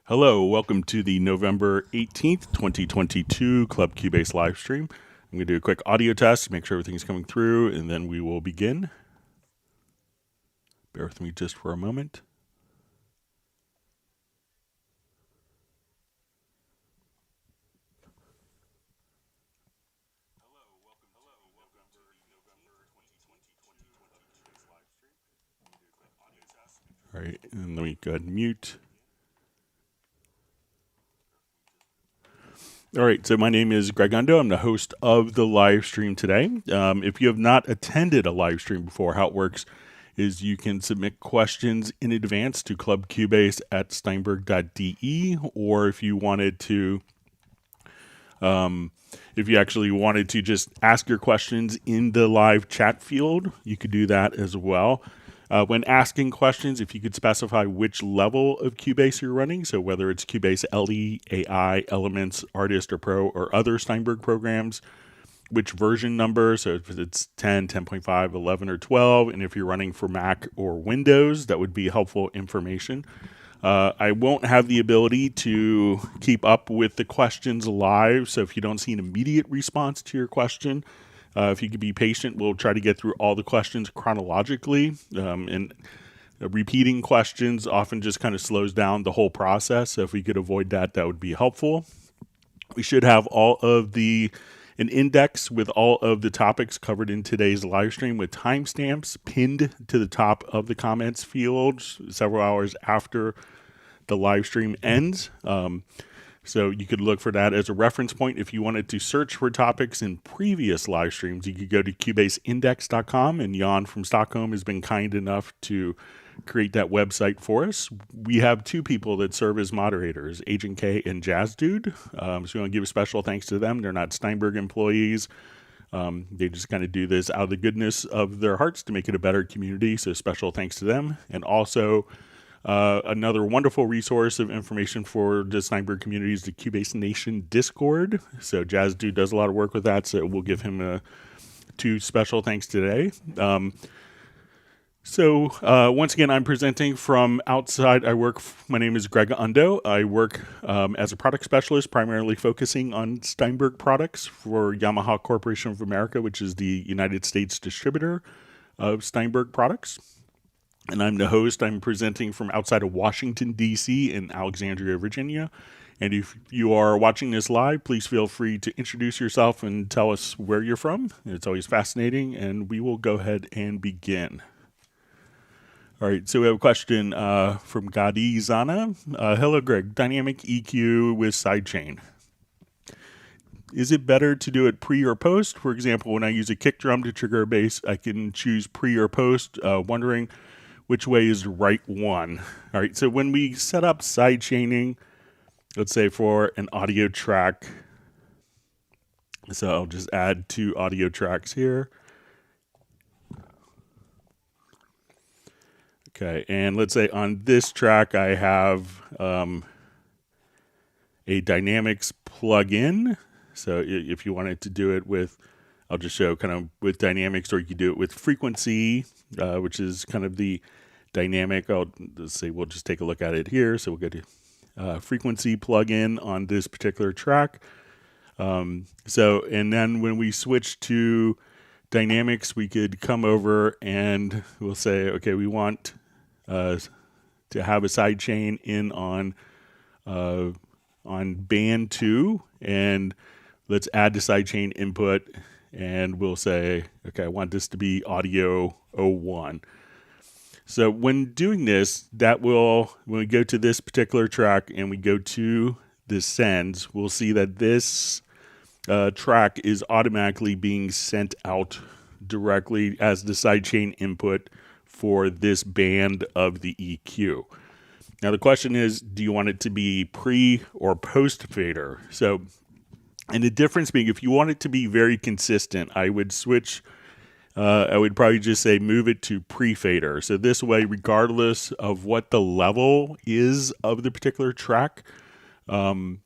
Hello, welcome to the November 18th, 2022 Club Cubase live stream. I'm going to do a quick audio test, make sure everything's coming through, and then we will begin. Bear with me just for a moment. All right, and let me go ahead and mute. All right, so my name is Greg Undo. I'm the host of the live stream today. If you have not attended a live stream before, how it works is you can submit questions in advance to clubcubase at steinberg.de, or if you wanted to, if you actually wanted to just ask your questions in the live chat field, you could do that as well. When asking questions, if you could specify which level of Cubase you're running, so whether it's Cubase LE, AI, Elements, Artist, or Pro, or other Steinberg programs, which version number, so if it's 10, 10.5, 11, or 12, and if you're running for Mac or Windows, that would be helpful information. I won't have the ability to keep up with the questions live, so if you don't see an immediate response to your question, if you could be patient, we'll try to get through all the questions chronologically. And repeating questions often just kind of slows down the whole process. So if we could avoid that, that would be helpful. We should have an index with all of the topics covered in today's live stream with timestamps pinned to the top of the comments field several hours after the live stream ends. So you could look for that as a reference point. If you wanted to search for topics in previous live streams, you could go to cubaseindex.com, and Jan from Stockholm has been kind enough to create that website for us. We have two people that serve as moderators, Agent K and Jazz Dude. So we want to give a special thanks to them. They're not Steinberg employees. They just kind of do this out of the goodness of their hearts to make it a better community. So special thanks to them. And also another wonderful resource of information for the Steinberg community is the Cubase Nation Discord. So Jazz Dude does a lot of work with that, so we'll give him two special thanks today. Once again, I'm presenting from outside. My name is Greg Undo. I work as a product specialist, primarily focusing on Steinberg products for Yamaha Corporation of America, which is the United States distributor of Steinberg products. And I'm the host. I'm presenting from outside of Washington, D.C. in Alexandria, Virginia. And if you are watching this live, please feel free to introduce yourself and tell us where you're from. It's always fascinating, and we will go ahead and begin. All right, so we have a question from Gadi Zana. Hello, Greg. Dynamic EQ with sidechain. Is it better to do it pre or post? For example, when I use a kick drum to trigger a bass, I can choose pre or post, wondering which way is the right one. All right, so when we set up sidechaining, let's say for an audio track, so I'll just add two audio tracks here. Okay, and let's say on this track I have a dynamics plugin. So if you wanted to do it with, I'll just show kind of with dynamics, or you could do it with frequency, which is kind of the dynamic. Let's say we'll just take a look at it here. So we'll go to frequency plugin on this particular track. And then when we switch to dynamics, we could come over and we'll say, okay, we want to have a sidechain in on band 2, and let's add the sidechain input, and we'll say, okay, I want this to be audio 01. So when doing this, when we go to this particular track and we go to the sends, we'll see that this track is automatically being sent out directly as the sidechain input for this band of the EQ. Now the question is, do you want it to be pre or post fader? So, and the difference being, if you want it to be very consistent, I would probably just say move it to pre-fader. So this way, regardless of what the level is of the particular track, so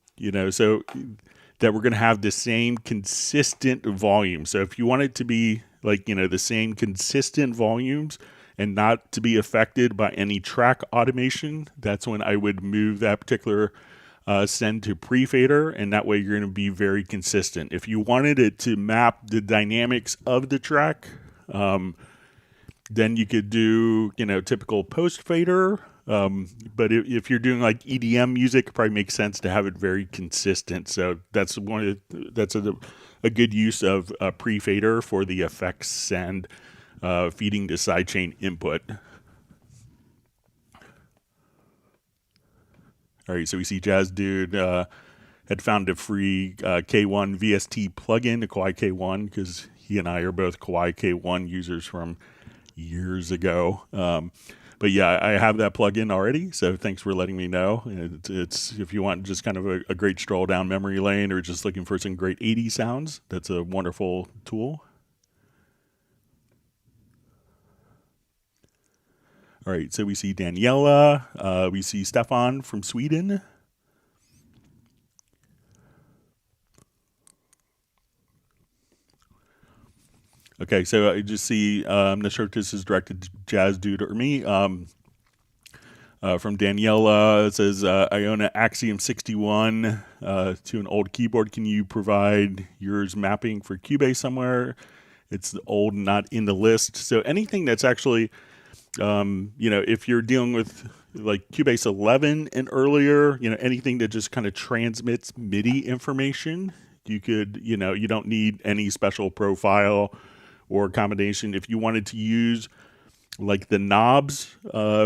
that we're going to have the same consistent volume. So if you want it to be like, the same consistent volumes, and not to be affected by any track automation, that's when I would move that particular send to pre-fader, and that way you're going to be very consistent. If you wanted it to map the dynamics of the track, then you could do, typical post-fader. But if you're doing like EDM music, it probably makes sense to have it very consistent. So that's a good use of a pre-fader for the effects send, feeding the sidechain input. All right, so we see Jazz Dude had found a free K1 VST plugin to Kawai K1, because he and I are both Kawai K1 users from years ago. But yeah, I have that plugin already, so thanks for letting me know. It's if you want just kind of a great stroll down memory lane, or just looking for some great 80s sounds, that's a wonderful tool. All right, so we see Daniela, we see Stefan from Sweden. Okay, so I just see, I'm not sure if this is directed to Jazz Dude or me. From Daniela, it says, I own an Axiom 61 to an old keyboard. Can you provide yours mapping for Cubase somewhere? It's old, not in the list. So anything that's actually, if you're dealing with like Cubase 11 and earlier, anything that just kind of transmits MIDI information, you could, you don't need any special profile or combination. If you wanted to use like the knobs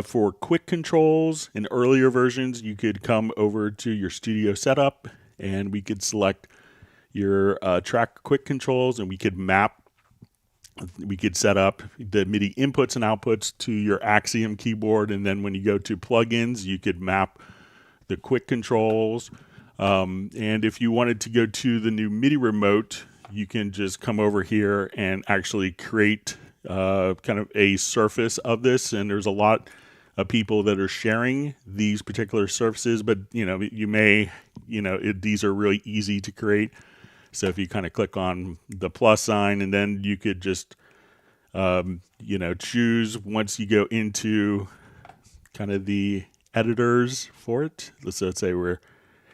for quick controls in earlier versions, you could come over to your studio setup and we could select your track quick controls, and we could set up the MIDI inputs and outputs to your Axiom keyboard. And then when you go to plugins, you could map the quick controls. And if you wanted to go to the new MIDI remote, you can just come over here and actually create kind of a surface of this. And there's a lot of people that are sharing these particular surfaces, but you may, these are really easy to create. So if you kind of click on the plus sign, and then you could just, choose once you go into kind of the editors for it. Let's say we're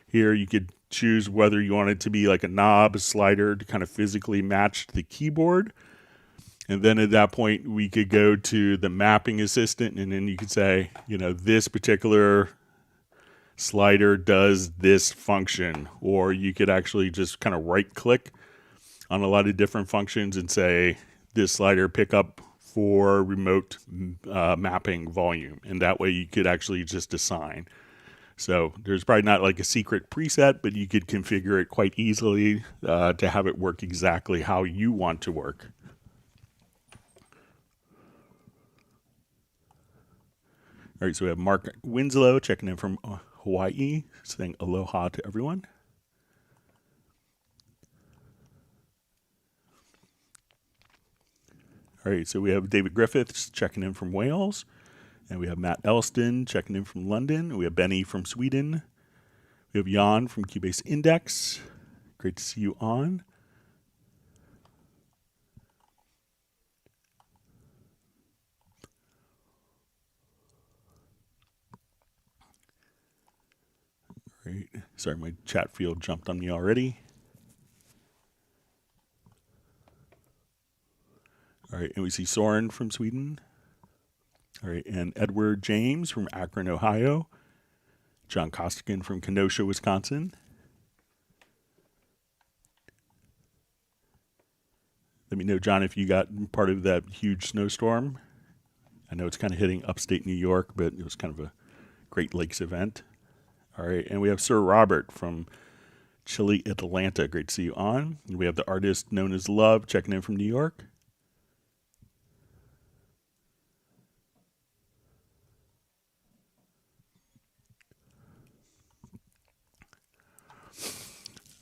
here, you could choose whether you want it to be like a knob, a slider to kind of physically match the keyboard. And then at that point, we could go to the mapping assistant, and then you could say, this particular slider does this function. Or you could actually just kind of right click on a lot of different functions and say, this slider pick up for remote mapping volume. And that way you could actually just assign. So there's probably not like a secret preset, but you could configure it quite easily to have it work exactly how you want to work. All right, so we have Mark Winslow checking in from Hawaii, saying aloha to everyone. All right, so we have David Griffiths checking in from Wales. And we have Matt Elston checking in from London. We have Benny from Sweden. We have Jan from Cubase Index. Great to see you on. Great. Sorry, my chat field jumped on me already. All right, and we see Soren from Sweden. All right, and Edward James from Akron, Ohio. John Costigan from Kenosha, Wisconsin. Let me know, John, if you got part of that huge snowstorm. I know it's kind of hitting upstate New York, but it was kind of a Great Lakes event. All right, and we have Sir Robert from Chile, Atlanta. Great to see you on. And we have the artist known as Love checking in from New York.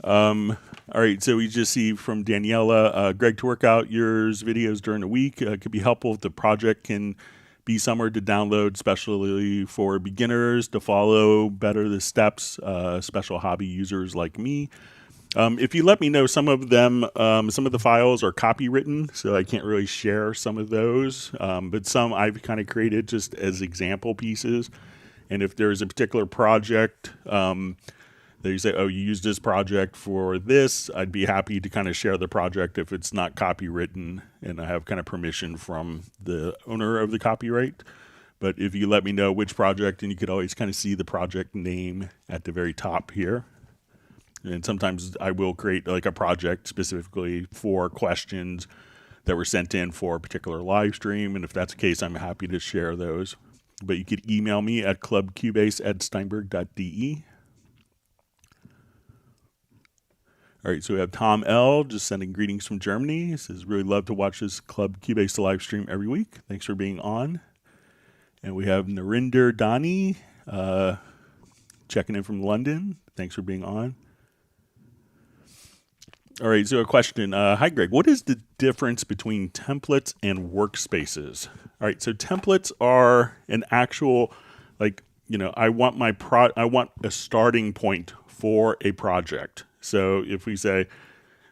All right, so we just see from Daniela, Greg, to work out your videos during the week could be helpful if the project can be somewhere to download, especially for beginners to follow better the steps, special hobby users like me. If you let me know, some of them, some of the files are copywritten, so I can't really share some of those. But some I've kind of created just as example pieces. And if there's a particular project that you say, oh, you used this project for this, I'd be happy to kind of share the project if it's not copywritten and I have kind of permission from the owner of the copyright. But if you let me know which project, and you could always kind of see the project name at the very top here. And sometimes I will create like a project specifically for questions that were sent in for a particular live stream. And if that's the case, I'm happy to share those. But you could email me at clubcubase@steinberg.de. All right, so we have Tom L. just sending greetings from Germany. He says, really love to watch this Club Cubase live stream every week. Thanks for being on. And we have Narinder Dani checking in from London. Thanks for being on. All right, so a question. Hi, Greg. What is the difference between templates and workspaces? All right, so templates are an actual, like, you know, I want a starting point for a project. So if we say,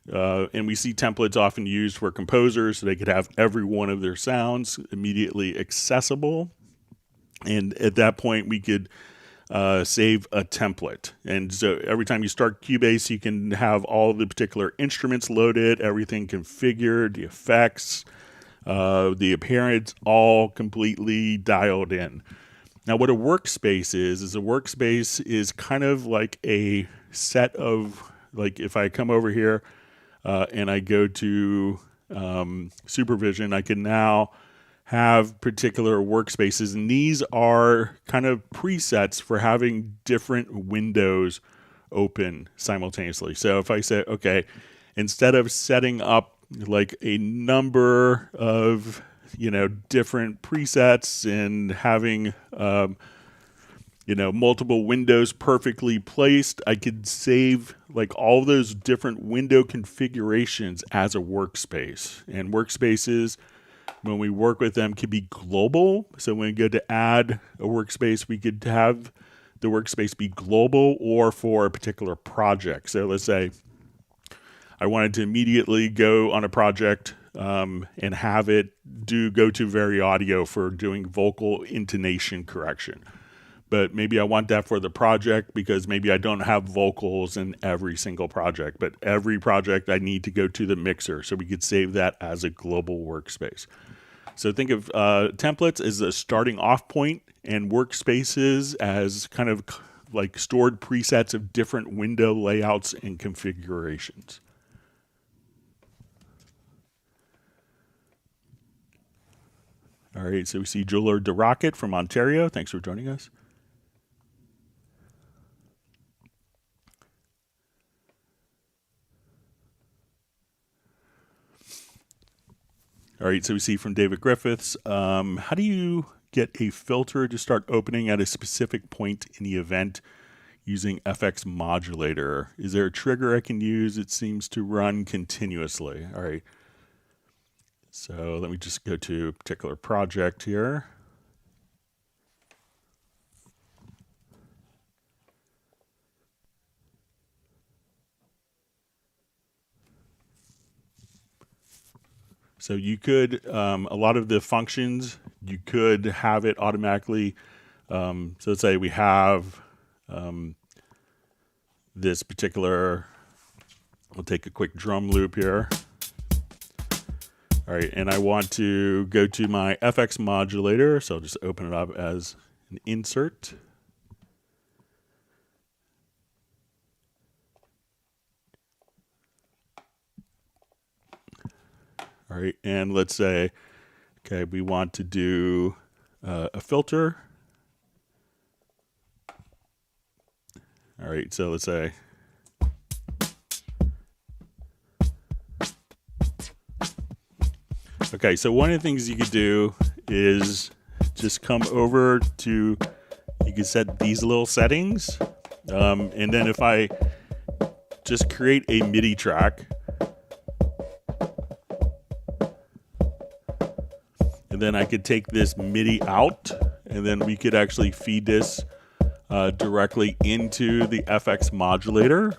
and we see templates often used for composers, so they could have every one of their sounds immediately accessible. And at that point, we could save a template. And so every time you start Cubase, you can have all the particular instruments loaded, everything configured, the effects, the appearance, all completely dialed in. Now, what a workspace is a workspace is kind of like a set of, like if I come over here and I go to supervision, I can now have particular workspaces, and these are kind of presets for having different windows open simultaneously. So if I say, okay, instead of setting up like a number of, you know, different presets and having, you know, multiple windows perfectly placed, I could save like all those different window configurations as a workspace. And workspaces, when we work with them, can be global. So when we go to add a workspace, we could have the workspace be global or for a particular project. So let's say I wanted to immediately go on a project and have it go to Very Audio for doing vocal intonation correction. But maybe I want that for the project because maybe I don't have vocals in every single project. But every project I need to go to the mixer. So we could save that as a global workspace. So think of templates as a starting off point and workspaces as kind of like stored presets of different window layouts and configurations. All right, so we see Jeweler DeRocket from Ontario. Thanks for joining us. All right, so we see from David Griffiths, how do you get a filter to start opening at a specific point in the event using FX modulator? Is there a trigger I can use? It seems to run continuously. All right, so let me just go to a particular project here. So you could, a lot of the functions, you could have it automatically. So let's say we have this particular, we'll take a quick drum loop here. All right, and I want to go to my FX modulator. So I'll just open it up as an insert. All right, and let's say, okay, we want to do a filter. All right, so let's say, okay, so one of the things you could do is just come over to, you can set these little settings. And then if I just create a MIDI track, and then I could take this MIDI out, and then we could actually feed this directly into the FX modulator.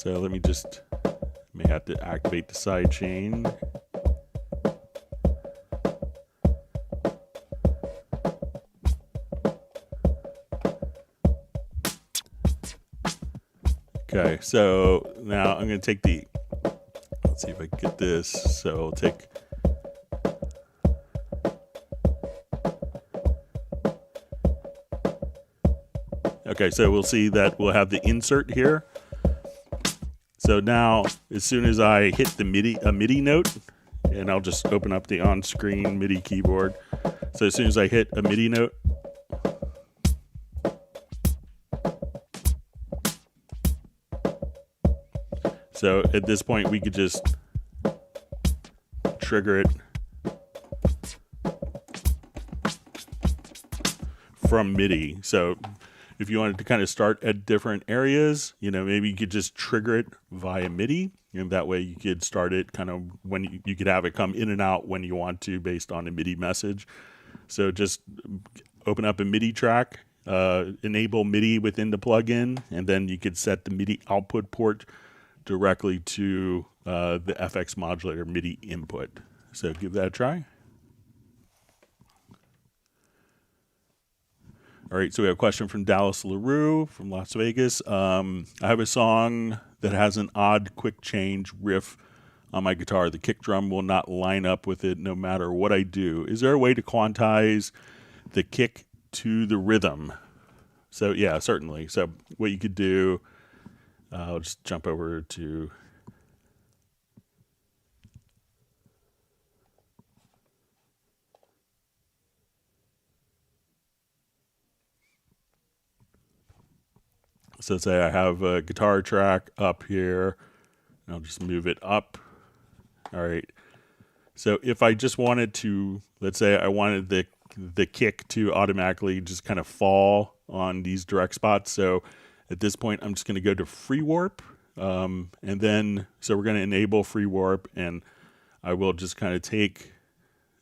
So let me just, may have to activate the side chain. Okay, so now I'm going to take the, let's see if I can get this. So I'll take, okay, so we'll see that we'll have the insert here. So now, as soon as I hit the MIDI note, and I'll just open up the on-screen MIDI keyboard. So as soon as I hit a MIDI note, so at this point we could just trigger it from MIDI. So if you wanted to kind of start at different areas, you know, maybe you could just trigger it via MIDI, and that way you could start it kind of when you could have it come in and out when you want to based on a MIDI message. So just open up a MIDI track, enable MIDI within the plugin, and then you could set the MIDI output port directly to the FX modulator MIDI input. So give that a try. All right, so we have a question from Dallas LaRue from Las Vegas. I have a song that has an odd quick change riff on my guitar. The kick drum will not line up with it no matter what I do. Is there a way to quantize the kick to the rhythm? So yeah, certainly. So what you could do, I'll just jump over to so say I have a guitar track up here, and I'll just move it up. All right. So if I just wanted to, let's say I wanted the kick to automatically just kind of fall on these direct spots. So at this point, I'm just going to go to free warp. And then, so we're going to enable free warp, and I will just kind of take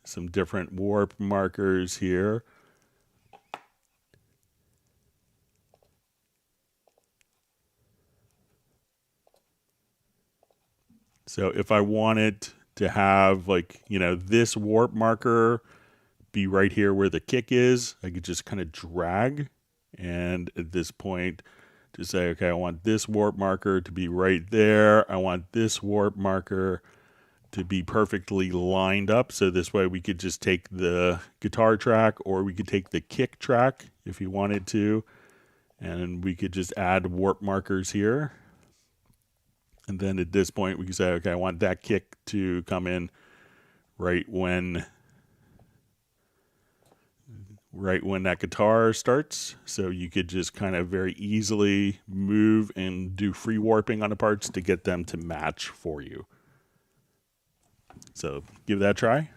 some different warp markers here. So if I wanted to have, like, you know, this warp marker be right here where the kick is, I could just kind of drag, and at this point to say, okay, I want this warp marker to be right there. I want this warp marker to be perfectly lined up. So this way we could just take the guitar track, or we could take the kick track if you wanted to, and we could just add warp markers here. And then at this point, we can say, okay, I want that kick to come in right when that guitar starts. So you could just kind of very easily move and do free warping on the parts to get them to match for you. So give that a try.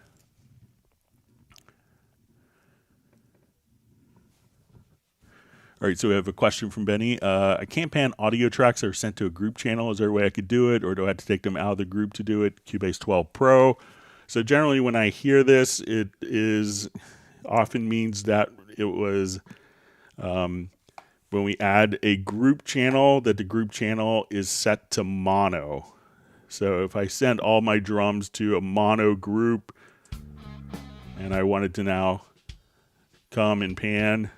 All right, so we have a question from Benny. I can't pan audio tracks that are sent to a group channel. Is there a way I could do it, or do I have to take them out of the group to do it? Cubase 12 Pro. So generally when I hear this, it is often means that it was when we add a group channel, that the group channel is set to mono. So if I send all my drums to a mono group and I wanted to now come and pan,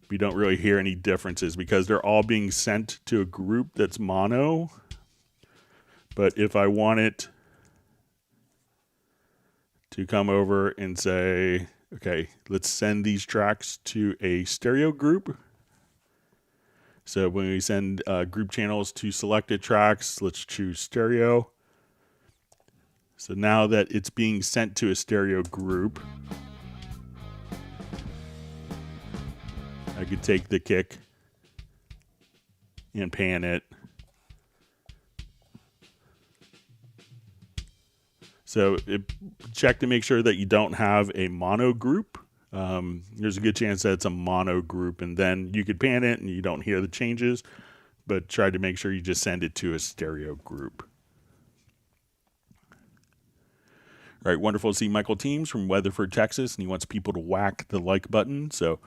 we don't really hear any differences because they're all being sent to a group that's mono. But if I want it to come over and say, okay, let's send these tracks to a stereo group. So when we send group channels to selected tracks, let's choose stereo. So now that it's being sent to a stereo group, I could take the kick and pan it. So check to make sure that you don't have a mono group. There's a good chance that it's a mono group, and then you could pan it and you don't hear the changes, but try to make sure you just send it to a stereo group. All right, wonderful to see Michael Teams from Weatherford, Texas, and he wants people to whack the like button. So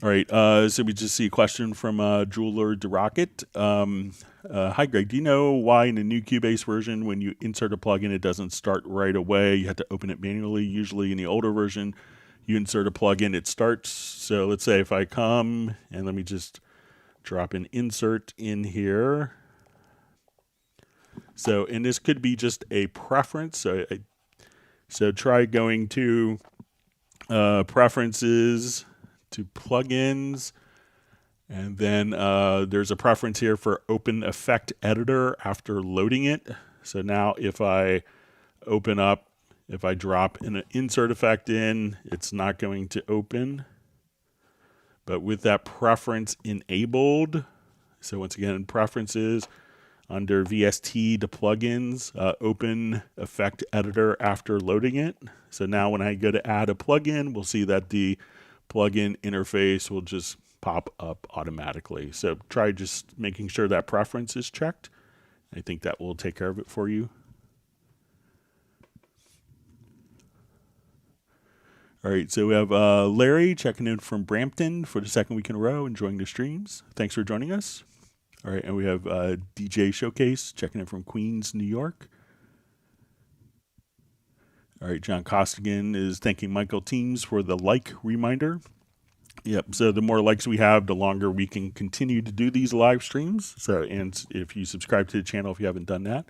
All right, so we just see a question from Jeweler DeRocket. Hi, Greg. Do you know why in the new Cubase version, when you insert a plugin, it doesn't start right away? You have to open it manually. Usually in the older version, you insert a plugin, it starts. So let's say if I come, and let me just drop an insert in here. So, and this could be just a preference. So try going to preferences, to plugins, and then there's a preference here for open effect editor after loading it. So now if I open up, if I drop an insert effect in, it's not going to open. But with that preference enabled, so once again, preferences, under VST to plugins, open effect editor after loading it. So now when I go to add a plugin, we'll see that the plugin interface will just pop up automatically. So try just making sure that preference is checked. I think that will take care of it for you. All right, so we have Larry checking in from Brampton for the second week in a row, enjoying the streams. Thanks for joining us. All right, and we have DJ Showcase checking in from Queens, New York. All right, John Costigan is thanking Michael Teams for the like reminder. Yep, so the more likes we have, the longer we can continue to do these live streams. So, and if you subscribe to the channel if you haven't done that.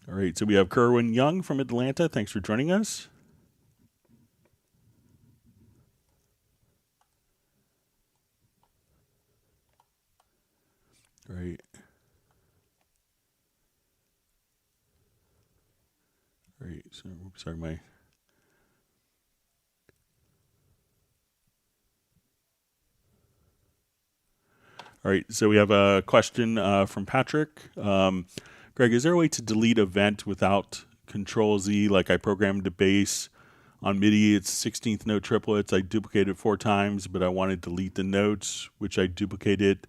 All right, so we have Kerwin Young from Atlanta. Thanks for joining us. Right. Right. So, sorry, my. All right. So we have a question from Patrick. Greg, is there a way to delete event without Control Z? Like I programmed the bass on MIDI, it's 16th note triplets. I duplicated 4 times, but I want to delete the notes, which I duplicated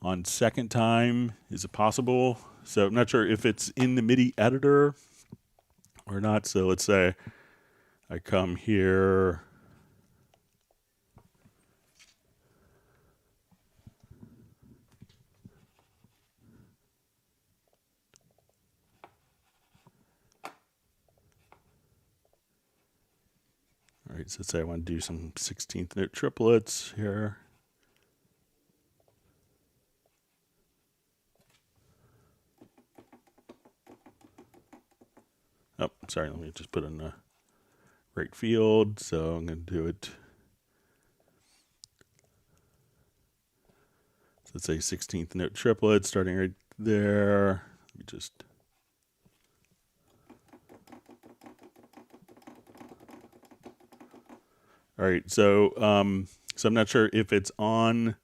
on second time. Is it possible? So I'm not sure if it's in the MIDI editor or not. So let's say I come here. All right, so let's say I want to do some 16th note triplets here. Oh, sorry, let me just put in the right field. So I'm going to do it. So let's say 16th note triplet starting right there. Let me just. All right, so I'm not sure if it's on,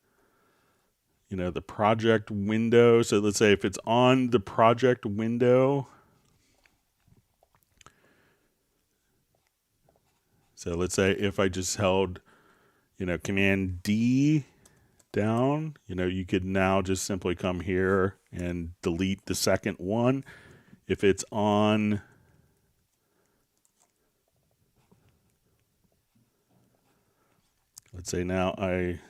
the project window. So let's say if it's on the project window. So let's say if I just held, Command D down, you could now just simply come here and delete the second one. If it's on, let's say now I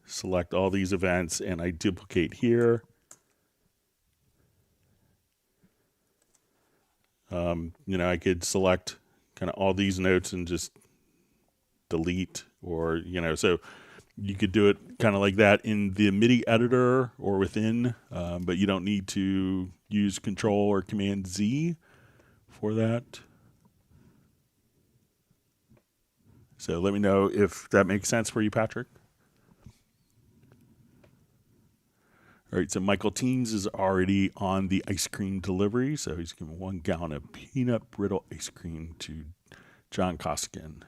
select all these events and I duplicate here. I could select kind of all these notes and just delete, or, so you could do it kind of like that in the MIDI editor or within, but you don't need to use Control or Command Z for that. So let me know if that makes sense for you, Patrick. All right, so Michael Teams is already on the ice cream delivery, so he's giving 1 gallon of peanut brittle ice cream to John Costigan.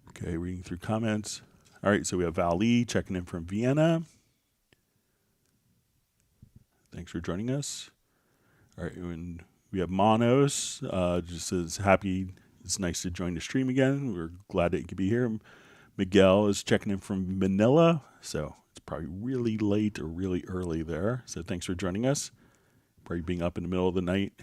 Okay, reading through comments. All right, so we have Val Lee checking in from Vienna. Thanks for joining us. All right, and we have Monos, just says happy. It's nice to join the stream again. We're glad that you could be here. Miguel is checking in from Manila, so it's probably really late or really early there. So thanks for joining us. Probably being up in the middle of the night.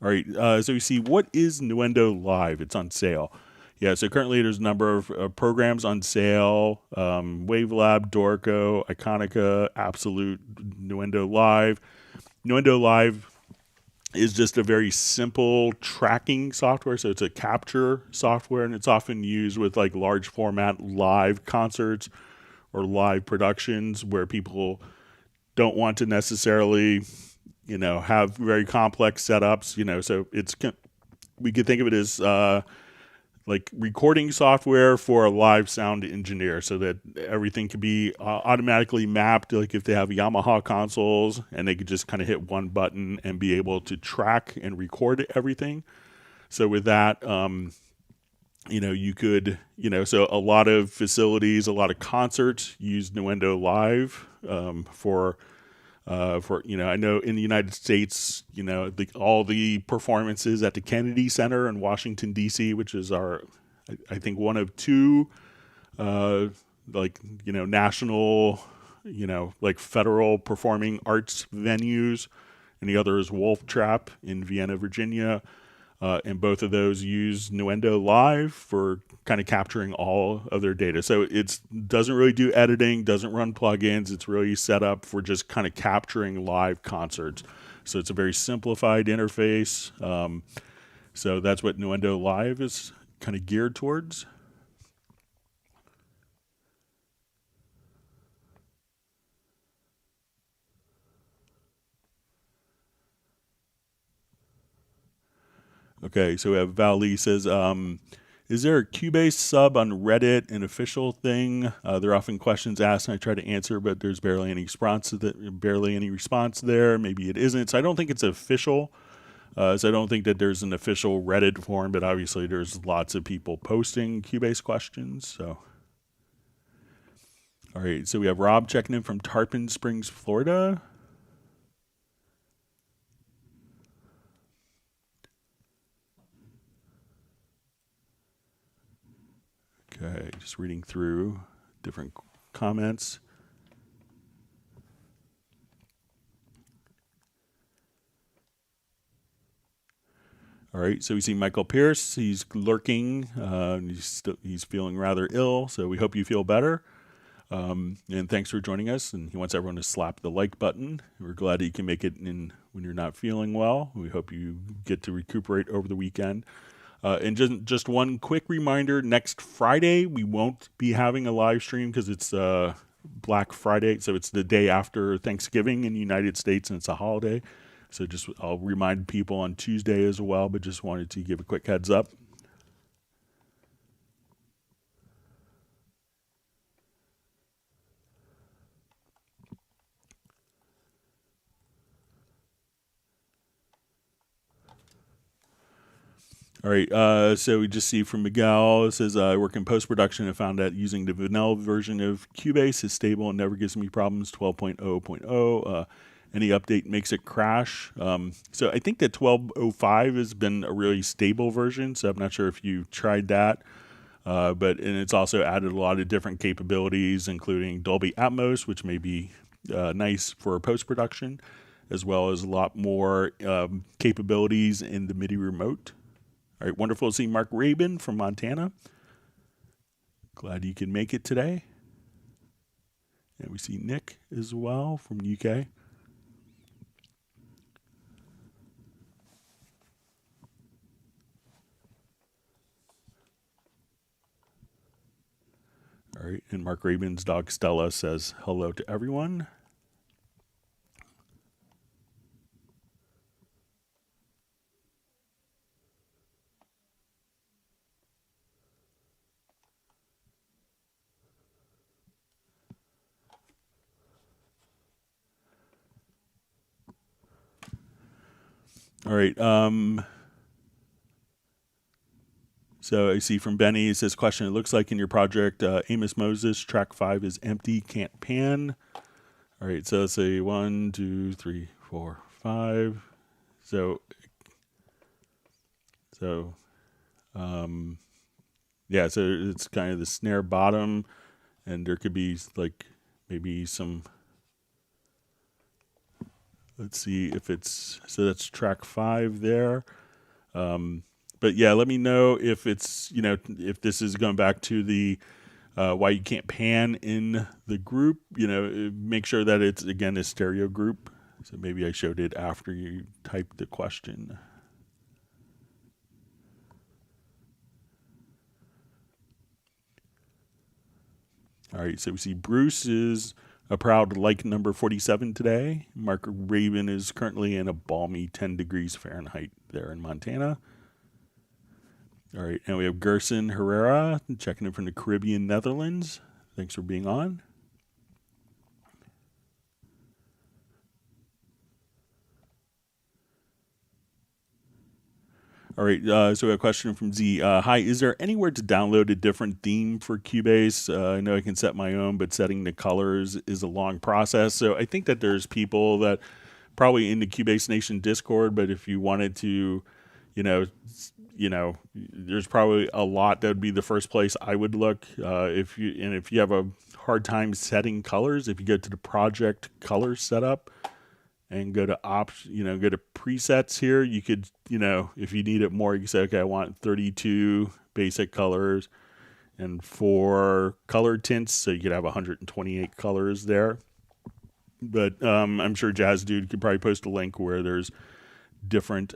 All right, so we see, what is Nuendo Live? It's on sale. Yeah, so currently there's a number of programs on sale. Wavelab, Dorco, Iconica, Absolute, Nuendo Live. Nuendo Live is just a very simple tracking software. So it's a capture software, and it's often used with like large format live concerts or live productions where people don't want to necessarily, have very complex setups, so we could think of it as like recording software for a live sound engineer, so that everything can be automatically mapped. Like if they have Yamaha consoles, and they could just kind of hit one button and be able to track and record everything. So with that, you could, so a lot of facilities, a lot of concerts use Nuendo Live for I know in the United States, all the performances at the Kennedy Center in Washington, D.C., which is I think one of two, national, like federal performing arts venues, and the other is Wolf Trap in Vienna, Virginia. And both of those use Nuendo Live for kind of capturing all of their data. So it doesn't really do editing, doesn't run plugins. It's really set up for just kind of capturing live concerts. So it's a very simplified interface. So that's what Nuendo Live is kind of geared towards. Okay, so we have Val Lee says, is there a Cubase sub on Reddit, an official thing? There are often questions asked, and I try to answer, but there's barely any response there. Maybe it isn't. So I don't think it's official. So I don't think that there's an official Reddit forum, but obviously there's lots of people posting Cubase questions. So, all right. So we have Rob checking in from Tarpon Springs, Florida. Okay, just reading through different comments. All right, so we see Michael Pierce. He's lurking. He's feeling rather ill, so we hope you feel better. And thanks for joining us. And he wants everyone to slap the like button. We're glad that you can make it in when you're not feeling well. We hope you get to recuperate over the weekend. And just one quick reminder, next Friday, we won't be having a live stream because it's Black Friday. So it's the day after Thanksgiving in the United States, and it's a holiday. So I'll remind people on Tuesday as well, but just wanted to give a quick heads up. All right, so we just see from Miguel, it says, I work in post-production and found that using the vanilla version of Cubase is stable and never gives me problems, 12.0.0. Any update makes it crash. So I think that 12.05 has been a really stable version, so I'm not sure if you tried that. And it's also added a lot of different capabilities, including Dolby Atmos, which may be nice for post-production, as well as a lot more capabilities in the MIDI remote. All right, wonderful to see Mark Rabin from Montana. Glad you can make it today. And we see Nick as well from UK. All right, and Mark Rabin's dog Stella says hello to everyone. All right. So I see from Benny, it says, question, it looks like in your project, Amos Moses, track 5 is empty, can't pan. All right, so let's say 1, 2, 3, 4, 5. So yeah, so it's kind of the snare bottom, and there could be like maybe some. Let's see if it's, so that's track 5 there. But yeah, let me know if it's, if this is going back to the why you can't pan in the group. Make sure that it's, again, a stereo group. So maybe I showed it after you typed the question. All right, so we see Bruce is a proud like number 47 today. Mark Raven is currently in a balmy 10 degrees Fahrenheit there in Montana. All right, and we have Gerson Herrera checking in from the Caribbean, Netherlands. Thanks for being on. All right, so we have a question from Z. Hi, is there anywhere to download a different theme for Cubase? I know I can set my own, but setting the colors is a long process. So I think that there's people that probably in the Cubase Nation Discord, but if you wanted to, there's probably a lot that would be the first place I would look. If you have a hard time setting colors, if you go to the project color setup and go to go to presets here, you could, if you need it more, you can say, okay, I want 32 basic colors and 4 color tints. So you could have 128 colors there. But I'm sure Jazz Dude could probably post a link where there's different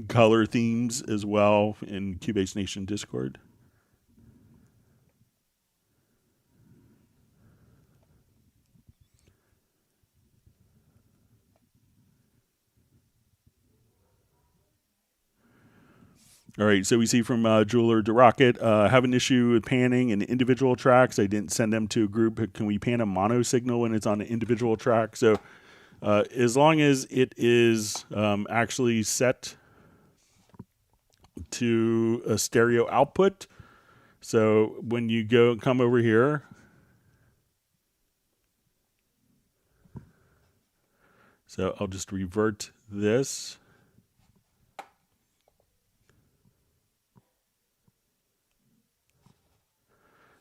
color themes as well in Cubase Nation Discord. All right, so we see from Jeweler to Rocket, have an issue with panning in individual tracks. I didn't send them to a group. Can we pan a mono signal when it's on an individual track? So as long as it is actually set to a stereo output. So when you come over here, so I'll just revert this.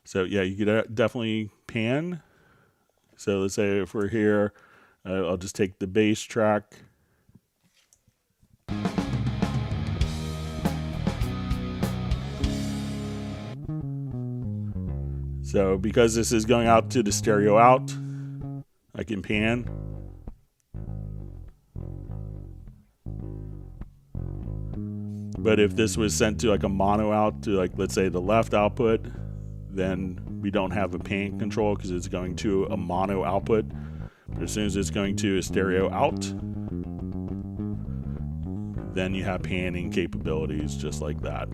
So yeah, you could definitely pan. So let's say if we're here, I'll just take the bass track. So because this is going out to the stereo out, I can pan. But if this was sent to like a mono out to, like, let's say the left output, then we don't have a pan control because it's going to a mono output. But as soon as it's going to a stereo out, then you have panning capabilities just like that.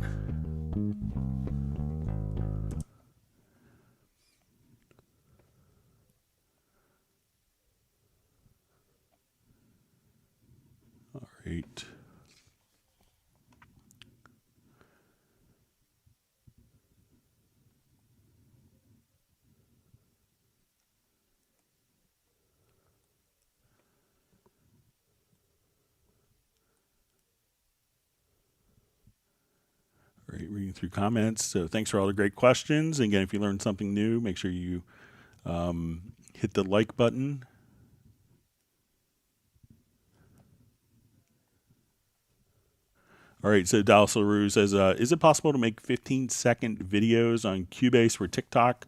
All right. Reading through comments. So thanks for all the great questions. And again, if you learned something new, make sure you hit the like button. All right, so Dallas LaRue says, is it possible to make 15-second videos on Cubase for TikTok?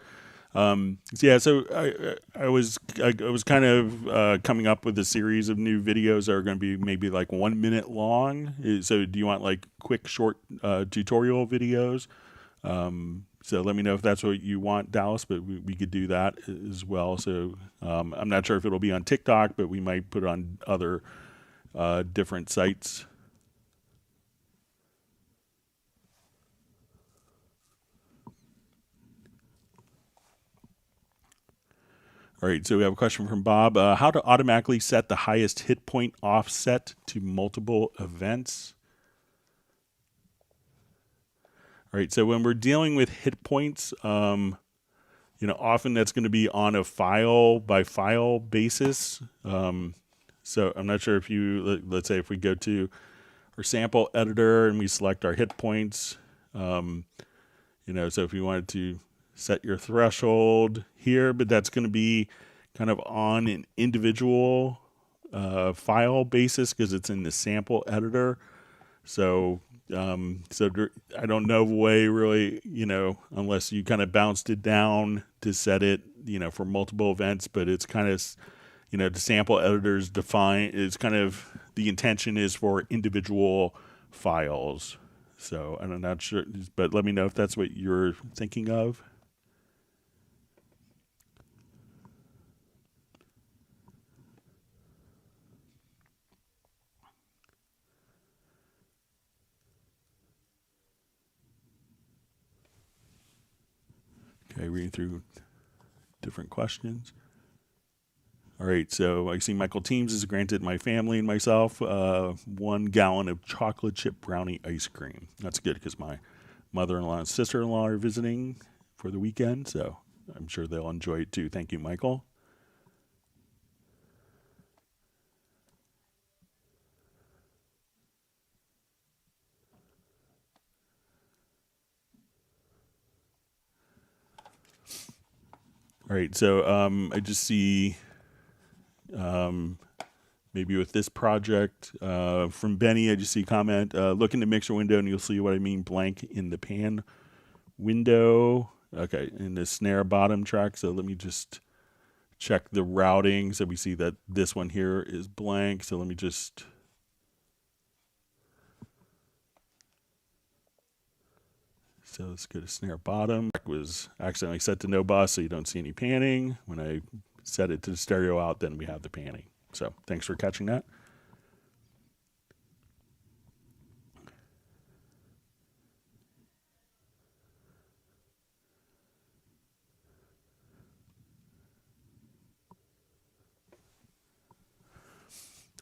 So I was kind of coming up with a series of new videos that are going to be maybe like 1 minute long. So do you want like quick, short tutorial videos? So let me know if that's what you want, Dallas, but we could do that as well. So I'm not sure if it'll be on TikTok, but we might put it on other different sites. All right, so we have a question from Bob. How to automatically set the highest hit point offset to multiple events? All right, so when we're dealing with hit points, often that's going to be on a file by file basis. So I'm not sure if let's say if we go to our sample editor and we select our hit points, so if you wanted to set your threshold here, but that's going to be kind of on an individual file basis because it's in the sample editor. So I don't know of a way really, unless you kind of bounced it down to set it, for multiple events, but it's kind of, the sample editors define, it's kind of, the intention is for individual files. So I'm not sure, but let me know if that's what you're thinking of. Okay, reading through different questions. All right, so I see Michael Teams has granted my family and myself 1 gallon of chocolate chip brownie ice cream. That's good because my mother-in-law and sister-in-law are visiting for the weekend, so I'm sure they'll enjoy it too. Thank you, Michael. All right, so I just see maybe with this project from Benny, I just see a comment, look in the mixer window and you'll see what I mean, blank in the pan window. Okay, in the snare bottom track, so let me just check the routing. So we see that this one here is blank, so let me just... So let's go to snare bottom. It was accidentally set to no bus, so you don't see any panning. When I set it to the stereo out, then we have the panning. So thanks for catching that.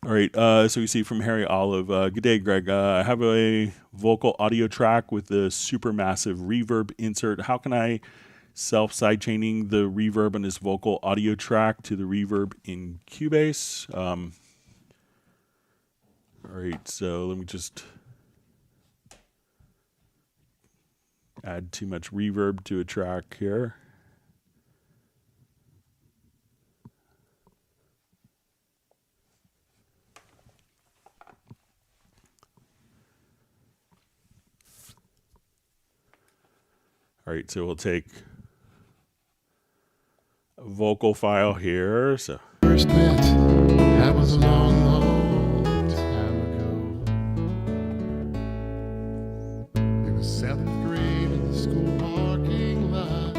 All right, so we see from Harry Olive, good day, Greg. I have a vocal audio track with a supermassive reverb insert. How can I self-sidechaining the reverb on this vocal audio track to the reverb in Cubase? All right, so let me just add too much reverb to a track here. All right, so we'll take a vocal file here. So first met, that was a long, long time ago. It was 7th grade in the school parking lot,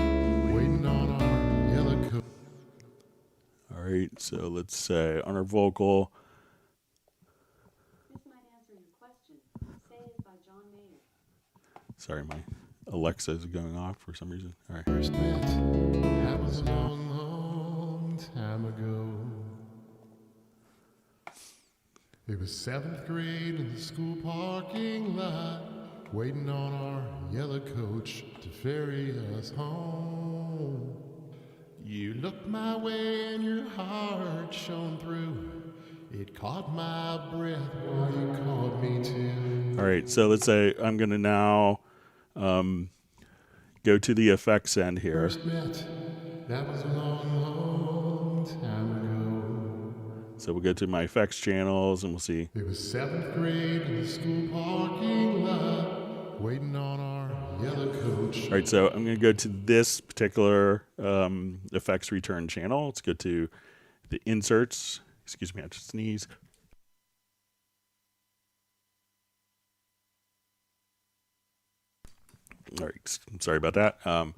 waiting on our yellow coat. All right, so let's say on our vocal. This might answer your question. Say is by John Mayer. Sorry, my Alexa is going off for some reason. All right. First met, that was a long, long time ago. It was 7th grade in the school parking lot, waiting on our yellow coach to ferry us home. You looked my way and your heart shone through. It caught my breath while you called me to. All right, so let's say I'm going to now go to the effects end here. First met, that was a long, long time ago. So we'll go to my effects channels and we'll see. It was 7th grade in the school parking lot, waiting on our yellow coach. All right, so I'm going to go to this particular effects return channel. Let's go to the inserts. Excuse me, I just sneeze. All right, sorry about that. All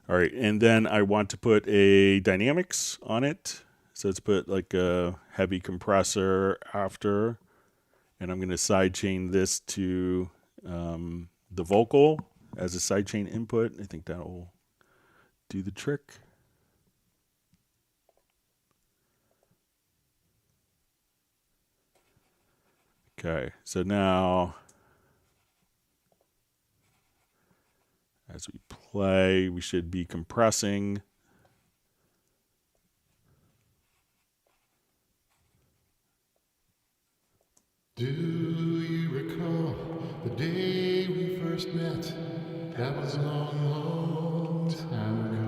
right, and then I want to put a dynamics on it. So let's put like a heavy compressor after, and I'm going to sidechain this to the vocal as a sidechain input. I think that will do the trick. Okay, so now As we play, we should be compressing. Do you recall the day we first met? That was a long, long time ago.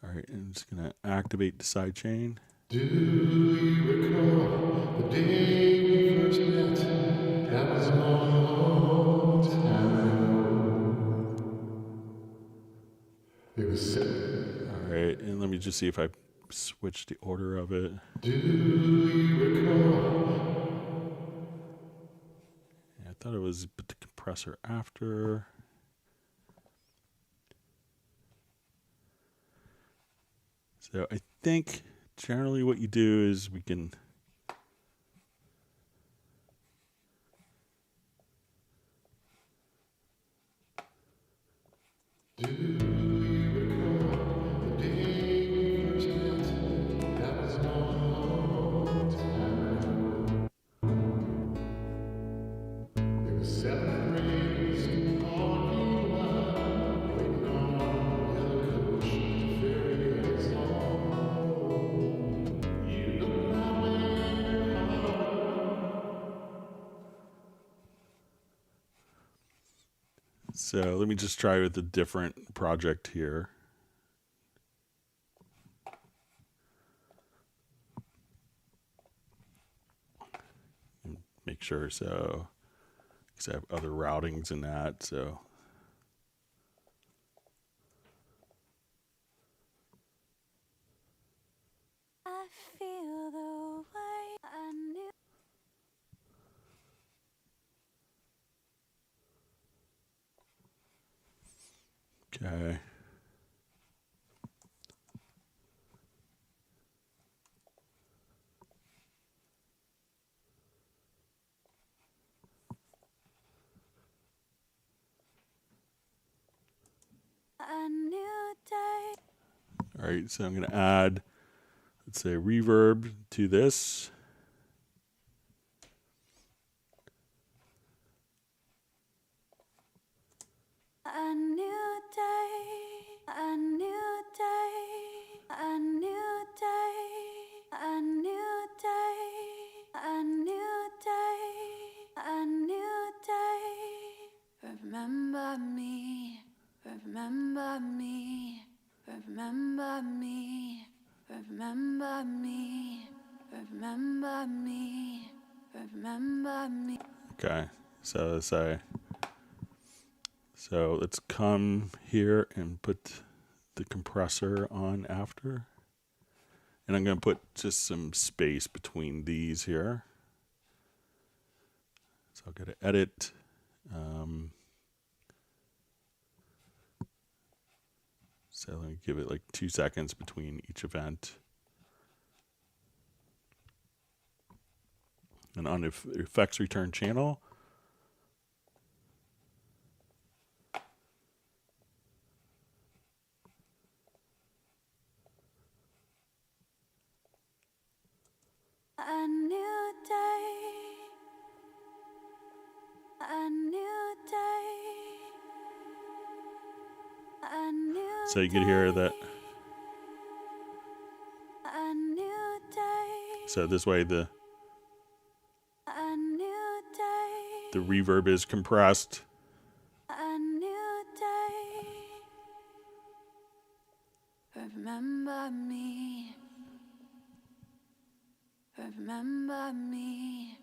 All right, I'm just going to activate the sidechain. Do you recall the day we first met? That was a long, long time ago. It was All right, and let me just see if I switch the order of it. Do you recall? Yeah, I thought it was the compressor after. So I think generally what you do is we can Do you recall the day we first met? That was a long, long time ago. It was 7th grade, school parking lot, waiting on our yellow coach to ferry us home. You looked my way hard. So let me just try with a different project here. And make sure so, because I have other routings in that. So I feel the way I knew. okay. A new day. All right, so I'm going to add, let's say, reverb to this. A new day. A new day. A new day. A new day. A new day. A new day. Remember me. Remember me. Remember me. Remember me. Remember me. Remember me. Okay, so let's come here and put the compressor on after. And I'm going to put just some space between these here. So I'll go to edit. So let me give it like 2 seconds between each event. And on the effects return channel, A new day. A new day. A new so you can hear that. A new day. So this way the A new day. reverb is compressed. A new day. Remember me. Remember me.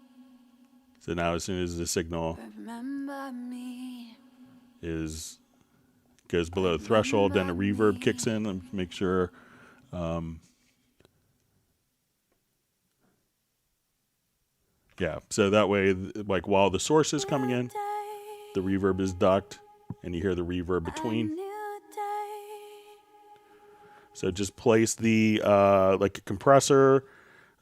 So now as soon as the signal Remember me. goes below the threshold, then the reverb kicks in and make sure yeah, so that way like while the source is coming in, the reverb is ducked and you hear the reverb between. New day. So just place the like a compressor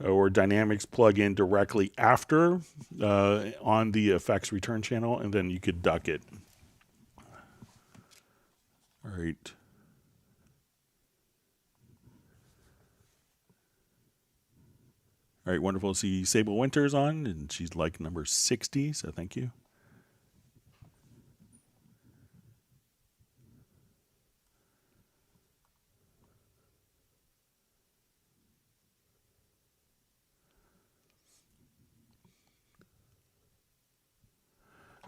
or dynamics plug-in directly after on the effects return channel, and then you could duck it. All right. All right, wonderful to see Sable Winters on, and she's like number 60, so thank you.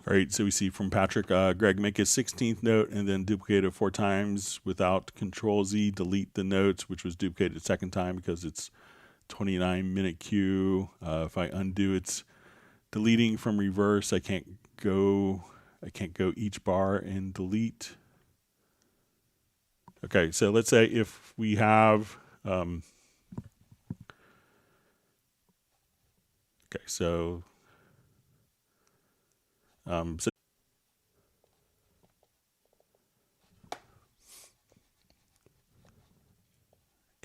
All right, so we see from Patrick, Greg, make a 16th note and then duplicate it 4 times without Control Z, delete the notes, which was duplicated the second time because it's 29-minute cue. If I undo, it's deleting from reverse. I can't go each bar and delete. Okay, so let's say if we have okay, so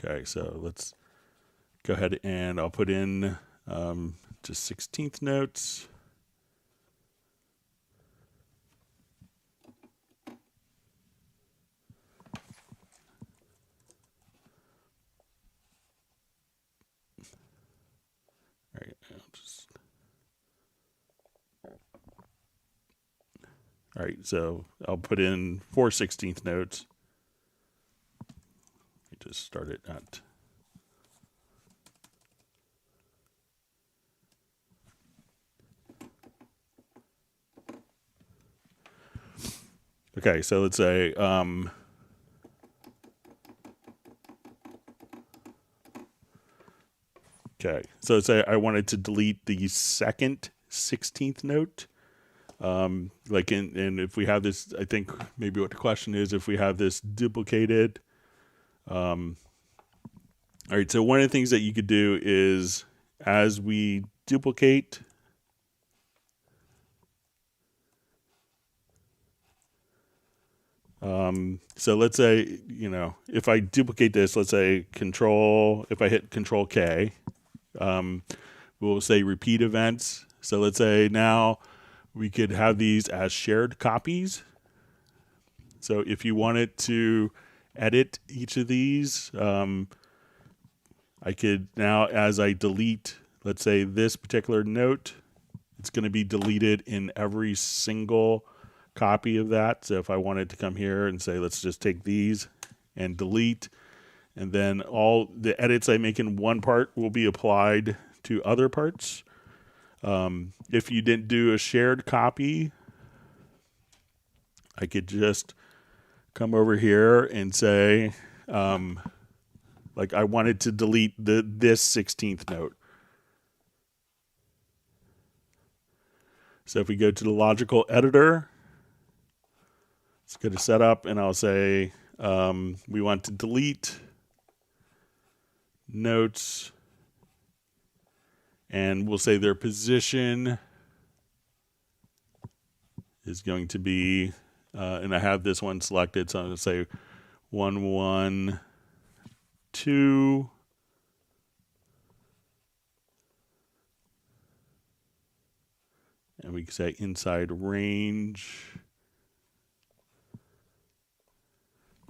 okay, so let's go ahead and I'll put in just 16th notes. All right, all right, so I'll put in 4 16th notes. Just start it at okay, so let's say okay, so let's say I wanted to delete the second 16th note. Like and if we have this, I think maybe what the question is, if we have this duplicated. All right, so one of the things that you could do is as we duplicate, so let's say, if I duplicate this, let's say if I hit Control K, we'll say repeat events. So let's say now we could have these as shared copies. So if you wanted to edit each of these, I could now, as I delete, let's say this particular note, it's going to be deleted in every single copy of that. So if I wanted to come here and say, let's just take these and delete, and then all the edits I make in one part will be applied to other parts. If you didn't do a shared copy, I could just come over here and say, like I wanted to delete this 16th note. So if we go to the logical editor, let's go to setup, and I'll say we want to delete notes, and we'll say their position is going to be, and I have this one selected, so I'm going to say 1, 1, 2. And we can say inside range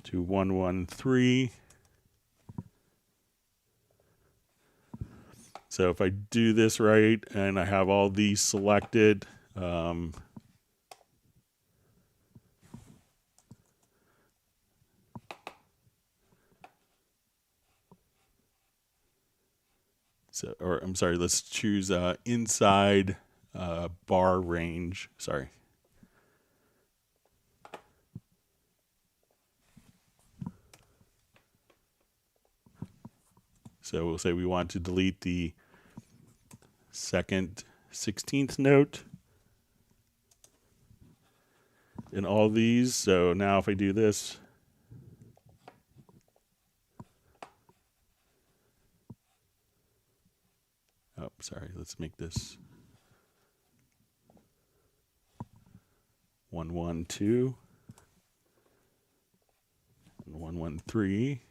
to 1, 1, 3. So if I do this right and I have all these selected, I'm sorry, let's choose inside bar range. Sorry. So we'll say we want to delete the second 16th note in all these. So now if I do this, oh, sorry, let's make this 1, 1, 2 and 1, 1, 3.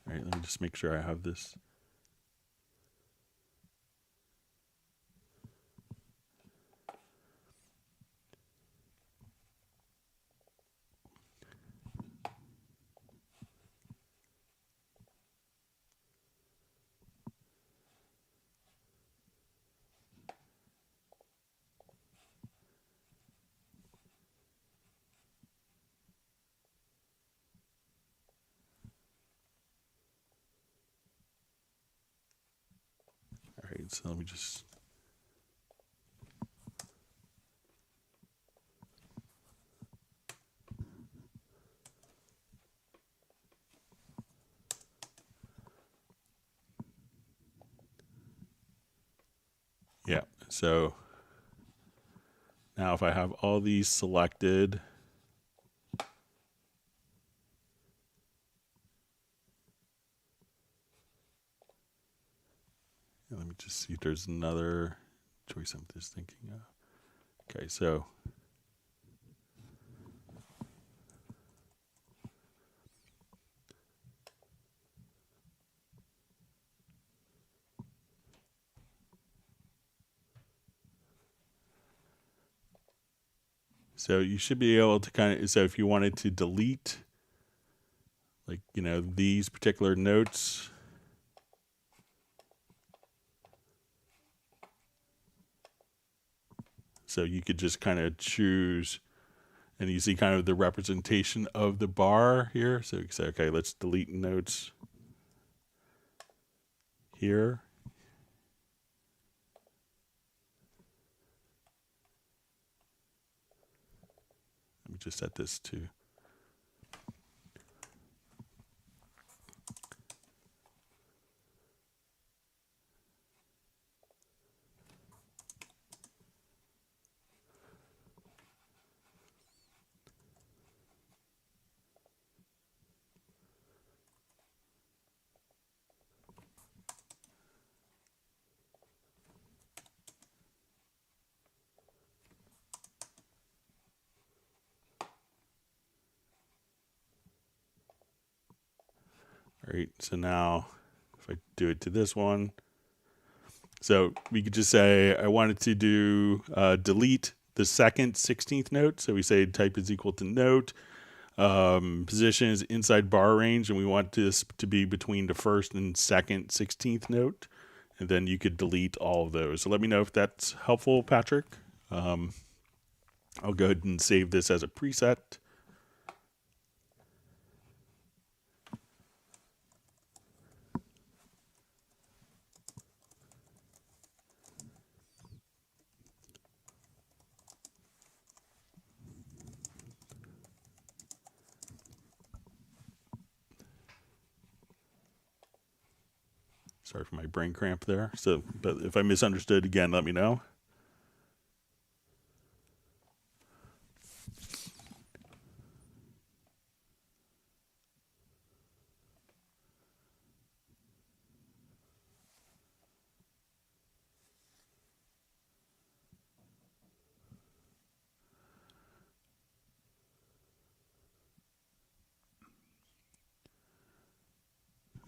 All right, let me just make sure I have this. So let me just. Yeah, so now if I have all these selected, let me just see if there's another choice I'm just thinking of. Okay, so you should be able to kind of, so if you wanted to delete, like, these particular notes, so you could just kind of choose, and you see kind of the representation of the bar here. So you can say, okay, let's delete notes here. Let me just set this to. All right, so now if I do it to this one, so we could just say I wanted to do delete the second 16th note. So we say type is equal to note, position is inside bar range, and we want this to be between the first and second 16th note. And then you could delete all of those. So let me know if that's helpful, Patrick. I'll go ahead and save this as a preset. Sorry for my brain cramp there. So, but if I misunderstood again, let me know.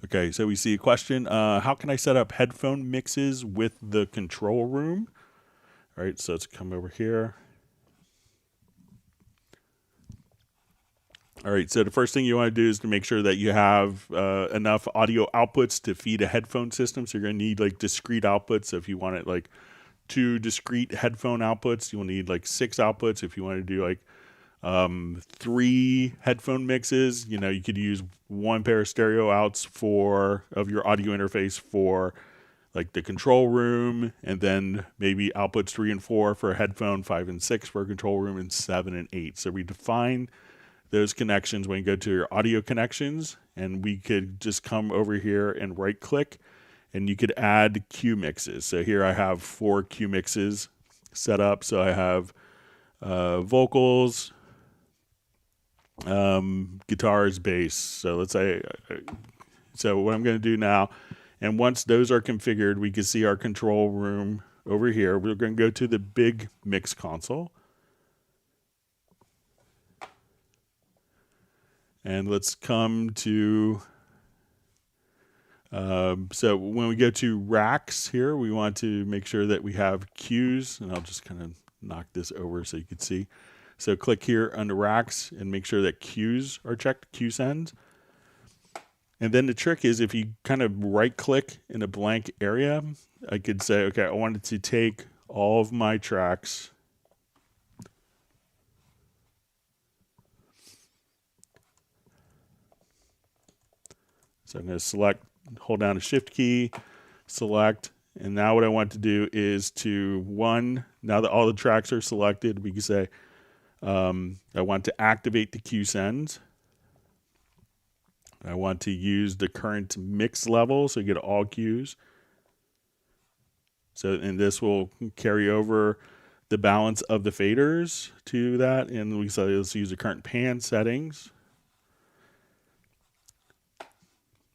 Okay, so we see a question. How can I set up headphone mixes with the control room? All right, so let's come over here. All right, so the first thing you want to do is to make sure that you have enough audio outputs to feed a headphone system. So you're going to need like discrete outputs. So if you want it like 2 discrete headphone outputs, you will need like 6 outputs. If you want to do like 3 headphone mixes, you could use 1 pair of stereo outs of your audio interface for like the control room, and then maybe outputs 3 and 4 for a headphone, 5 and 6 for a control room, and 7 and 8. So we define those connections when you go to your audio connections, and we could just come over here and right click, and you could add Q mixes. So here I have 4 Q mixes set up. So I have vocals, guitars, bass. So let's say, so what I'm going to do now, and once those are configured, we can see our control room over here. We're going to go to the big mix console. And let's come to, so when we go to racks here, we want to make sure that we have Qs, and I'll just kind of knock this over so you can see. So click here under racks and make sure that Qs are checked, Q sends. And then the trick is if you kind of right click in a blank area, I could say, okay, I wanted to take all of my tracks So I'm going to select, hold down the shift key, select, And now what I want to do is now that all the tracks are selected, we can say, I want to activate the Q sends. I want to use the current mix level, so you get all Qs. So, and this will carry over the balance of the faders to that. And we say let's use the current pan settings.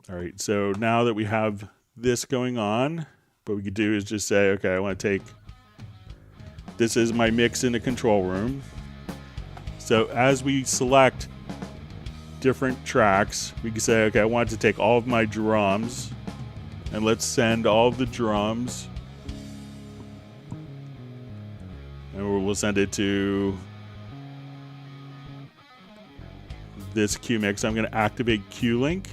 All right, so now that we have this going on, what we could do is just say, okay, I want to take, this is my mix in the control room. So as we select different tracks, we can say, okay, I want to take all of my drums, and let's send all of the drums, and we'll send it to this Q mix. I'm going to activate Q link.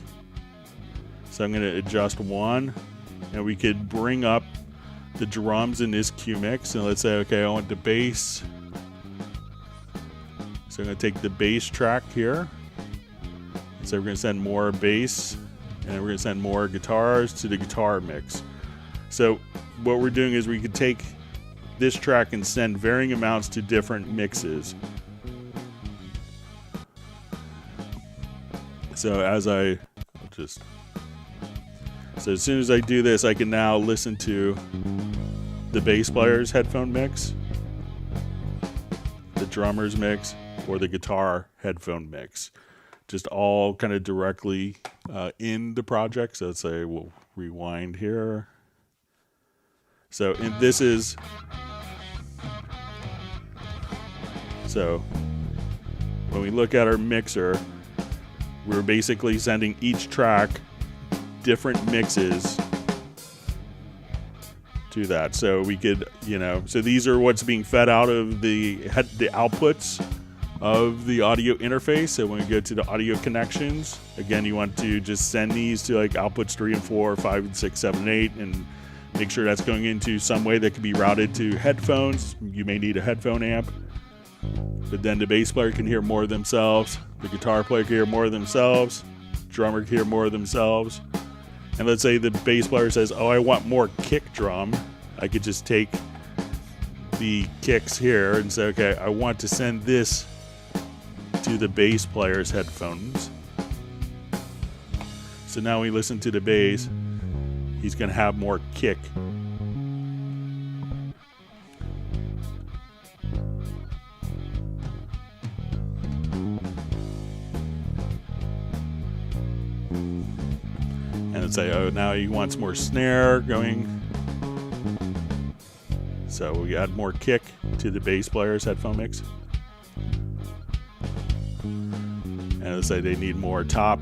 So I'm going to adjust 1, and we could bring up the drums in this Q mix, and let's say, okay, I want the bass. So I'm going to take the bass track here. So we're going to send more bass, and we're going to send more guitars to the guitar mix. So what we're doing is we could take this track and send varying amounts to different mixes. So as soon as I do this, I can now listen to the bass player's headphone mix, the drummer's mix, or the guitar headphone mix. Just all kind of directly in the project. So let's say we'll rewind here. So so when we look at our mixer, we're basically sending each track different mixes to that. So we could, so these are what's being fed out of the outputs of the audio interface. So when we go to the audio connections, again, you want to just send these to like outputs 3 and 4, 5 and 6, 7 and 8, and make sure that's going into some way that can be routed to headphones. You may need a headphone amp, but then the bass player can hear more of themselves, the guitar player can hear more of themselves, drummer can hear more of themselves. And let's say the bass player says, oh, I want more kick drum. I could just take the kicks here and say, okay, I want to send this to the bass player's headphones. So now we listen to the bass, he's going to have more kick. And let's say, oh, now he wants more snare going. So we add more kick to the bass player's headphone mix. And let's say they need more top.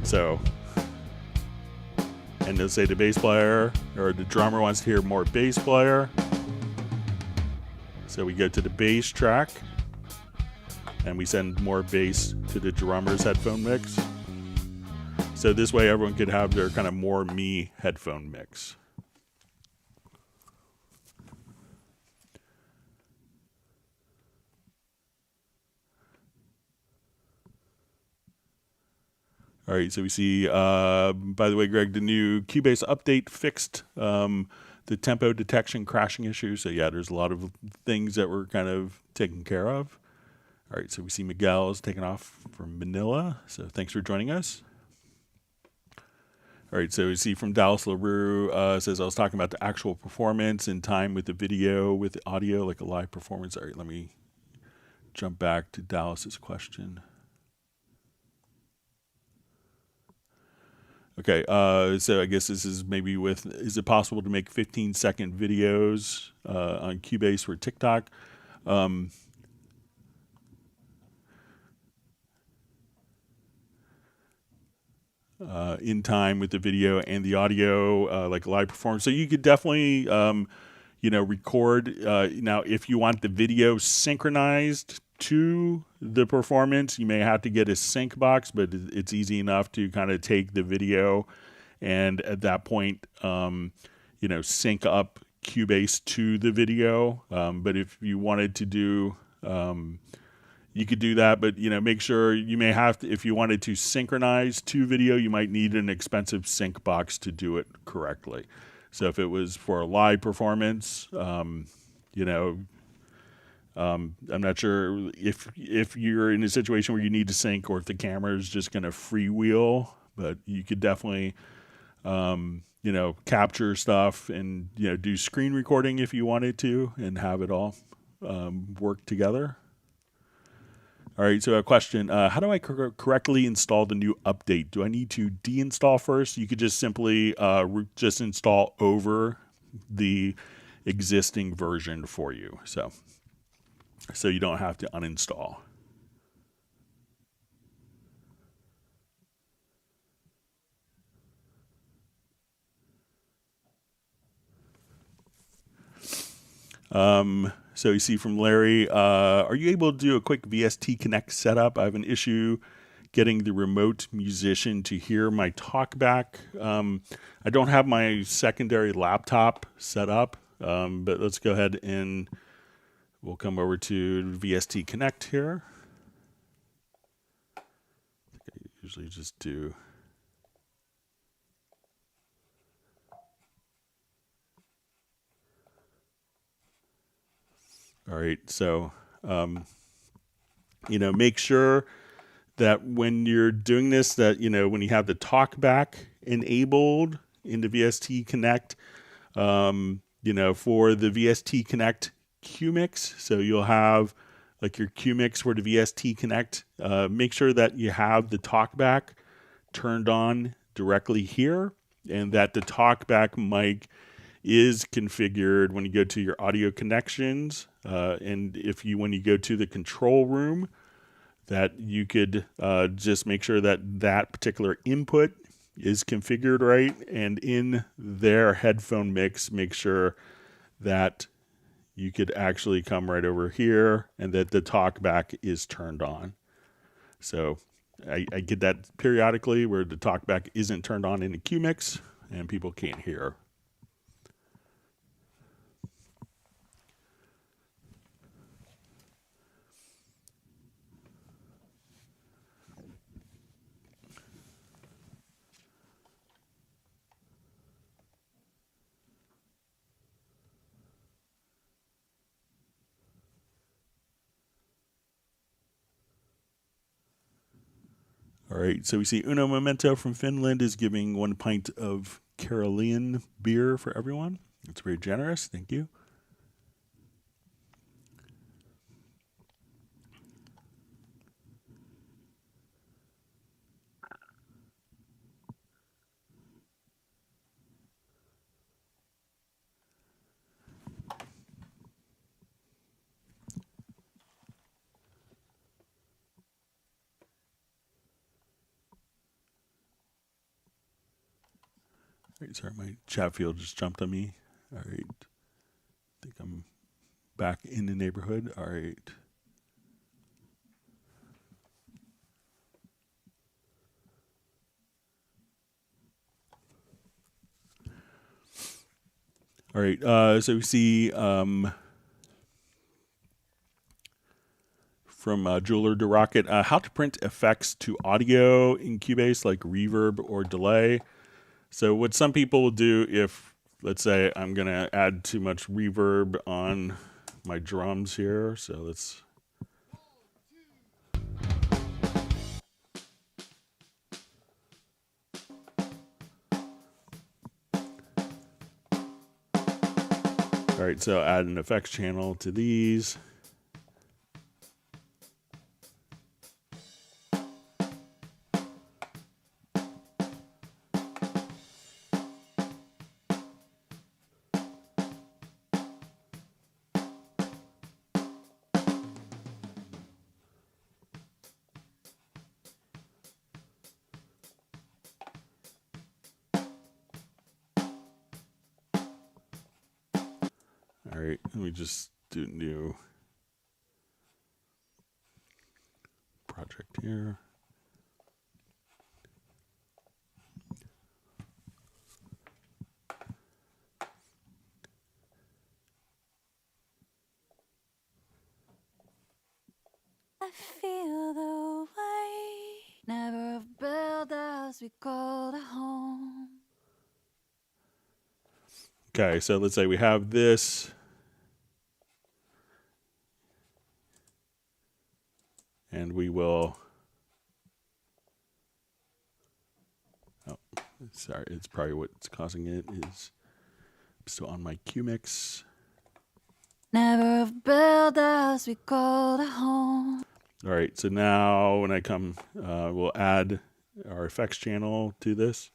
So, and let's say the bass player or the drummer wants to hear more bass player. So we go to the bass track and we send more bass to the drummer's headphone mix. So this way everyone could have their kind of more me headphone mix. All right, so we see, by the way, Greg, the new Cubase update fixed the tempo detection crashing issue. So yeah, there's a lot of things that were kind of taken care of. All right, so we see Miguel is taking off from Manila. So thanks for joining us. All right, so we see from Dallas LaRue says, I was talking about the actual performance in time with the video, with the audio, like a live performance. All right, let me jump back to Dallas's question. Okay, so I guess this is maybe is it possible to make 15-second videos on Cubase for TikTok? In time with the video and the audio, like live performance. So you could definitely, record. Now, if you want the video synchronized to the performance, you may have to get a sync box, but it's easy enough to kind of take the video and at that point, sync up Cubase to the video. But if you wanted to do, you could do that, but make sure you may have to, if you wanted to synchronize to video, you might need an expensive sync box to do it correctly. So if it was for a live performance, I'm not sure if you're in a situation where you need to sync or if the camera is just going to freewheel, but you could definitely, capture stuff and, do screen recording if you wanted to and have it all work together. All right, so a question, how do I correctly install the new update? Do I need to deinstall first? You could just simply just install over the existing version for you. So you don't have to uninstall. So you see from Larry, are you able to do a quick VST Connect setup? I have an issue getting the remote musician to hear my talkback. I don't have my secondary laptop set up, but let's go ahead and we'll come over to VST Connect here. I usually just do. All right, so, make sure that when you're doing this, that, when you have the talkback enabled into VST Connect, for the VST Connect QMix, so you'll have like your QMix for the VST Connect, make sure that you have the talkback turned on directly here and that the talkback mic is configured when you go to your audio connections, and when you go to the control room, that you could just make sure that particular input is configured right, and in their headphone mix, make sure that you could actually come right over here and that the talkback is turned on. So I get that periodically where the talkback isn't turned on in the QMix and people can't hear. All right, so we see Uno Momento from Finland is giving 1 pint of Carolean beer for everyone. That's very generous. Thank you. All right, sorry, my chat field just jumped on me. All right, I think I'm back in the neighborhood. All right. All right, so we see from Jeweler to Rocket, how to print effects to audio in Cubase, like reverb or delay. So what some people will do if, let's say, I'm going to add too much reverb on my drums here. So let's... All right, so add an effects channel to these. All right, let me just do a new project here. I feel the weight. Never a build as we call a home. Okay, so let's say we have this. And we will, oh, sorry, it's probably what's causing it is I'm still on my QMix. Never a build as we call a home. All right, so now when I come, we'll add our effects channel to this.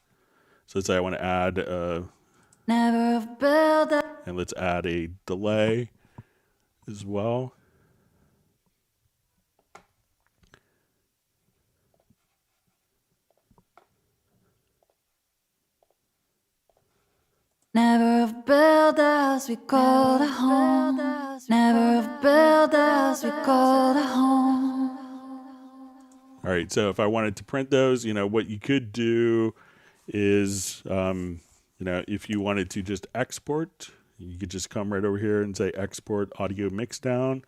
So let's say I want to add, Never a build and let's add a delay as well. Never a build as we call a home. Never a build as we call a home. All right, so if I wanted to print those, you know, what you could do is, you know, if you wanted to just export, you could just come right over here and say export audio mix down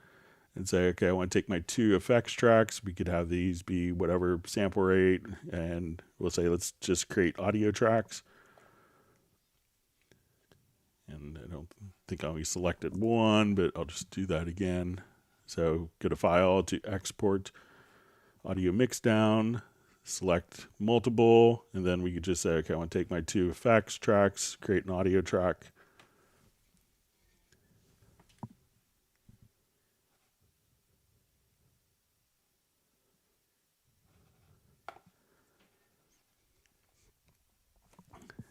and say, okay, I want to take my 2 effects tracks. We could have these be whatever sample rate, and we'll say, let's just create audio tracks. And I don't think I only selected one, but I'll just do that again. So go to File, to Export Audio Mix Down, select Multiple, and then we could just say, okay, I want to take my 2 effects tracks, create an audio track.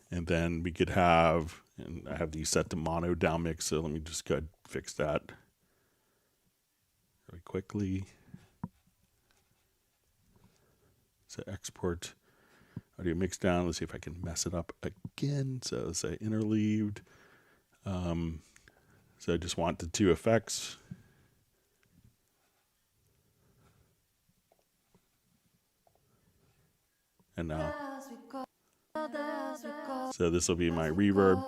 And then we could have, and I have these set to mono down mix, so let me just go ahead and fix that really quickly. So export audio mix down. Let's see if I can mess it up again. So let's say interleaved. So I just want the 2 effects. And now, so this will be my reverb.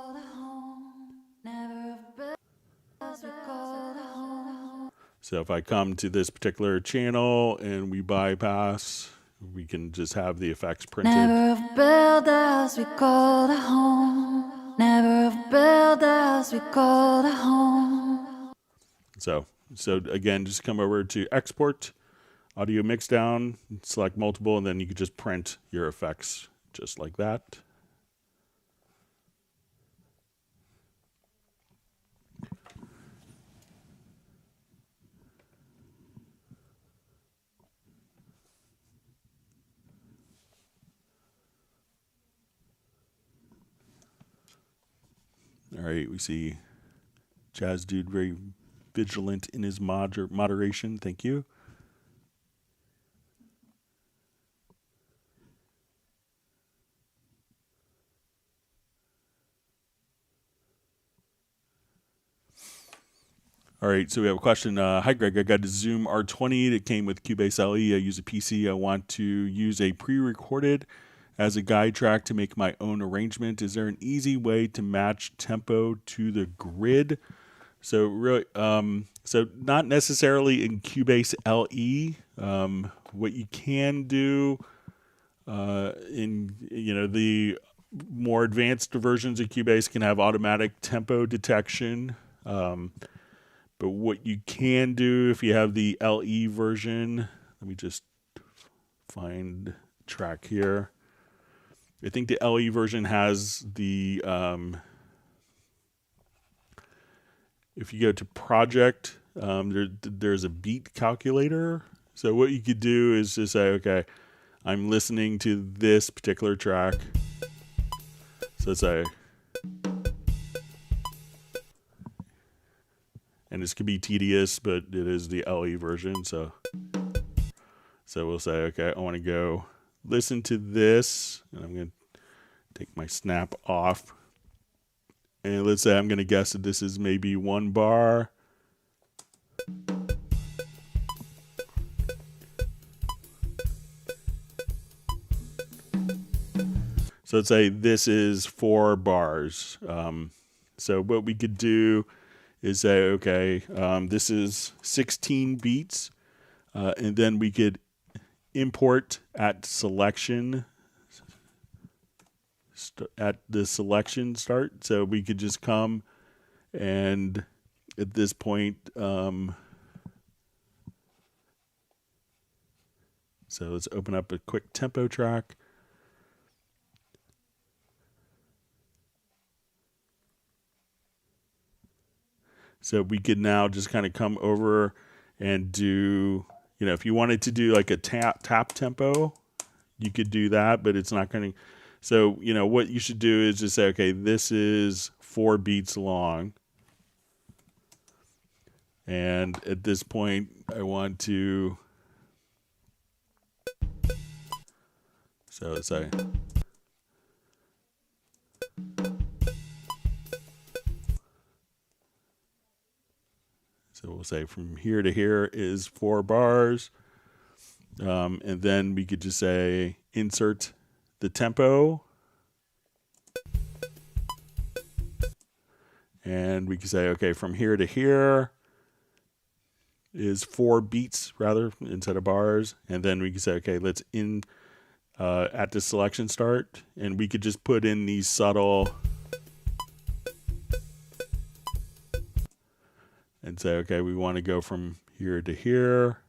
So if I come to this particular channel and we bypass, we can just have the effects printed. Never a build as we call a home. Never a build as we call a home. So again, just come over to export, audio mix down, select multiple, and then you can just print your effects just like that. All right, we see Jazz Dude very vigilant in his moderation. Thank you. All right, so we have a question. Hi, Greg. I got a Zoom R20 that came with Cubase LE. I use a PC. I want to use a pre-recorded as a guide track to make my own arrangement. Is there an easy way to match tempo to the grid? So really, so not necessarily in Cubase LE. What you can do in the more advanced versions of Cubase can have automatic tempo detection. But what you can do if you have the LE version, let me just find track here. I think the LE version has the, if you go to project, there's a beat calculator. So what you could do is just say, okay, I'm listening to this particular track. So say, and this could be tedious, but it is the LE version. So we'll say, okay, I want to go listen to this, and I'm going to take my snap off. And let's say I'm going to guess that this is maybe 1 bar. So let's say this is 4 bars. So what we could do is say, okay, this is 16 beats. And then we could import at selection at the selection start. So we could just come and at this point, so let's open up a quick tempo track. So we could now just kind of come over and do, if you wanted to do like a tap tempo, you could do that, but it's not going to. So, what you should do is just say, okay, this is 4 beats long. And at this point, I want to, so say, so we'll say from here to here is 4 bars. And then we could just say insert the tempo. And we can say, okay, from here to here is 4 beats rather instead of bars. And then we can say, okay, let's at the selection start. And we could just put in these subtle and say, okay, we want to go from here to here.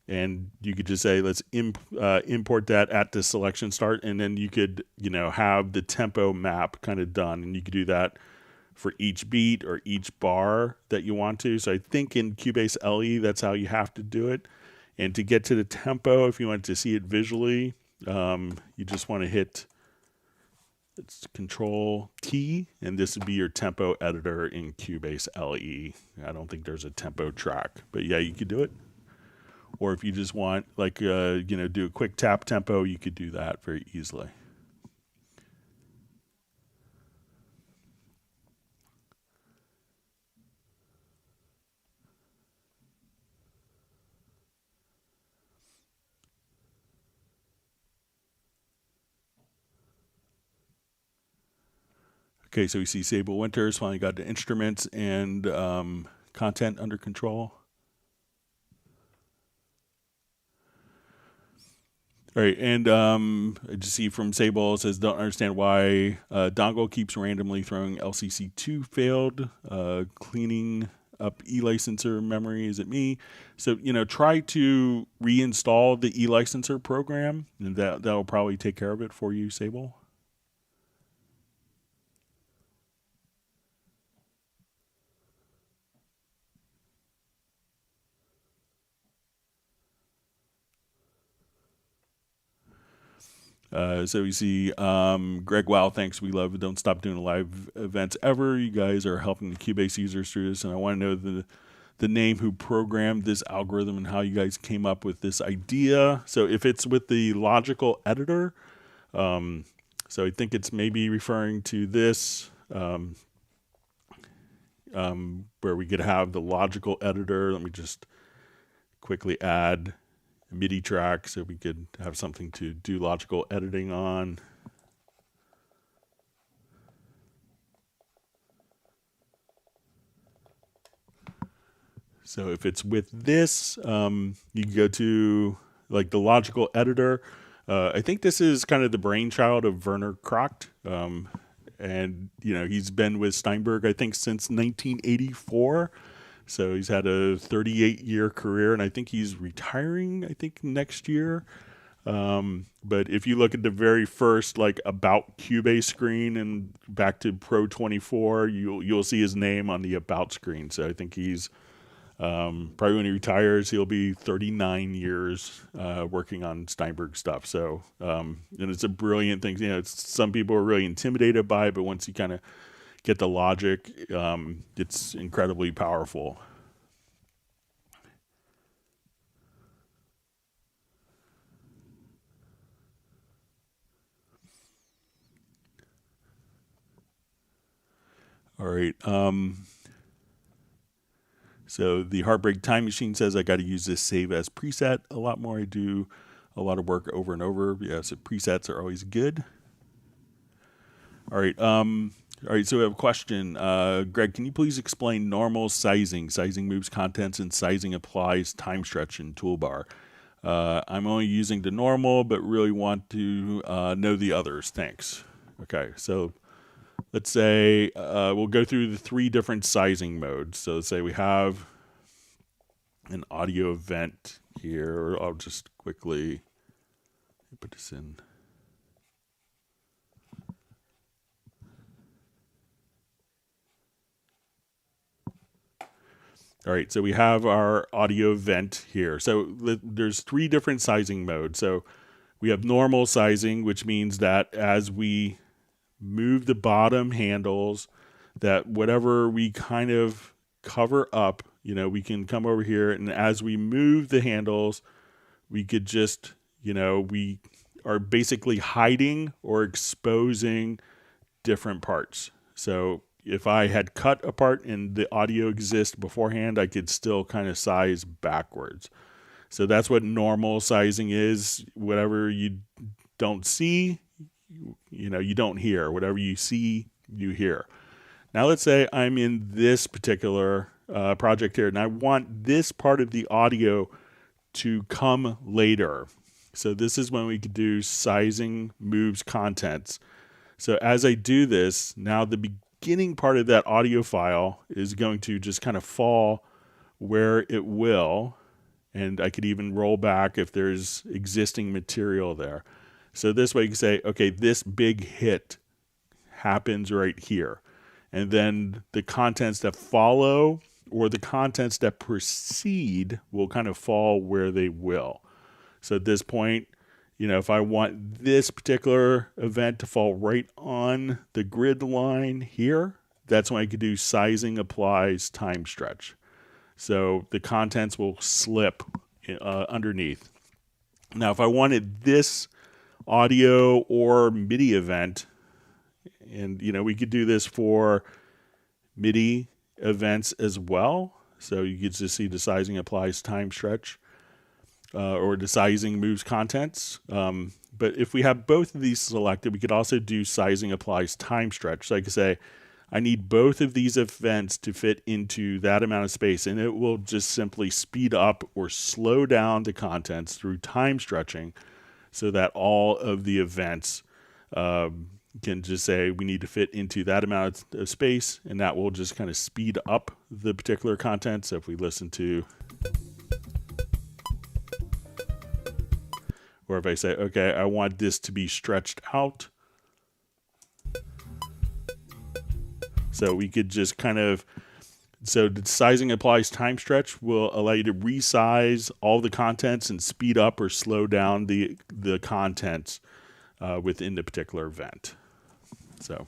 And you could just say, let's import that at the selection start. And then you could, have the tempo map kind of done. And you could do that for each beat or each bar that you want to. So I think in Cubase LE, that's how you have to do it. And to get to the tempo, if you want to see it visually, you just want to hit Control T, and this would be your tempo editor in Cubase LE. I don't think there's a tempo track, but yeah, you could do it. Or if you just want, do a quick tap tempo, you could do that very easily. Okay, so we see Sable Winters finally got the instruments and content under control. All right, and I just see from Sable, it says, don't understand why dongle keeps randomly throwing LCC2 failed, cleaning up eLicenser memory, is it me? So, try to reinstall the eLicenser program, and that'll probably take care of it for you, Sable. So we see Greg, wow, thanks. We love it. Don't stop doing live events ever. You guys are helping the Cubase users through this, and I want to know the name who programmed this algorithm and how you guys came up with this idea. So if it's with the logical editor, so I think it's maybe referring to this, where we could have the logical editor. Let me just quickly add a MIDI track so we could have something to do logical editing on. So if it's with this, you can go to like the logical editor. I think this is kind of the brainchild of Werner Kracht. And, he's been with Steinberg, I think, since 1984. So he's had a 38-year career, and I think he's retiring, next year. But if you look at the very first, About Cubase screen and back to Pro 24, you'll see his name on the About screen. So I think he's probably when he retires, he'll be 39 years working on Steinberg stuff. So, and it's a brilliant thing. Some people are really intimidated by it, but once you kind of get the logic, it's incredibly powerful. All right. So the Heartbreak Time Machine says I got to use this save as preset a lot more. I do a lot of work over and over. Yeah, so presets are always good. All right. All right, so we have a question. Greg, can you please explain normal sizing? Sizing moves contents and sizing applies time stretch in toolbar. I'm only using the normal, but really want to know the others. Thanks. Okay, so let's say we'll go through the 3 different sizing modes. So let's say we have an audio event here. I'll just quickly put this in. All right, so we have our audio event here. So there's 3 different sizing modes. So we have normal sizing, which means that as we move the bottom handles, that whatever we kind of cover up, we can come over here, and as we move the handles, we could just, we are basically hiding or exposing different parts. So if I had cut a part and the audio exists beforehand, I could still kind of size backwards. So that's what normal sizing is. Whatever you don't see, you don't hear. Whatever you see, you hear. Now let's say I'm in this particular project here, and I want this part of the audio to come later. So this is when we could do sizing moves contents. So as I do this, now the beginning part of that audio file is going to just kind of fall where it will, and I could even roll back if there's existing material there. So this way you can say, okay, this big hit happens right here. And then the contents that follow or the contents that precede will kind of fall where they will. So at this point, if I want this particular event to fall right on the grid line here, that's when I could do sizing applies time stretch. So the contents will slip underneath. Now, if I wanted this audio or MIDI event, and we could do this for MIDI events as well. So you could just see the sizing applies time stretch. Or the sizing moves contents. But if we have both of these selected, we could also do sizing applies time stretch. So I could say, I need both of these events to fit into that amount of space, and it will just simply speed up or slow down the contents through time stretching so that all of the events can just say we need to fit into that amount of space, and that will just kind of speed up the particular content. So if we listen to... Or if I say, okay, I want this to be stretched out. So we could just kind of, so the sizing applies time stretch will allow you to resize all the contents and speed up or slow down the contents within the particular event. So.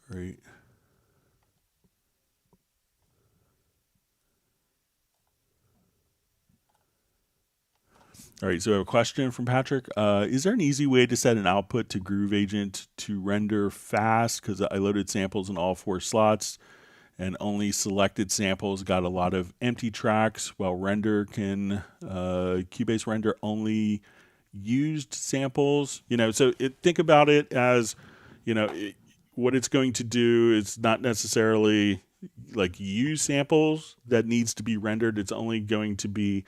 Right. All right, so I have a question from Patrick. Is there an easy way to set an output to Groove Agent to render fast? Because I loaded samples in all 4 slots and only selected samples got a lot of empty tracks, while Cubase Render only used samples. So think about it as, what it's going to do is not necessarily like use samples that needs to be rendered. It's only going to be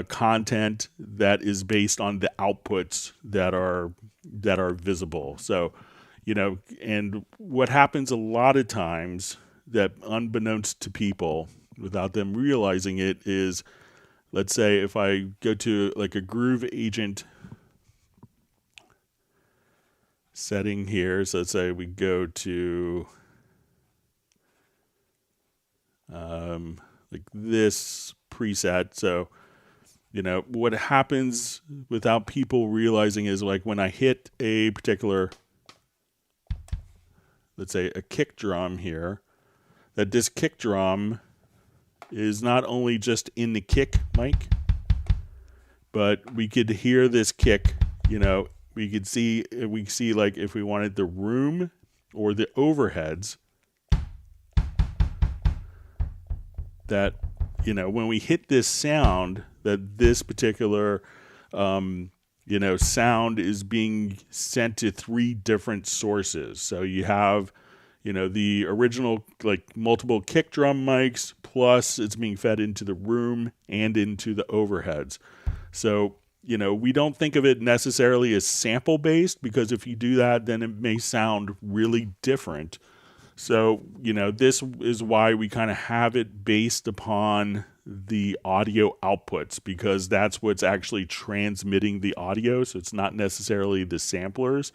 content that is based on the outputs that are visible. So, and what happens a lot of times that unbeknownst to people without them realizing it is, let's say if I go to like a Groove Agent setting here. So let's say we go to like this preset. So, what happens without people realizing is like when I hit a particular, let's say a kick drum here, that this kick drum is not only just in the kick mic, but we could hear this kick, we could see, like if we wanted the room or the overheads, that, you know, when we hit this sound, that this particular, you know, sound is being sent to 3 different sources. So you have, you know, the original, like multiple kick drum mics, plus it's being fed into the room and into the overheads. So, you know, we don't think of it necessarily as sample based, because if you do that, then it may sound really different. So, you know, this is why we kind of have it based upon the audio outputs, because that's what's actually transmitting the audio. So it's not necessarily the samplers.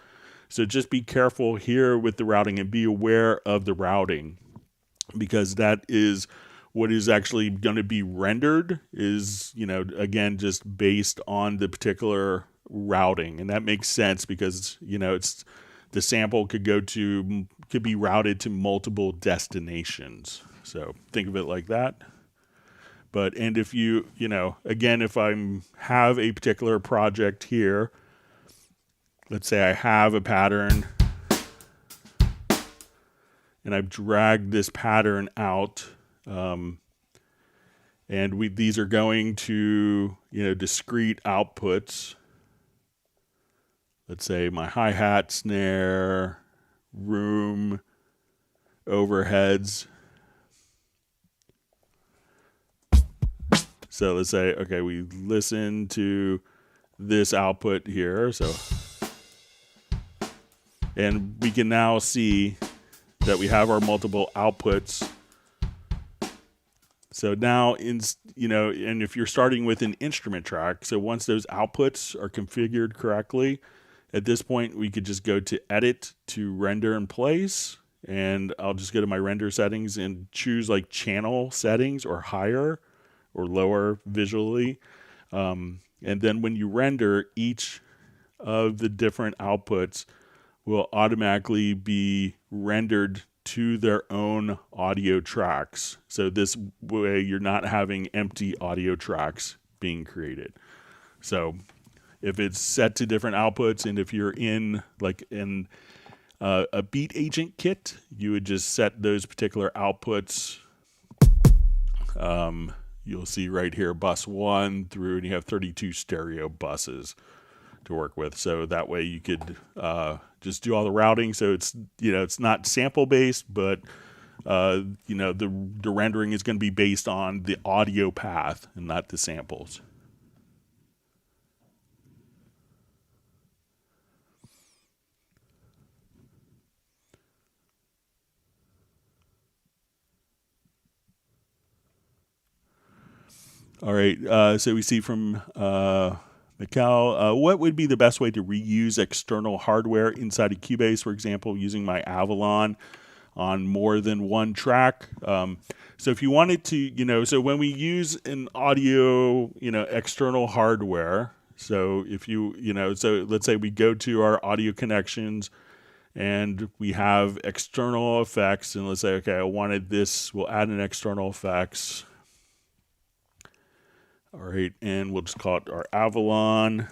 So just be careful here with the routing and be aware of the routing, because that is what is actually going to be rendered is, you know, again, just based on the particular routing. And that makes sense because, you know, it's the sample could be routed to multiple destinations. So think of it like that. But, and if you know, again, if I have a particular project here, let's say I have a pattern and I've dragged this pattern out, and these are going to, you know, discrete outputs. Let's say my hi-hat, snare, room, overheads. So let's say, okay, we listen to this output here. So, and we can now see that we have our multiple outputs. So now, you know, and if you're starting with an instrument track, so once those outputs are configured correctly, at this point we could just go to edit to render in place, and I'll just go to my render settings and choose like channel settings or higher or lower visually. And then when you render, each of the different outputs will automatically be rendered to their own audio tracks. So this way you're not having empty audio tracks being created. So if it's set to different outputs, and if you're in like in a beat agent kit, you would just set those particular outputs. You'll see right here, bus 1 through, and you have 32 stereo buses to work with. So that way you could just do all the routing. So it's, you know, it's not sample based, but you know, the rendering is going to be based on the audio path and not the samples. All right, so we see from Mikkel, what would be the best way to reuse external hardware inside of Cubase, for example, using my Avalon on more than one track? So if you wanted to, you know, so when we use an audio, you know, external hardware, so if you know, so let's say we go to our audio connections and we have external effects, and let's say, okay, I wanted this, we'll add an external effects. All right, and we'll just call it our Avalon.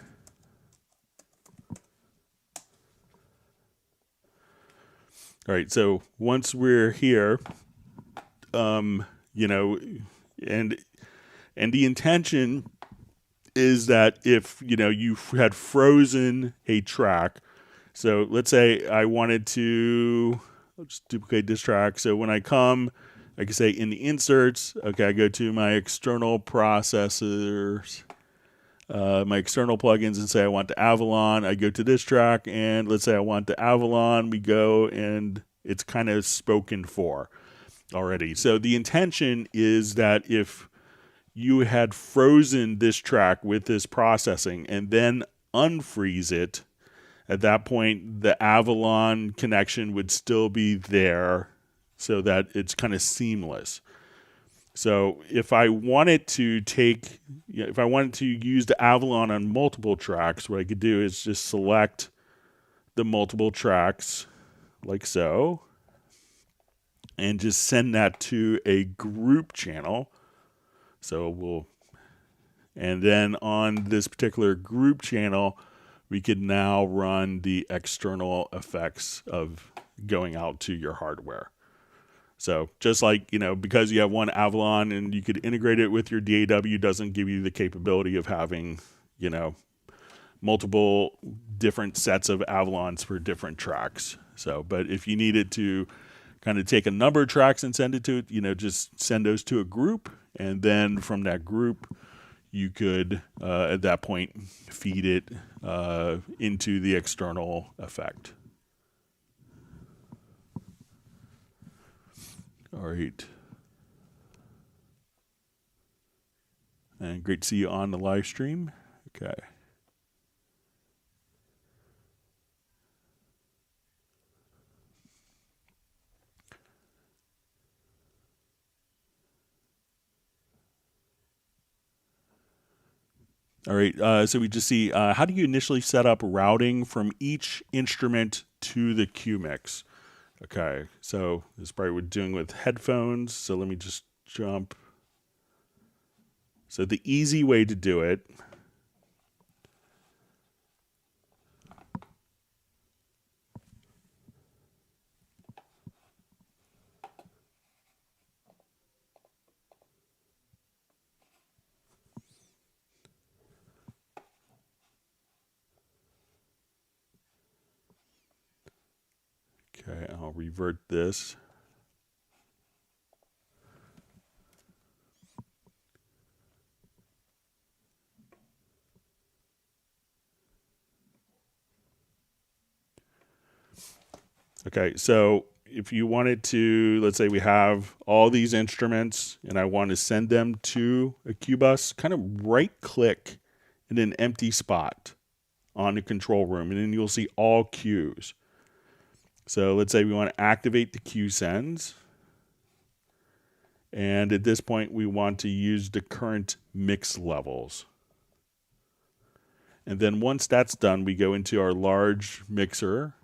All right, so once we're here, you know, and the intention is that if, you know, you had frozen a track, so let's say I wanted to, I'll just duplicate this track. So when I come, I can say in the inserts, okay, I go to my external processors, my external plugins, and say I want the Avalon. I go to this track, and let's say I want the Avalon. We go, and it's kind of spoken for already. So the intention is that if you had frozen this track with this processing and then unfreeze it, at that point, the Avalon connection would still be there, so that it's kind of seamless. So if I wanted to use the Avalon on multiple tracks, what I could do is just select the multiple tracks like so, and just send that to a group channel. So and then on this particular group channel, we could now run the external effects of going out to your hardware. So just like, because you have one Avalon and you could integrate it with your DAW, doesn't give you the capability of having, multiple different sets of Avalons for different tracks. So, but if you needed to kind of take a number of tracks and send it to it, just send those to a group. And then from that group, you could, at that point, feed it into the external effect. All right. And great to see you on the live stream. Okay. All right, so we just see, how do you initially set up routing from each instrument to the Q mix? Okay, so this is probably what we're doing with headphones. So let me just jump. So the easy way to do it, okay, I'll revert this. Okay, so if you wanted to, let's say we have all these instruments and I want to send them to a Cubase, kind of right click in an empty spot on the control room, and then you'll see all cues. So let's say we want to activate the Q sends. And at this point, we want to use the current mix levels. And then once that's done, we go into our large mixer.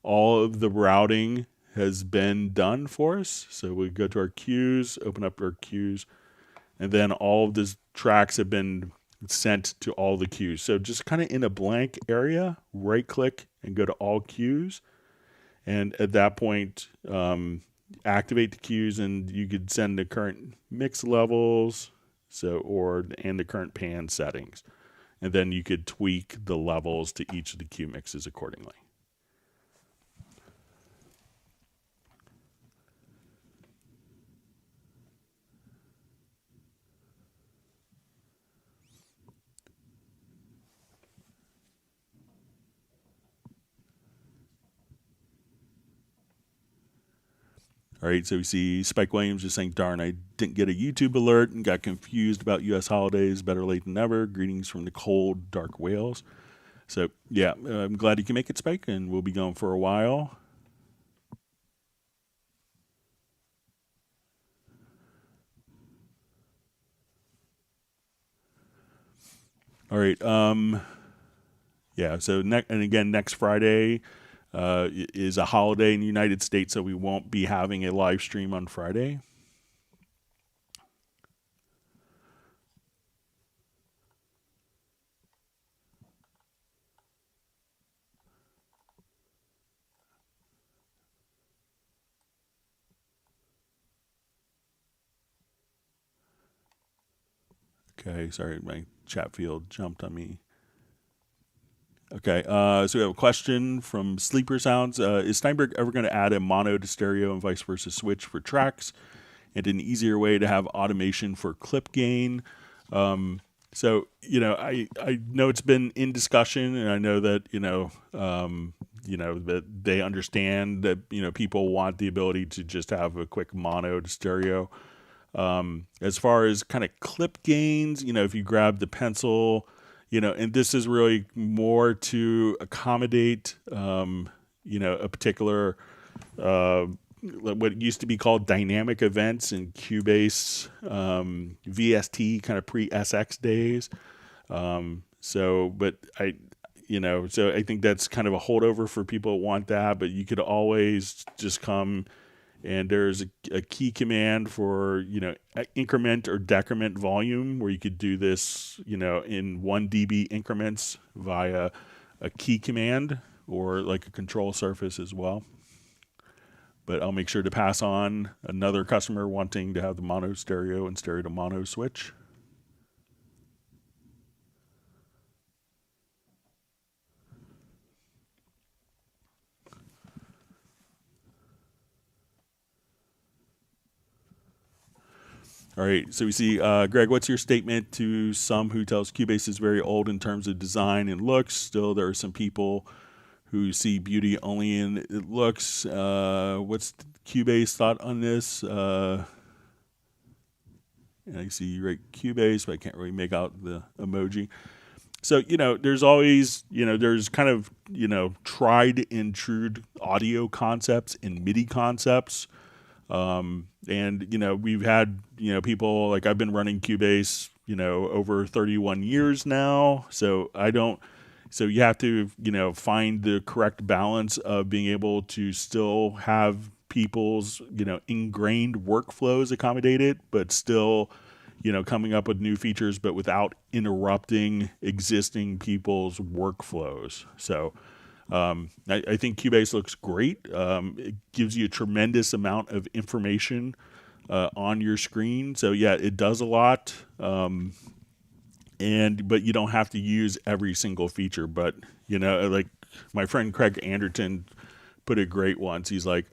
All of the routing has been done for us. So we go to our cues, open up our cues, and then all of the tracks have been sent to all the cues. So just kind of in a blank area, right click and go to all cues. And at that point, activate the cues, and you could send the current mix levels, and the current pan settings. And then you could tweak the levels to each of the cue mixes accordingly. All right, so we see Spike Williams just saying, darn, I didn't get a YouTube alert and got confused about U.S. holidays. Better late than never. Greetings from the cold, dark Wales. So, yeah, I'm glad you can make it, Spike, and we'll be going for a while. All right, yeah, so next Friday is a holiday in the United States, so we won't be having a live stream on Friday. Okay, sorry, my chat field jumped on me. Okay, so we have a question from Sleeper Sounds. Is Steinberg ever going to add a mono to stereo and vice versa switch for tracks, and an easier way to have automation for clip gain? So, I know it's been in discussion, and I know that, that they understand that, people want the ability to just have a quick mono to stereo. As far as kind of clip gains, if you grab the pencil, and this is really more to accommodate, a particular, what used to be called dynamic events in Cubase, VST kind of pre-SX days. So I think that's kind of a holdover for people who want that, but you could always just come And there's a key command for, increment or decrement volume, where you could do this, in 1 dB increments via a key command or like a control surface as well. But I'll make sure to pass on another customer wanting to have the mono stereo and stereo to mono switch. All right, so we see, Greg, what's your statement to some who tells Cubase is very old in terms of design and looks? Still, there are some people who see beauty only in it looks. What's Cubase thought on this? And I see you write Cubase, but I can't really make out the emoji. So, there's always, there's kind of, tried and true audio concepts and MIDI concepts. And, we've had, people like I've been running Cubase, over 31 years now. So you have to, find the correct balance of being able to still have people's, ingrained workflows accommodated, but still, coming up with new features, but without interrupting existing people's workflows. So, I think Cubase looks great. It gives you a tremendous amount of information on your screen. So yeah, it does a lot. But you don't have to use every single feature. But like my friend Craig Anderton put it great once. He's like,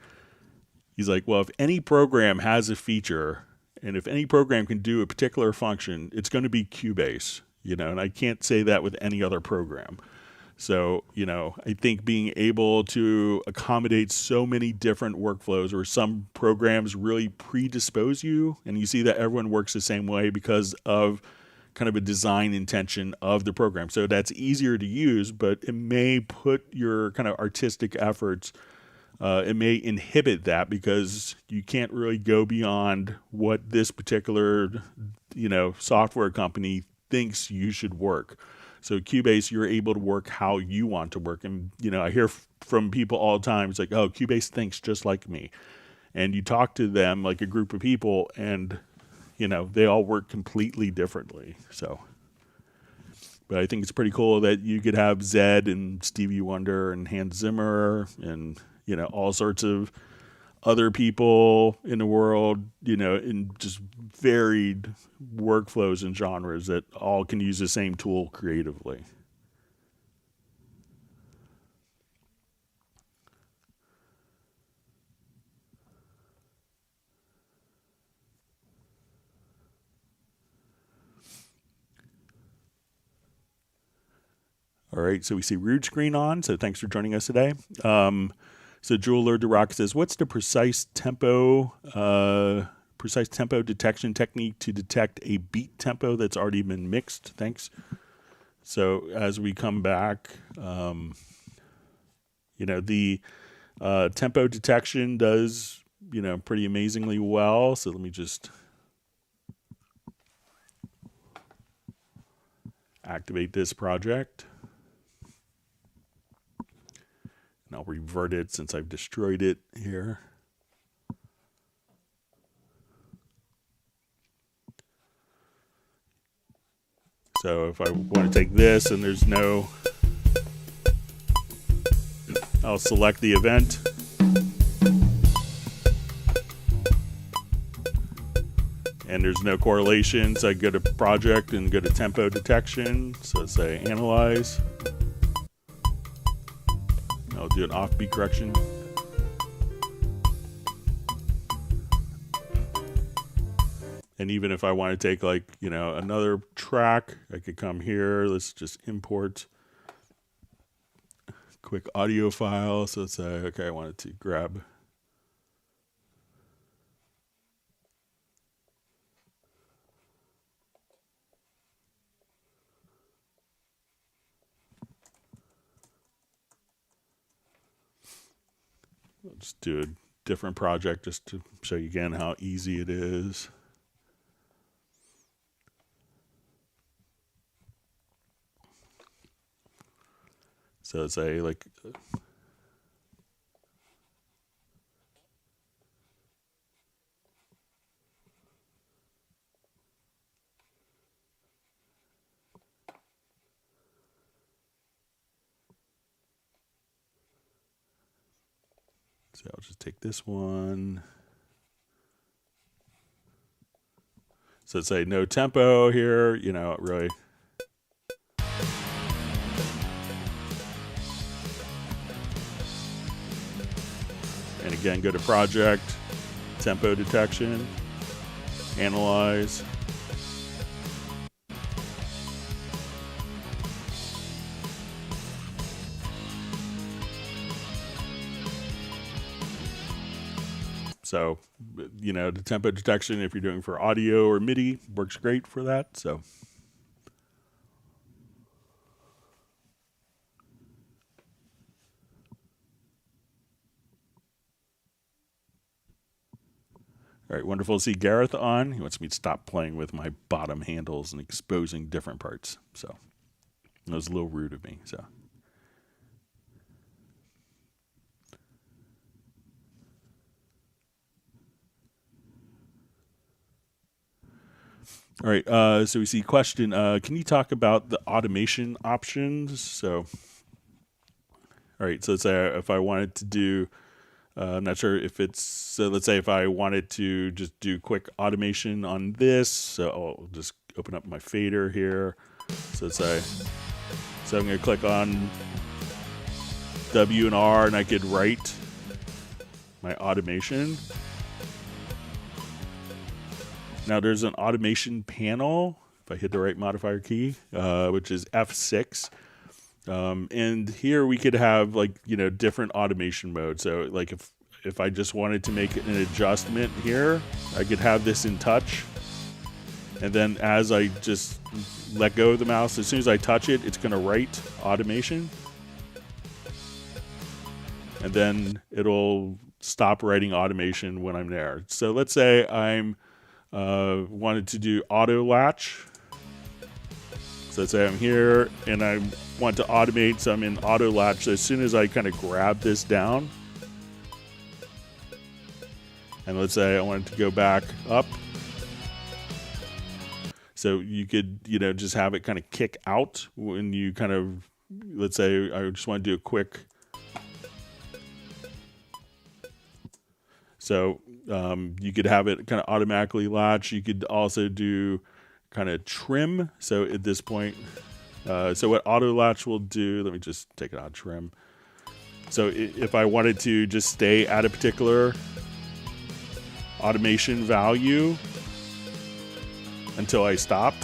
well, if any program has a feature, and if any program can do a particular function, it's going to be Cubase. And I can't say that with any other program. So, I think being able to accommodate so many different workflows, where some programs really predispose you, and you see that everyone works the same way because of kind of a design intention of the program. So that's easier to use, but it may put your kind of artistic efforts, it may inhibit that because you can't really go beyond what this particular, software company thinks you should work. So Cubase, you're able to work how you want to work. And, I hear from people all the time, it's like, oh, Cubase thinks just like me. And you talk to them like a group of people and, they all work completely differently. So, but I think it's pretty cool that you could have Zed and Stevie Wonder and Hans Zimmer and, all sorts of other people in the world, in just varied workflows and genres that all can use the same tool creatively. All right, so we see Rude Screen on, so thanks for joining us today. So Jeweler de Rock says, what's the precise tempo detection technique to detect a beat tempo that's already been mixed? Thanks. So as we come back, the tempo detection does, pretty amazingly well. So let me just activate this project. And I'll revert it since I've destroyed it here. So if I want to take this and there's no, I'll select the event. And there's no correlation, so I go to project and go to tempo detection. So say analyze. I'll do an offbeat correction. And even if I want to take another track, I could come here. Let's just import quick audio file. So let's say, okay, I wanted to grab let's do a different project just to show you again how easy it is. So it's a So I'll just take this one. So let's say no tempo here, you know, really. And again, go to project, tempo detection, analyze. So, you know, the tempo detection, if you're doing for audio or MIDI, works great for that. So, all right, wonderful to see Gareth on. He wants me to stop playing with my bottom handles and exposing different parts. So, that was a little rude of me. So. All right, so we see question, can you talk about the automation options? So, all right, so let's say if I wanted to do, I'm not sure if it's, so let's say if I wanted to just do quick automation on this, so I'll just open up my fader here. So let's say, so I'm going to click on W and R and I could write my automation. Now there's an automation panel, if I hit the right modifier key, which is F6. And here we could have like, you know, different automation modes. So like if I just wanted to make an adjustment here, I could have this in touch. And then as I just let go of the mouse, as soon as I touch it, it's going to write automation. And then it'll stop writing automation when I'm there. So let's say I'm wanted to do auto latch. So let's say I'm here and I want to automate, so I'm in auto latch. So as soon as I kind of grab this down, and let's say I wanted to go back up, so you could, you know, just have it kind of kick out when you kind of, let's say I just want to do a quick. So you could have it kind of automatically latch. You could also do kind of trim. So at this point, so what auto latch will do, let me just take it out, trim. So if I wanted to just stay at a particular automation value until I stop,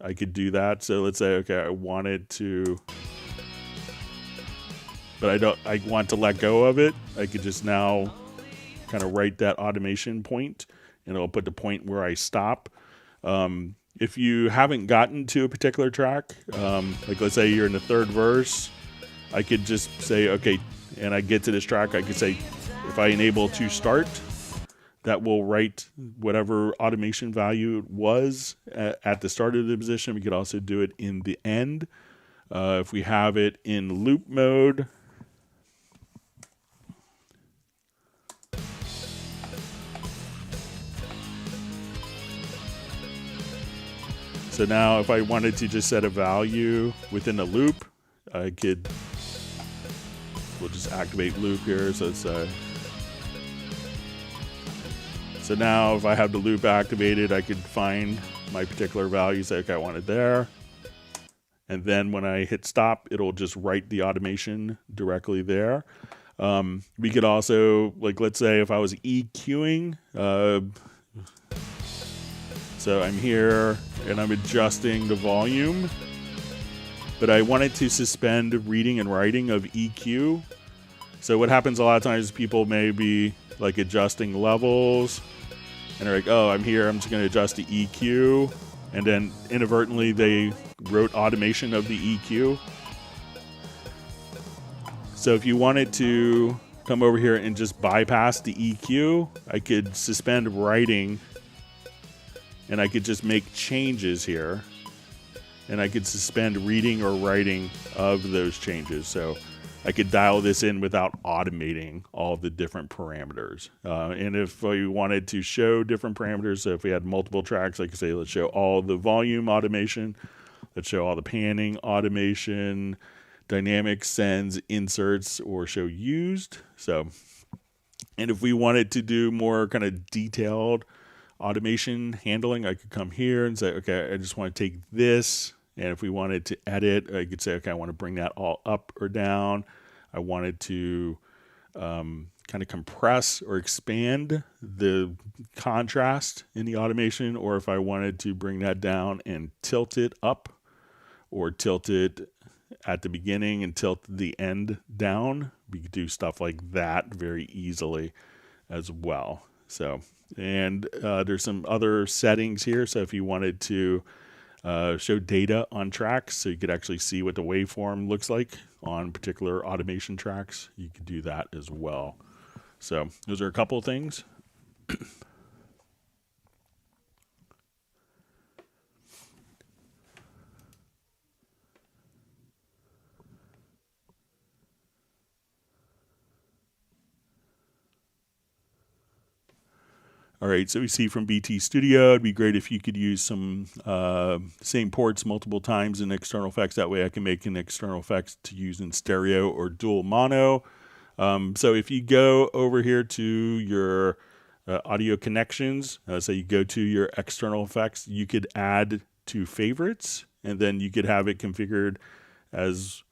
I could do that. So let's say, okay, I wanted to, but I want to let go of it. I could just now kind of write that automation point and it'll put the point where I stop. If you haven't gotten to a particular track, like let's say you're in the third verse, I could just say, okay, and I get to this track, I could say, if I enable to start, that will write whatever automation value it was at the start of the position. We could also do it in the end. If we have it in loop mode, so now if I wanted to just set a value within a loop, I could, we'll just activate loop here. So it's, so now if I have the loop activated, I could find my particular value, say, okay, I want it there. And then when I hit stop, it'll just write the automation directly there. We could also, like, let's say if I was EQing, so I'm here and I'm adjusting the volume, but I wanted to suspend reading and writing of EQ. So what happens a lot of times is people may be like adjusting levels and they're like, oh, I'm here, I'm just going to adjust the EQ. And then inadvertently they wrote automation of the EQ. So if you wanted to come over here and just bypass the EQ, I could suspend writing and I could just make changes here. And I could suspend reading or writing of those changes. So I could dial this in without automating all the different parameters. And if we wanted to show different parameters, so if we had multiple tracks, I could say, let's show all the volume automation, let's show all the panning automation, dynamic sends, inserts, or show used. So And if we wanted to do more kind of detailed automation handling, I could come here and say, okay, I just want to take this. And if we wanted to edit, I could say, okay, I want to bring that all up or down. I wanted to kind of compress or expand the contrast in the automation, or if I wanted to bring that down and tilt it up or tilt it at the beginning and tilt the end down, we could do stuff like that very easily as well. So, and there's some other settings here. So if you wanted to show data on tracks, so you could actually see what the waveform looks like on particular automation tracks, you could do that as well. So those are a couple of things. All right, so we see from BT Studio, it'd be great if you could use some same ports multiple times in external effects. That way I can make an external effects to use in stereo or dual mono. So if you go over here to your audio connections, so you go to your external effects, you could add to favorites, and then you could have it configured as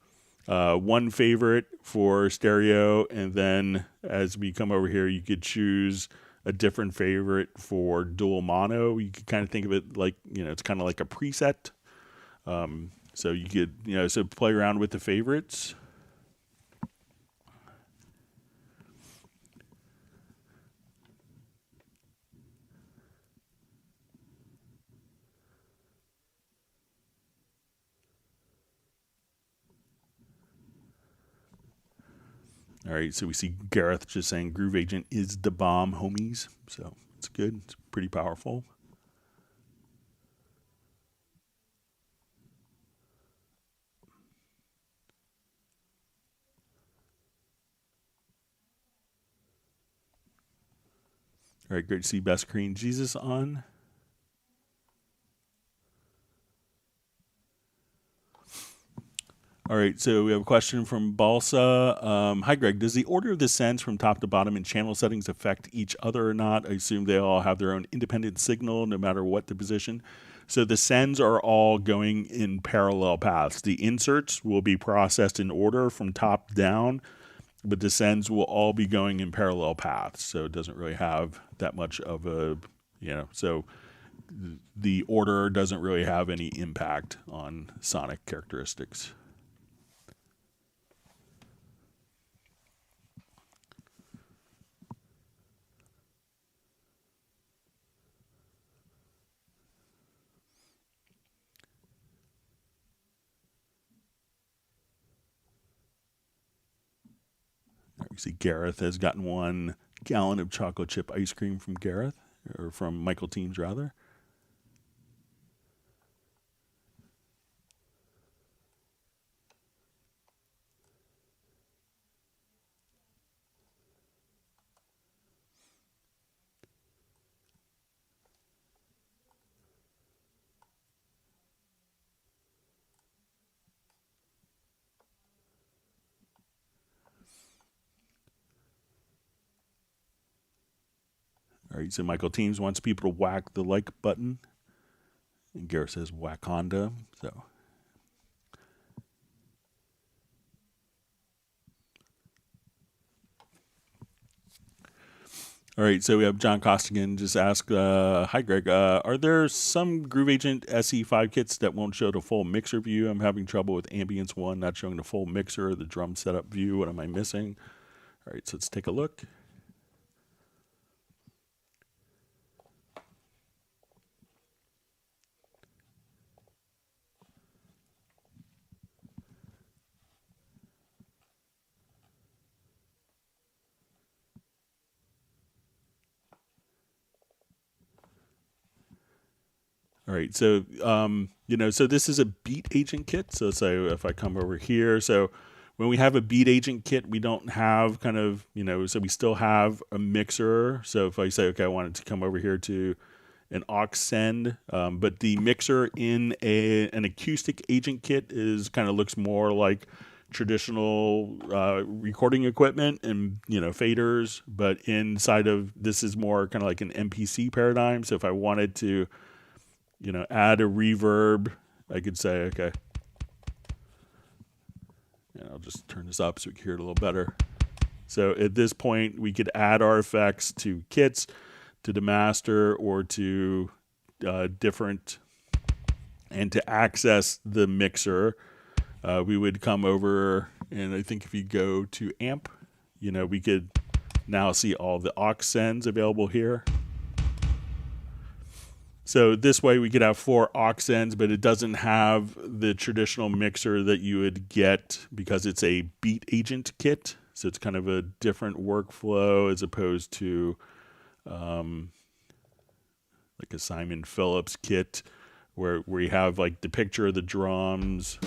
one favorite for stereo, and then as we come over here, you could choose a different favorite for dual mono. You could kind of think of it like, it's kind of like a preset. So you could, so play around with the favorites. All right, so we see Gareth just saying Groove Agent is the bomb, homies. So it's good. It's pretty powerful. All right, great to see Best Korean Jesus on. All right, so we have a question from Balsa. Hi, Greg. Does the order of the sends from top to bottom in channel settings affect each other or not? I assume they all have their own independent signal no matter what the position. So the sends are all going in parallel paths. The inserts will be processed in order from top down, but the sends will all be going in parallel paths. So it doesn't really have that much of a, so the order doesn't really have any impact on sonic characteristics. You see Gareth has gotten 1 gallon of chocolate chip ice cream from Gareth, or from Michael Teams rather. All right, so Michael Teams wants people to whack the like button. And Gareth says Wakanda. So all right, so we have John Costigan just asked, hi Greg, are there some Groove Agent SE5 kits that won't show the full mixer view? I'm having trouble with Ambience 1 not showing the full mixer, the drum setup view. What am I missing? All right, so let's take a look. All right, so, so this is a beat agent kit. So say if I come over here, so when we have a beat agent kit, we don't have kind of, so we still have a mixer. So if I say, okay, I want it to come over here to an aux send, but the mixer in an acoustic agent kit is kind of looks more like traditional recording equipment and, faders, but inside of this is more kind of like an MPC paradigm. So if I wanted to, add a reverb, I could say, okay, and I'll just turn this up so we can hear it a little better. So at this point, we could add our effects to kits, to the master, or to different, and to access the mixer, we would come over, and I think if you go to amp, we could now see all the aux sends available here. So this way we could have 4 aux sends, but it doesn't have the traditional mixer that you would get because it's a beat agent kit. So it's kind of a different workflow as opposed to like a Simon Phillips kit where you have like the picture of the drums.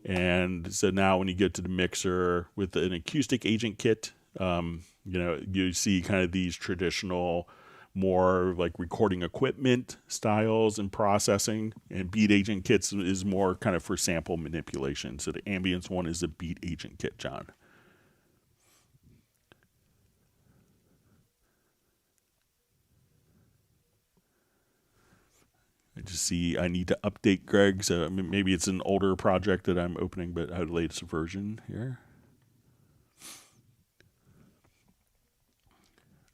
And so now when you get to the mixer with an acoustic agent kit, you see kind of these traditional, more like recording equipment styles and processing, and beat agent kits is more kind of for sample manipulation. So the ambience one is a beat agent kit, John. I just see I need to update Greg, so maybe it's an older project that I'm opening, but I have the latest version here.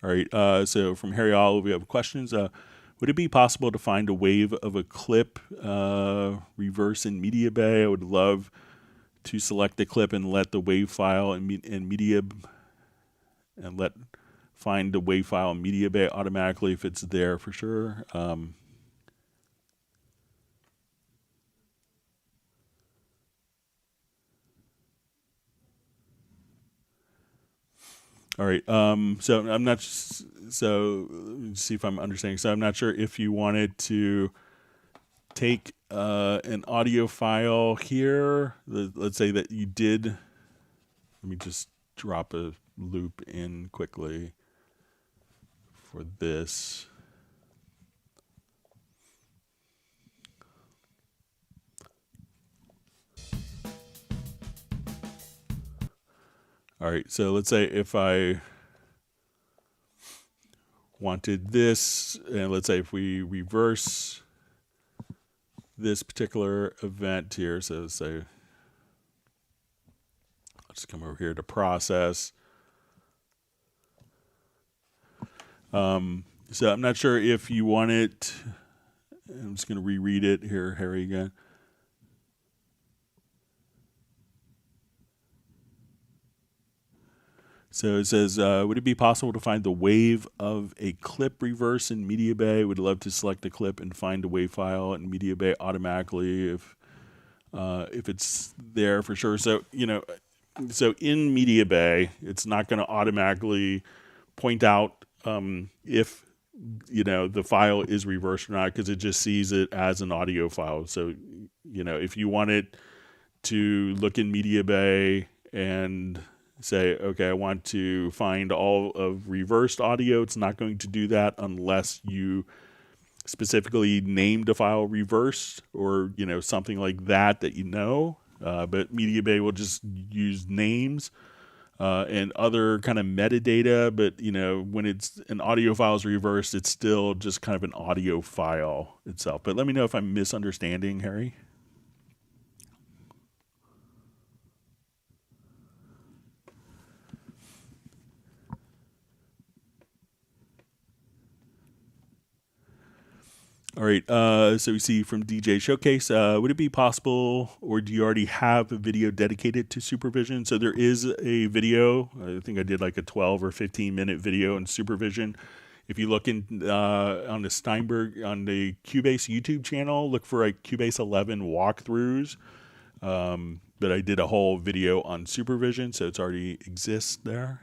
All right, so from Harry Olive, we have questions. Would it be possible to find a wave of a clip reverse in Media Bay? I would love to select the clip and let the wave file in Media and find the wave file in Media Bay automatically if it's there for sure. All right. So I'm not. So let's see if I'm understanding. So I'm not sure if you wanted to take an audio file here. Let's say that you did. Let me just drop a loop in quickly for this. All right, so let's say if I wanted this, and let's say if we reverse this particular event here, so let's say, I'll just come over here to process. So I'm not sure if you want it, I'm just going to reread it here, Harry, again. So it says, would it be possible to find the wave of a clip reverse in Media Bay? Would love to select a clip and find a wave file in Media Bay automatically if it's there for sure. So, so in Media Bay, it's not going to automatically point out if, the file is reversed or not, because it just sees it as an audio file. So, if you wanted to look in Media Bay and say, okay, I want to find all of reversed audio, it's not going to do that unless you specifically named a file reversed or, something like that but Media Bay will just use names and other kind of metadata, but, when it's an audio file is reversed, it's still just kind of an audio file itself. But let me know if I'm misunderstanding, Harry. All right, so we see from DJ Showcase, would it be possible, or do you already have a video dedicated to supervision? So there is a video, I think I did like a 12 or 15 minute video in supervision. If you look in on the Steinberg, on the Cubase YouTube channel, look for like Cubase 11 walkthroughs. But I did a whole video on supervision, so it's already exists there.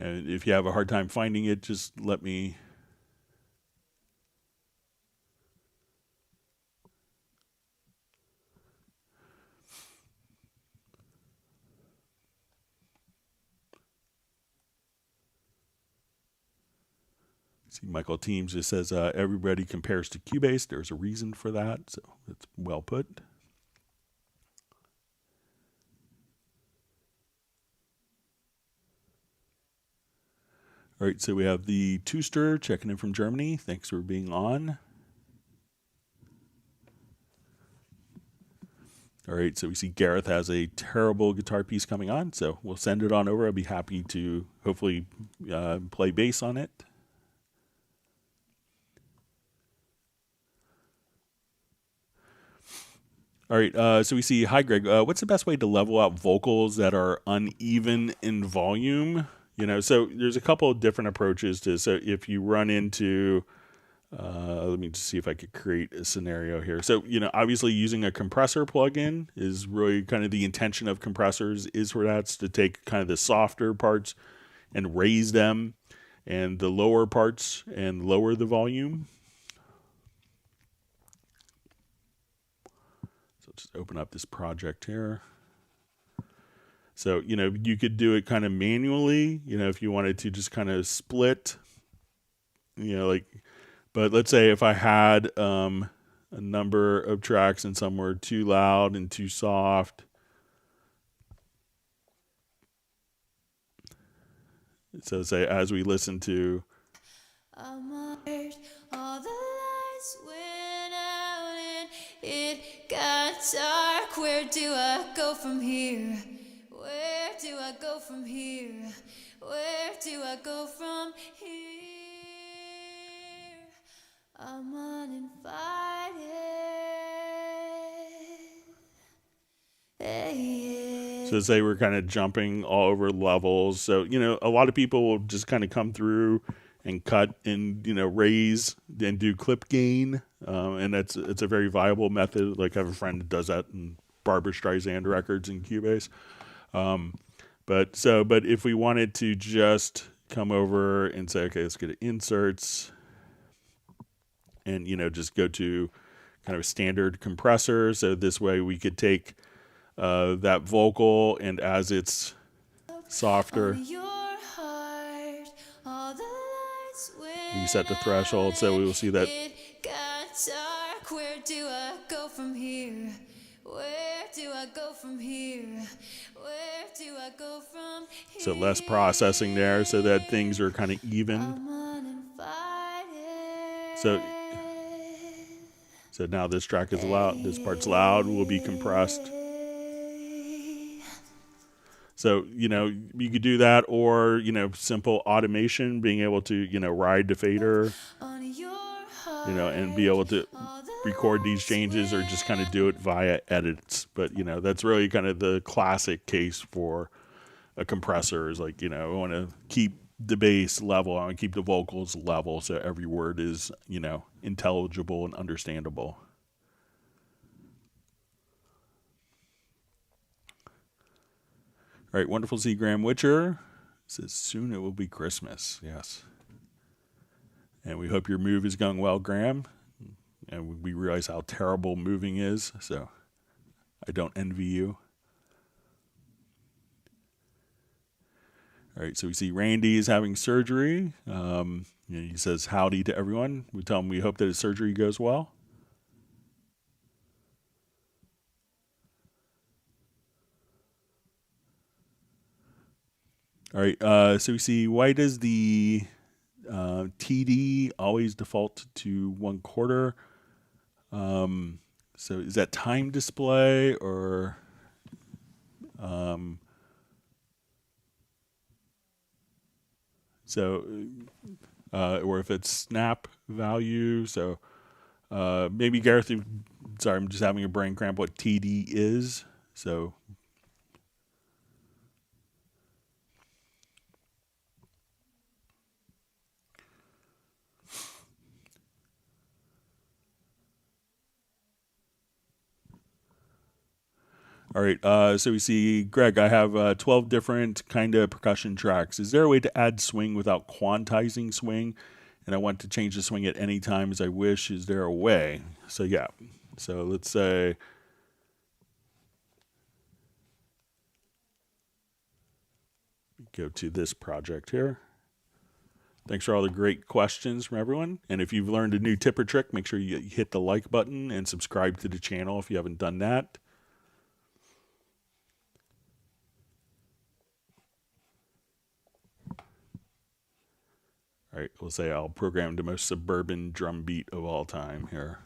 And if you have a hard time finding it, just let me... See, Michael Teams just says, everybody compares to Cubase. There's a reason for that, so that's well put. All right, so we have the Tooster checking in from Germany. Thanks for being on. All right, so we see Gareth has a terrible guitar piece coming on, so we'll send it on over. I'll be happy to hopefully play bass on it. All right, so we see, hi Greg, what's the best way to level out vocals that are uneven in volume? You know, so there's a couple of different approaches to, so if you run into, let me just see if I could create a scenario here. So, you know, obviously using a compressor plugin is really kind of the intention of compressors is for that's to take kind of the softer parts and raise them, and the lower parts and lower the volume. So just open up this project here. So, you know, you could do it kind of manually, you know, if you wanted to just kind of split, you know, like, but let's say if I had a number of tracks and some were too loud and too soft. So say as we listen to. All the lights went out and it got dark. Where do I go from here? Where do I go from here? Where do I go from here? I'm uninvited. Hey. So say we're kind of jumping all over levels. So, you know, a lot of people will just kind of come through and cut and, you know, raise and do clip gain. And it's a very viable method. Like I have a friend that does that in Barbra Streisand records in Cubase. But if we wanted to just come over and say, okay, let's get to inserts and, you know, just go to kind of a standard compressor. So this way we could take that vocal, and as it's softer, we set the threshold, so we will see that. Where do I go from here? Where do I go from here? Where do I go from here? So less processing there, so that things are kind of even. So now this track is loud. This part's loud. Will be compressed. So, you know, you could do that, or, you know, simple automation, being able to, you know, ride the fader, you know, and be able to record these changes, or just kind of do it via edits. But, you know, that's really kind of the classic case for a compressor is like, you know, I want to keep the bass level, I want to keep the vocals level, so every word is, you know, intelligible and understandable. All right, wonderful Z. Graham Witcher says, soon it will be Christmas. Yes. And we hope your move is going well, Graham. And we realize how terrible moving is, so I don't envy you. All right, so we see Randy is having surgery. You know, he says howdy to everyone. We tell him we hope that his surgery goes well. All right, so we see, why does the TD always default to 1/4? So is that time display, or or if it's snap value? So maybe Gareth, sorry, I'm just having a brain cramp. What TD is? So. All right, so we see, Greg, I have 12 different kind of percussion tracks. Is there a way to add swing without quantizing swing? And I want to change the swing at any time as I wish. Is there a way? So yeah, so let's say, go to this project here. Thanks for all the great questions from everyone. And if you've learned a new tip or trick, make sure you hit the like button and subscribe to the channel if you haven't done that. All right, we'll say I'll program the most suburban drum beat of all time here.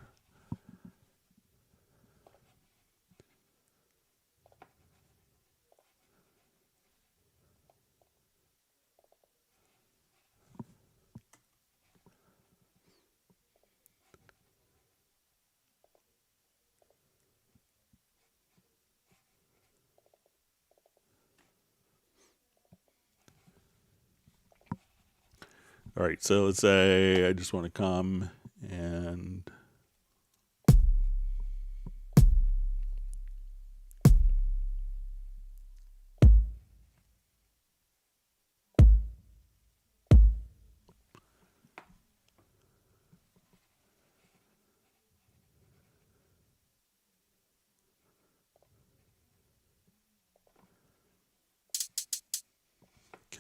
All right, so let's say I just want to come and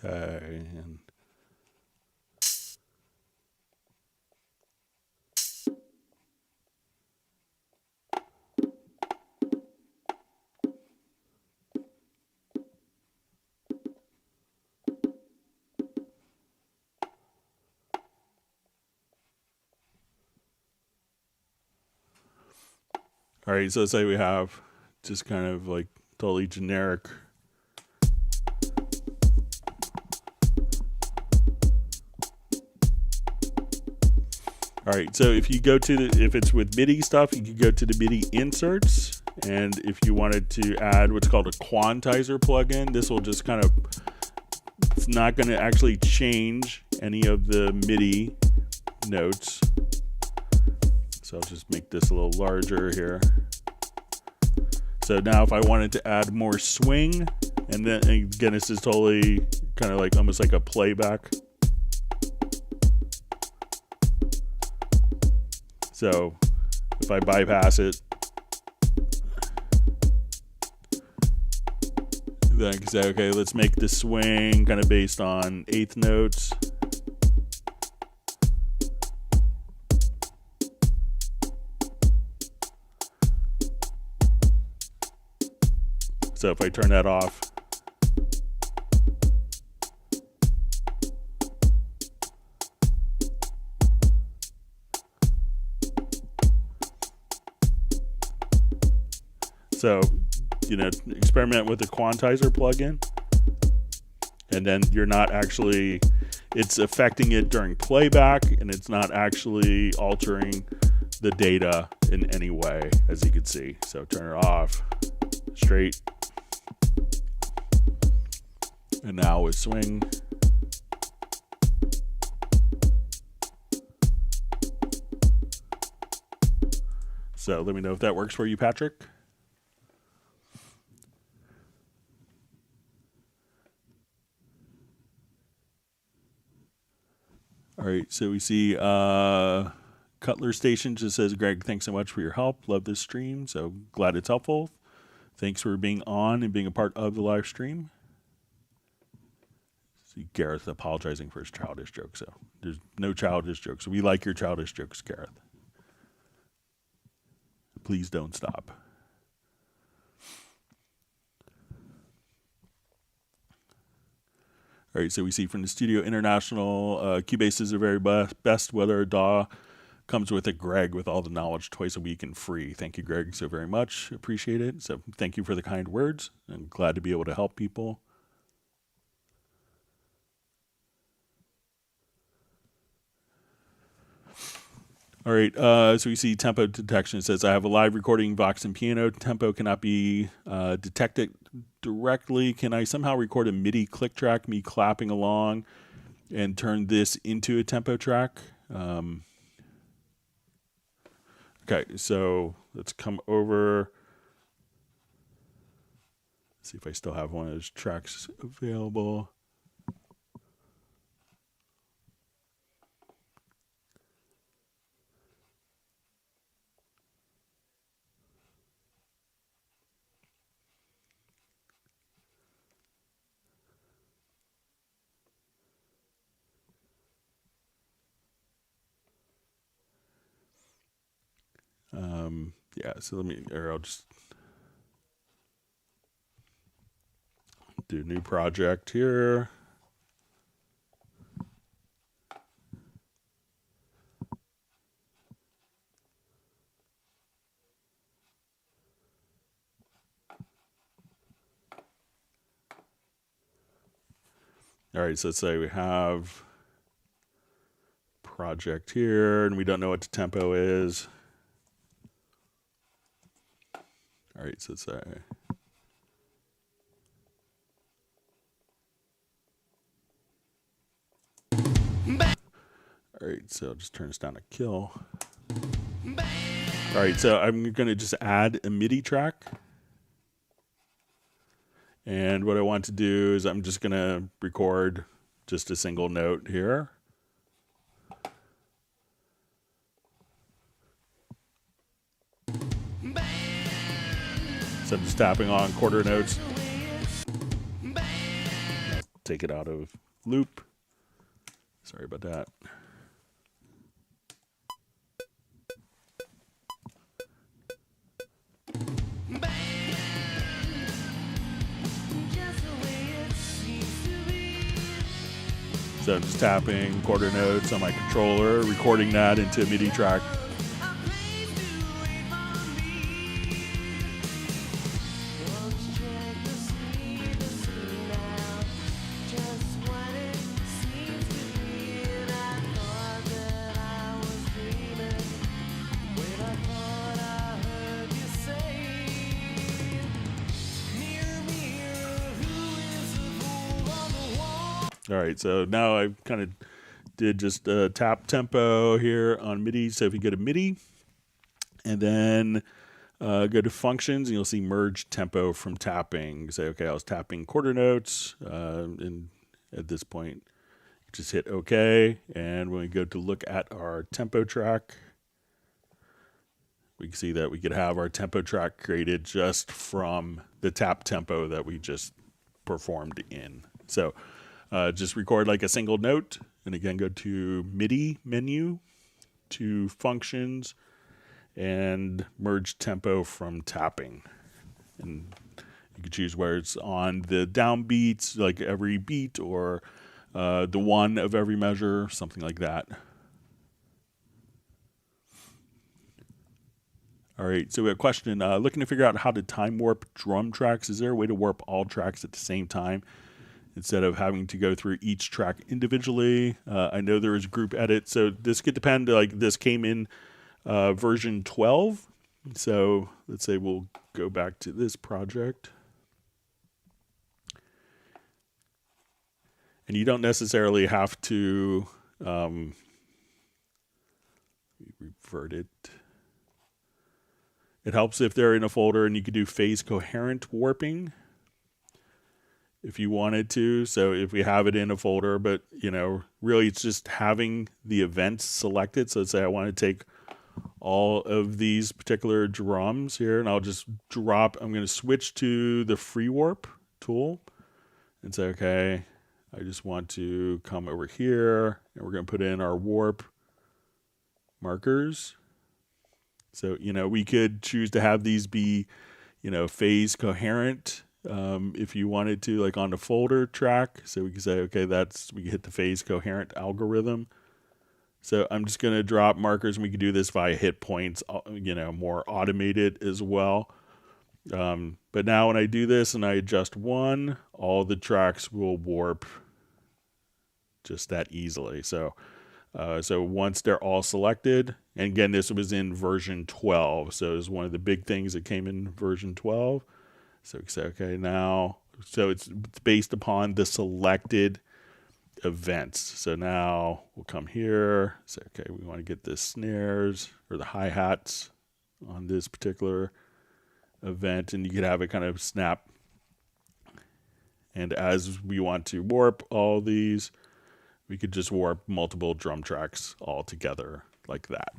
okay, and all right, so let's say we have just kind of like totally generic. All right, so if you go to if it's with MIDI stuff, you can go to the MIDI inserts, and if you wanted to add what's called a quantizer plugin, this will just kind of, it's not going to actually change any of the MIDI notes. So I'll just make this a little larger here. So now if I wanted to add more swing, and then again, this is totally kind of like almost like a playback. So if I bypass it, then I can say, okay, let's make the swing kind of based on eighth notes. So if I turn that off, so, you know, experiment with the quantizer plugin, and then you're not actually, it's affecting it during playback, and it's not actually altering the data in any way, as you can see. So turn it off, straight, and now with swing. So let me know if that works for you, Patrick. All right, so we see Cutler Station just says, Greg, thanks so much for your help. Love this stream, so glad it's helpful. Thanks for being on and being a part of the live stream. See Gareth apologizing for his childish jokes, so there's no childish jokes. We like your childish jokes, Gareth. Please don't stop. All right, so we see from the Studio International, Cubase is the very best, whether a DAW comes with it. Greg with all the knowledge twice a week and free. Thank you, Greg, so very much. Appreciate it. So thank you for the kind words. I'm glad to be able to help people. All right, so we see tempo detection. It says, I have a live recording Vox and piano. Tempo cannot be detected directly. Can I somehow record a MIDI click track, me clapping along, and turn this into a tempo track? Okay, so let's come over. See if I still have one of those tracks available. Yeah, so I'll just do a new project here. All right, so let's say we have project here, and we don't know what the tempo is. All right, so let's say. All right, so I'll just turn this down to kill. All right, so I'm going to just add a MIDI track. And what I want to do is I'm just going to record just a single note here. So I'm just tapping on quarter notes. Take it out of loop. Sorry about that. So I'm just tapping quarter notes on my controller, recording that into a MIDI track. All right, so now I kind of did just a tap tempo here on MIDI. So if you go to MIDI and then go to functions, and you'll see merge tempo from tapping. Say, okay, I was tapping quarter notes, and at this point, just hit OK. And when we go to look at our tempo track, we can see that we could have our tempo track created just from the tap tempo that we just performed in. So just record like a single note, and again, go to MIDI menu, to functions, and merge tempo from tapping. And you can choose where it's on the downbeats, like every beat, or the one of every measure, something like that. All right, so we have a question. Looking to figure out how to time warp drum tracks. Is there a way to warp all tracks at the same time instead of having to go through each track individually? I know there is group edit, so this could depend. Like this came in version 12. So let's say we'll go back to this project. And you don't necessarily have to revert it. It helps if they're in a folder, and you could do phase coherent warping if you wanted to. So if we have it in a folder, but you know, really it's just having the events selected. So let's say I want to take all of these particular drums here, and I'll just drop, I'm going to switch to the free warp tool and say, okay, I just want to come over here, and we're going to put in our warp markers. So, you know, we could choose to have these be, you know, phase coherent if you wanted to, like on the folder track. So we can say, okay, we can hit the phase coherent algorithm. So I'm just going to drop markers, and we can do this via hit points, you know, more automated as well. But now when I do this and I adjust one, all the tracks will warp just that easily. So once they're all selected, and again, this was in version 12. So it was one of the big things that came in version 12. So we can say, okay, now, so it's based upon the selected events. So now we'll come here, say, okay, we want to get the snares or the hi-hats on this particular event, and you could have it kind of snap. And as we want to warp all these, we could just warp multiple drum tracks all together like that.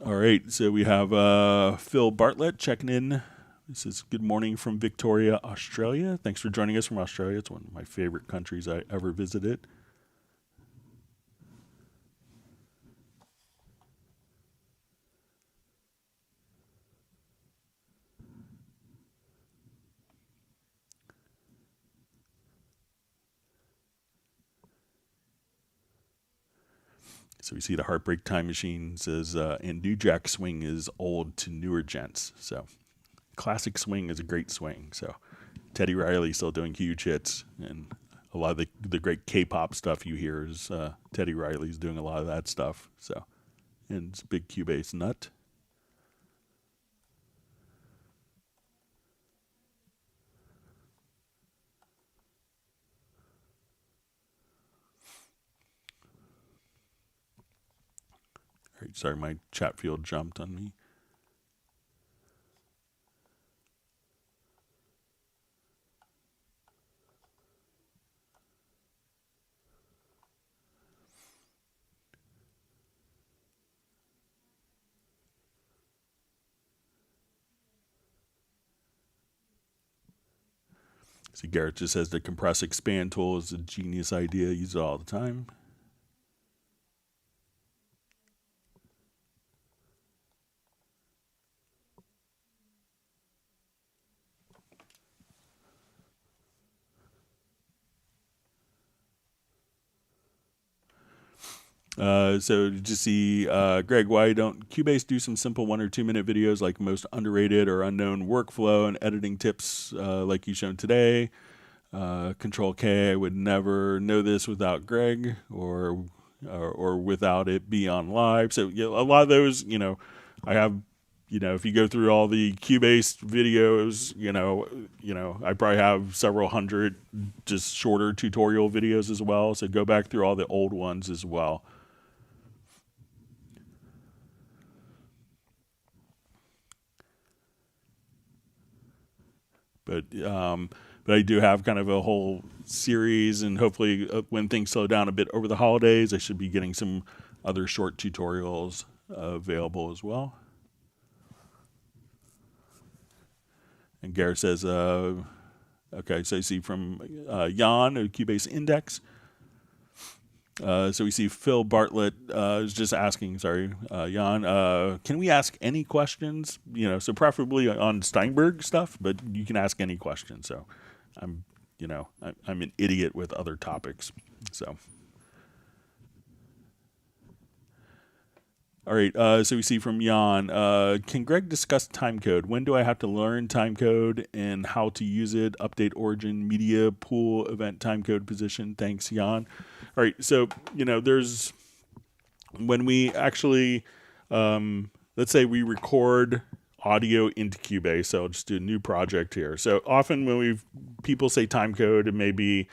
All right, so we have Phil Bartlett checking in. This is good morning from Victoria, Australia. Thanks for joining us from Australia. It's one of my favorite countries I ever visited. So we see the Heartbreak Time Machine says, and New Jack Swing is old to newer gents. So classic swing is a great swing. So Teddy Riley's still doing huge hits, and a lot of the great K-pop stuff you hear is Teddy Riley's doing a lot of that stuff. So, and it's a big Cubase nut. All right, sorry, my chat field jumped on me. So Garrett just says the compress expand tool is a genius idea. Use it all the time. So did you see, Greg, why don't Cubase do some simple 1 or 2 minute videos like most underrated or unknown workflow and editing tips like you shown today? Control K, I would never know this without Greg or without it be on live. So yeah, a lot of those, I have, if you go through all the Cubase videos, I probably have several hundred just shorter tutorial videos as well. So go back through all the old ones as well. But I do have kind of a whole series, and hopefully when things slow down a bit over the holidays, I should be getting some other short tutorials available as well. And Garrett says, okay, so you see from Jan, a Cubase Index. So we see Phil Bartlett is just asking, Jan, can we ask any questions? So preferably on Steinberg stuff, but you can ask any questions. So I'm an idiot with other topics. So. All right, so we see from Jan, can Greg discuss timecode? When do I have to learn timecode and how to use it? Update origin, media, pool, event timecode position. Thanks, Jan. All right, so, there's, when we actually, let's say we record audio into Cubase, so I'll just do a new project here. So often when people say timecode, it may be,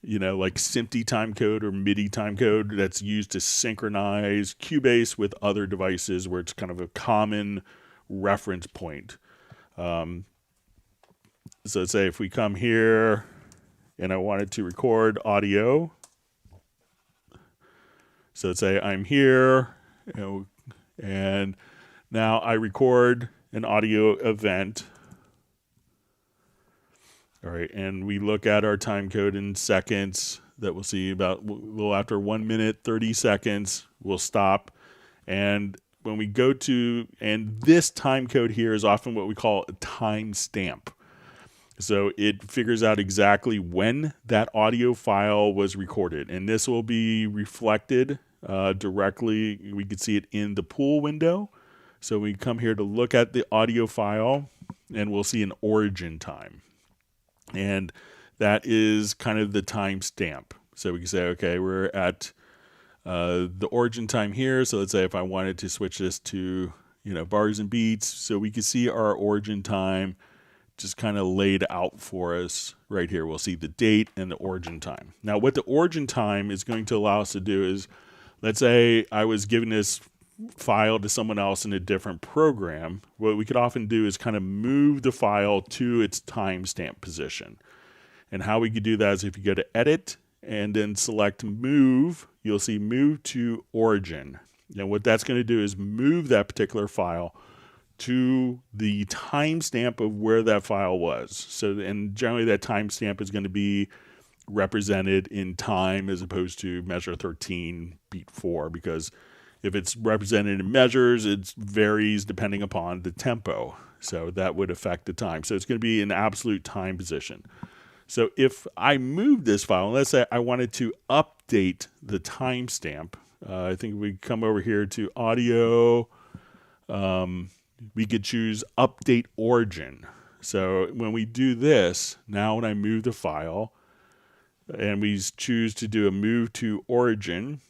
like SMPTE timecode or MIDI timecode that's used to synchronize Cubase with other devices where it's kind of a common reference point. So let's say if we come here and I wanted to record audio. So let's say I'm here and now I record an audio event. All right, and we look at our time code in seconds that we'll see about a little after 1 minute, 30 seconds, we'll stop. And when we go to, and this time code here is often what we call a timestamp. So it figures out exactly when that audio file was recorded. And this will be reflected directly. We can see it in the pool window. So we come here to look at the audio file and we'll see an origin time. And that is kind of the timestamp. So we can say, okay, we're at the origin time here. So let's say if I wanted to switch this to, bars and beats, so we can see our origin time just kind of laid out for us right here. We'll see the date and the origin time. Now, what the origin time is going to allow us to do is, let's say I was giving this file to someone else in a different program. What we could often do is kind of move the file to its timestamp position. And how we could do that is if you go to Edit and then select Move, you'll see Move to Origin. And what that's going to do is move that particular file to the timestamp of where that file was. So, and generally that timestamp is going to be represented in time as opposed to measure 13, beat 4, because if it's represented in measures, it varies depending upon the tempo. So that would affect the time. So it's going to be an absolute time position. So if I move this file, let's say I wanted to update the timestamp, I think we come over here to audio. We could choose update origin. So when we do this, now when I move the file and we choose to do a move to origin,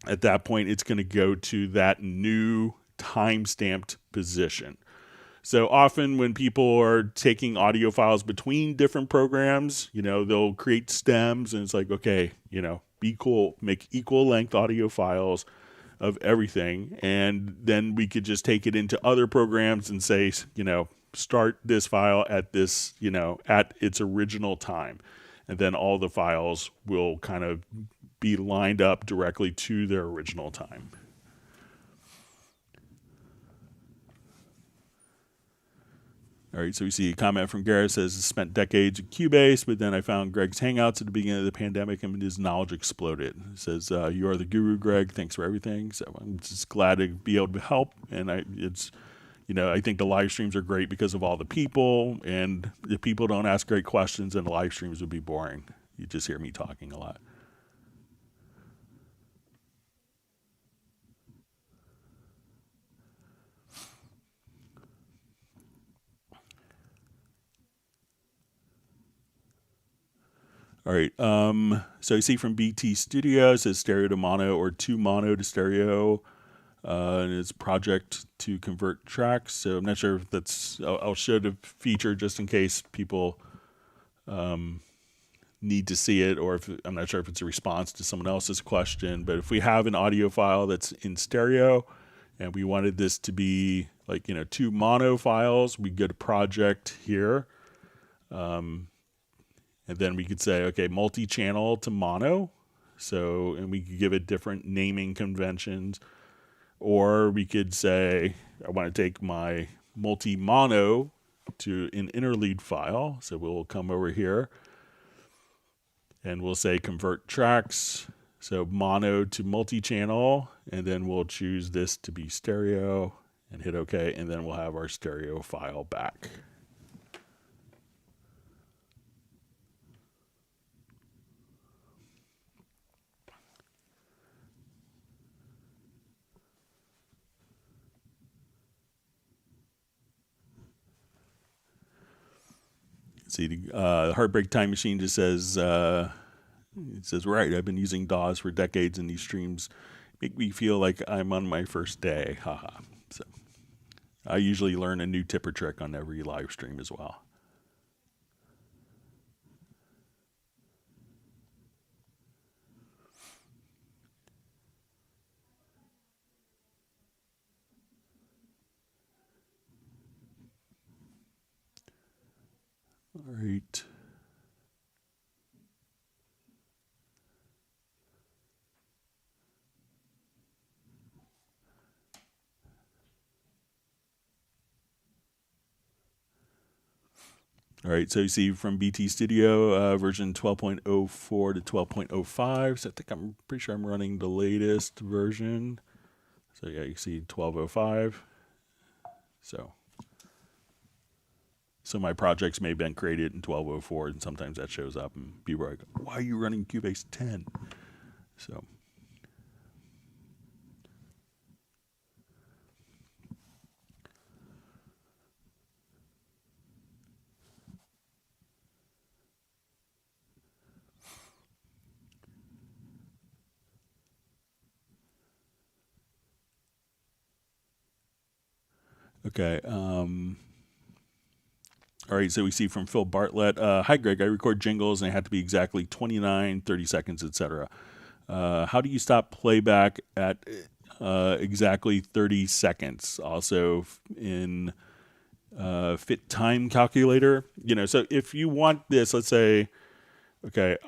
at that point it's going to go to that new time-stamped position. So often when people are taking audio files between different programs, they'll create stems and it's like, okay, be cool, make equal length audio files of everything. And then we could just take it into other programs and say, start this file at this, at its original time. And then all the files will kind of be lined up directly to their original time. All right, so we see a comment from Garrett says, spent decades at Cubase, but then I found Greg's Hangouts at the beginning of the pandemic and his knowledge exploded. It says, you are the guru, Greg. Thanks for everything. So I'm just glad to be able to help. And I think the live streams are great because of all the people. And if people don't ask great questions, then the live streams would be boring. You just hear me talking a lot. All right, so you see from BT Studio, it says stereo to mono or to mono to stereo, and it's a project to convert tracks. So I'm not sure if that's, I'll show the feature just in case people need to see it, or if I'm not sure if it's a response to someone else's question. But if we have an audio file that's in stereo and we wanted this to be like, two mono files, we get a project here. And then we could say, okay, multi-channel to mono. So, and we could give it different naming conventions. Or we could say, I want to take my multi-mono to an interlead file. So we'll come over here and we'll say convert tracks. So mono to multi-channel. And then we'll choose this to be stereo and hit OK. And then we'll have our stereo file back. See, the Heartbreak Time Machine just says, right, I've been using DAWs for decades, and these streams make me feel like I'm on my first day. Haha. So I usually learn a new tip or trick on every live stream as well. All right. All right, so you see from BT Studio, version 12.04 to 12.05. So I'm pretty sure I'm running the latest version. So yeah, you see 12.05. So my projects may have been created in 12.04, and sometimes that shows up, and people are like, why are you running Cubase 10? So. Okay. All right, so we see from Phil Bartlett, hi, Greg, I record jingles and it had to be exactly 29, 30 seconds, etc. How do you stop playback at exactly 30 seconds? Also in Fit Time Calculator, so if you want this, let's say, okay,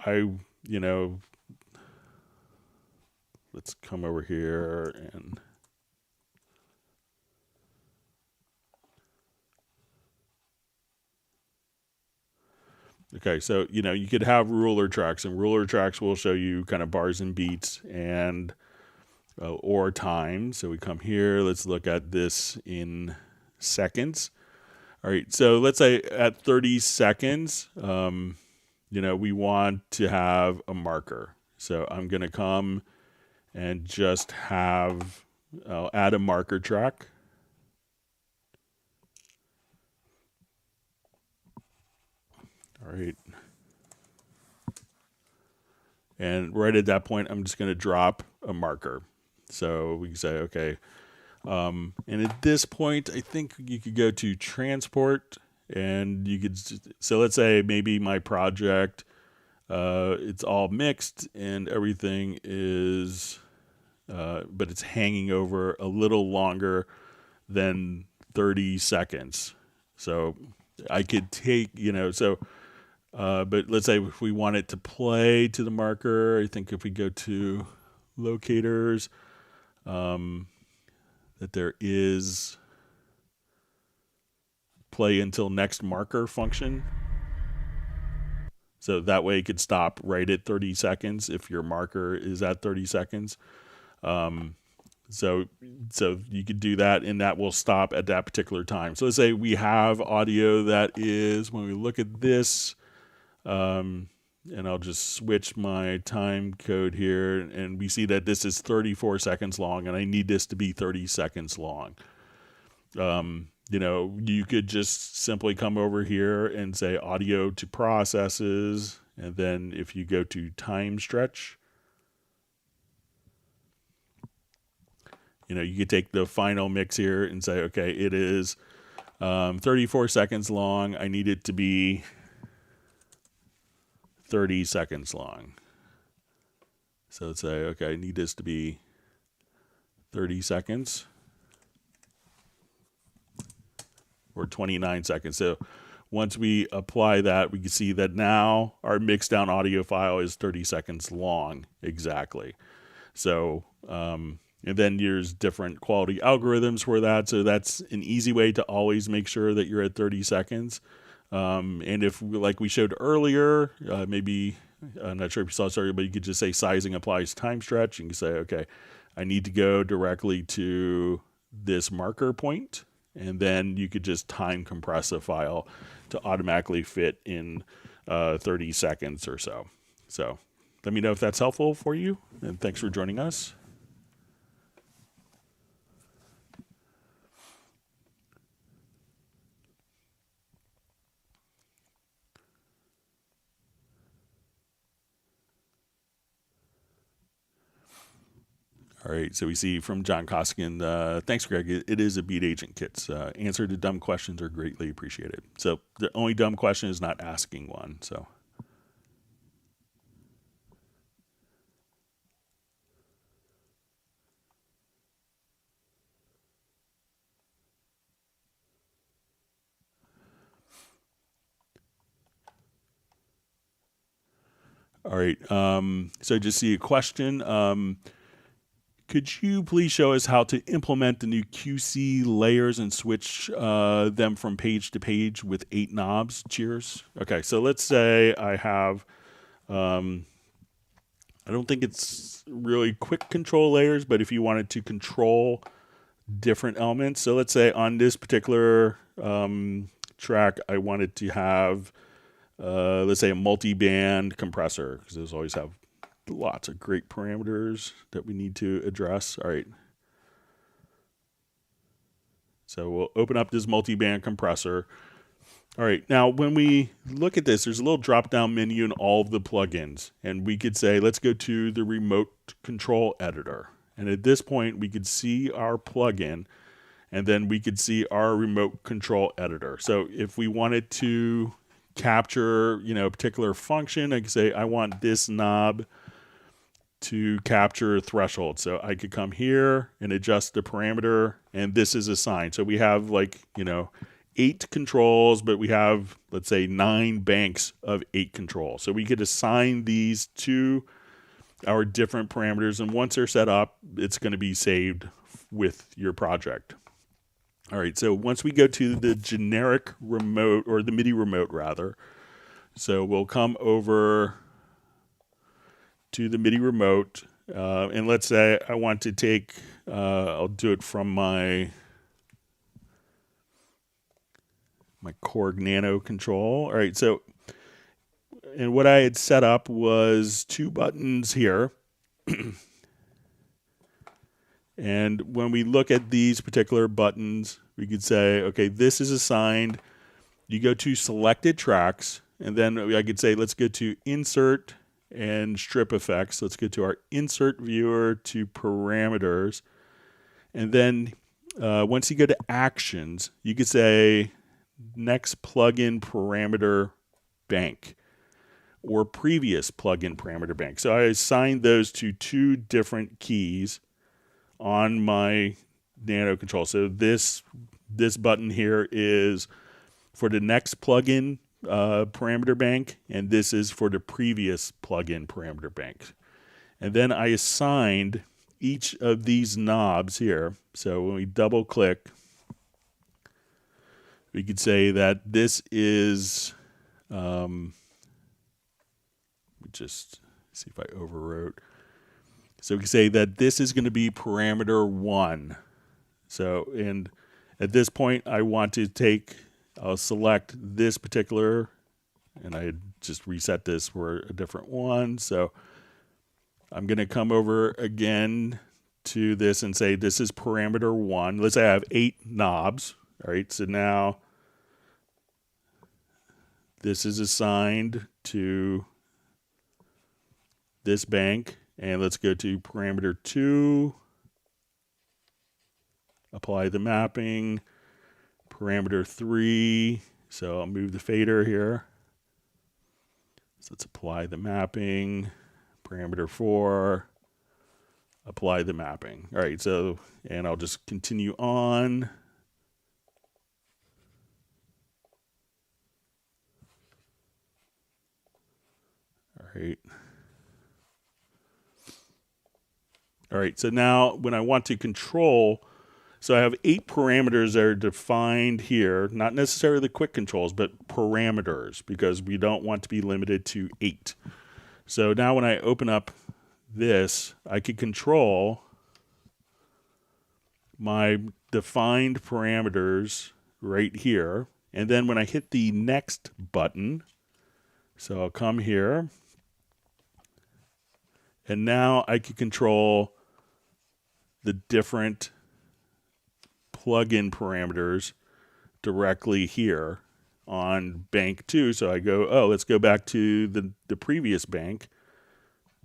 let's come over here and... Okay, so, you could have ruler tracks, and ruler tracks will show you kind of bars and beats and or time. So we come here, let's look at this in seconds. All right, so let's say at 30 seconds, we want to have a marker. So I'm going to come and just I'll add a marker track. All right. And right at that point, I'm just going to drop a marker. So we can say, okay. And at this point, I think you could go to transport, and you could, so let's say maybe my project, it's all mixed and everything is, but it's hanging over a little longer than 30 seconds. So I could take, but let's say if we want it to play to the marker, I think if we go to locators, that there is play until next marker function. So that way it could stop right at 30 seconds if your marker is at 30 seconds. So you could do that, and that will stop at that particular time. So let's say we have audio that is, when we look at this, and I'll just switch my time code here, and we see that this is 34 seconds long, and I need this to be 30 seconds long. You could just simply come over here and say audio to processes, and then if you go to time stretch, you could take the final mix here and say, okay, it is 34 seconds long. I need it to be 30 seconds long. So let's say, okay, I need this to be 30 seconds or 29 seconds. So once we apply that, we can see that now our mixed down audio file is 30 seconds long exactly. So, and then there's different quality algorithms for that. So that's an easy way to always make sure that you're at 30 seconds. And if, like we showed earlier, maybe, I'm not sure if you saw this earlier, but you could just say sizing applies time stretch, and you can say, okay, I need to go directly to this marker point, and then you could just time compress a file to automatically fit in 30 seconds or so. So let me know if that's helpful for you, and thanks for joining us. All right, so we see from John Koskian, thanks, Greg. It is a beat agent kits. Answer to dumb questions are greatly appreciated. So the only dumb question is not asking one. So. All right, so just see a question. Could you please show us how to implement the new QC layers and switch them from page to page with 8 knobs? Cheers. Okay, so let's say I have, I don't think it's really quick control layers, but if you wanted to control different elements. So let's say on this particular track, I wanted to have, let's say, a multi-band compressor, because those always have lots of great parameters that we need to address. All right. So we'll open up this multi-band compressor. All right. Now, when we look at this, there's a little drop-down menu in all of the plugins. And we could say, let's go to the remote control editor. And at this point, we could see our plugin, and then we could see our remote control editor. So if we wanted to capture, a particular function, I could say, I want this knob to capture threshold. So I could come here and adjust the parameter, and this is assigned. So we have 8 controls, but we have, let's say, 9 banks of 8 controls. So we could assign these to our different parameters, and once they're set up, it's going to be saved with your project. All right, so once we go to the generic remote, or the MIDI remote rather, so we'll come over to the MIDI remote, and let's say I want to take, I'll do it from my Korg Nano control. All right, so And what I had set up was 2 buttons here. And when we look at these particular buttons, we could say, okay, this is assigned. You go to selected tracks, and then I could say, let's go to insert and strip effects. Let's go to our insert viewer to parameters. And then once you go to actions, you could say next plugin parameter bank or previous plugin parameter bank. So I assigned those to 2 different keys on my Nano control. So this button here is for the next plugin parameter bank, and this is for the previous plugin parameter bank. And then I assigned each of these knobs here. So when we double click, we could say that this is, just see if I overwrote. So we can say that this is going to be parameter 1. So, and at this point, I want to I'll select this particular, and I just reset this for a different one. So I'm going to come over again to this and say this is parameter 1. Let's say I have 8 knobs. All right, so now this is assigned to this bank. And let's go to parameter 2, apply the mapping, parameter 3, so I'll move the fader here. So let's apply the mapping, parameter 4, apply the mapping. All right, so, and I'll just continue on. All right. All right, so now when I want to control, so I have 8 parameters that are defined here, not necessarily the quick controls, but parameters, because we don't want to be limited to 8. So now when I open up this, I could control my defined parameters right here. And then when I hit the next button, so I'll come here, and now I can control the different plugin parameters directly here on bank 2. So I go, oh, let's go back to the previous bank.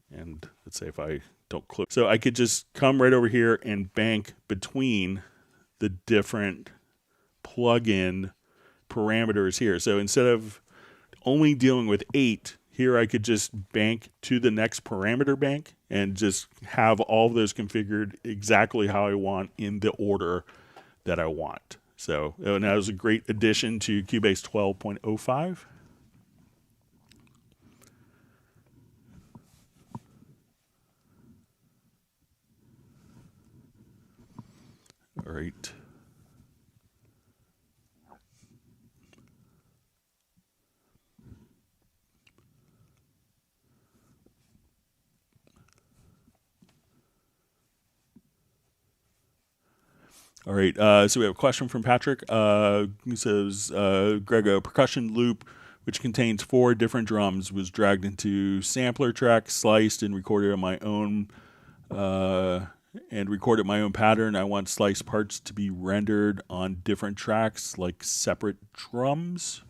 And let's say if I don't click. So I could just come right over here and bank between the different plugin parameters here. So instead of only dealing with 8, here I could just bank to the next parameter bank and just have all of those configured exactly how I want in the order that I want. So and that was a great addition to Cubase 12.05. All right. All right, so we have a question from Patrick. He says, Greg, a percussion loop which contains 4 different drums was dragged into sampler track, sliced, and recorded on my own pattern. I want sliced parts to be rendered on different tracks like separate drums.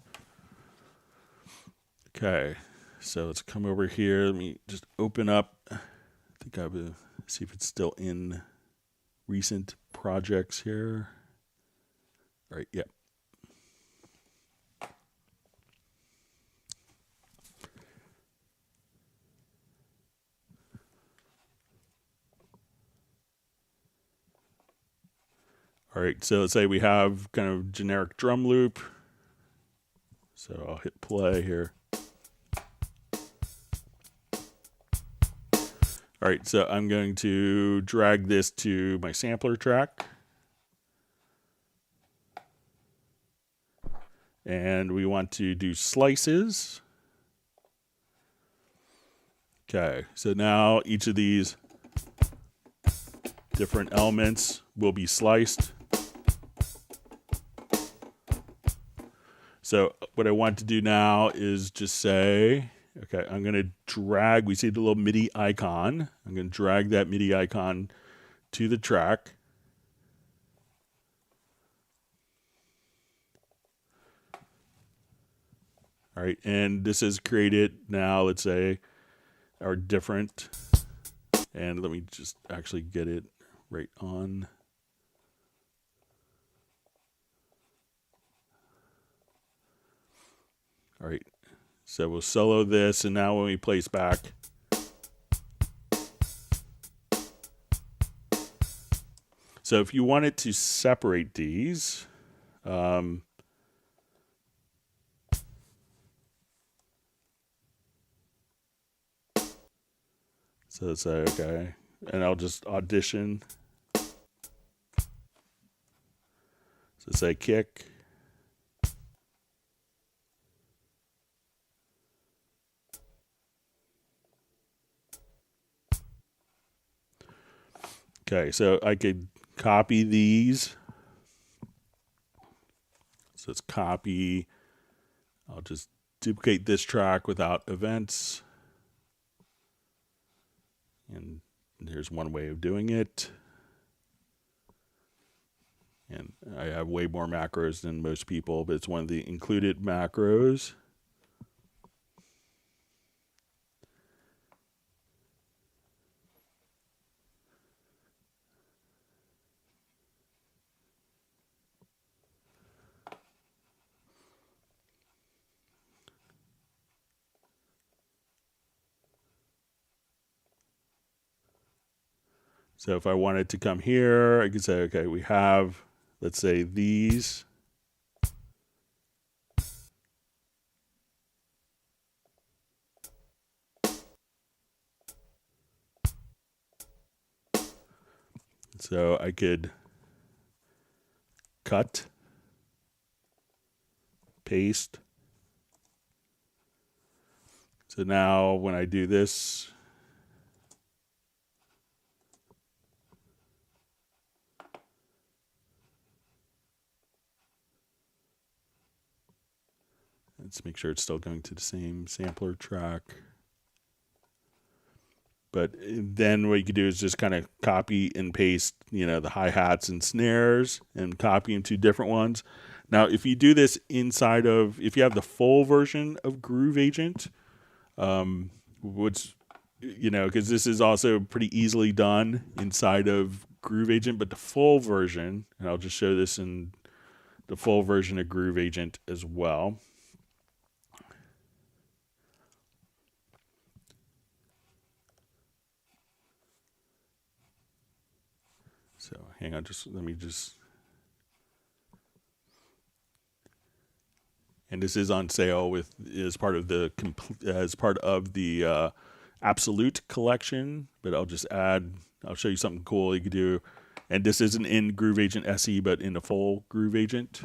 Okay, so let's come over here. Let me just open up. I think I will see if it's still in recent projects here. All right, yep. All right, so let's say we have kind of generic drum loop. So I'll hit play here. All right, so I'm going to drag this to my sampler track. And we want to do slices. Okay, so now each of these different elements will be sliced. So what I want to do now is just say, Okay, I'm going to drag, we see the little MIDI icon. I'm going to drag that MIDI icon to the track. All right, and this is created now, let's say, our different. And let me just actually get it right on. All right, so we'll solo this, and now when we place back, so if you wanted to separate these, so let's say, okay, and I'll just audition. So say kick. Okay, so I could copy these. So let's copy. I'll just duplicate this track without events. And here's one way of doing it. And I have way more macros than most people, but it's one of the included macros. So if I wanted to come here, I could say, okay, we have, let's say, these. So I could cut, paste. So now when I do this, let's make sure it's still going to the same sampler track. But then what you could do is just kind of copy and paste, the hi-hats and snares and copy them to different ones. Now, if you do this inside of, if you have the full version of Groove Agent, because this is also pretty easily done inside of Groove Agent, but the full version, and I'll just show this in the full version of Groove Agent as well. So hang on, let me and this is on sale as part of the Absolute collection. But I'll show you something cool you could do, and this isn't in Groove Agent SE, but in the full Groove Agent.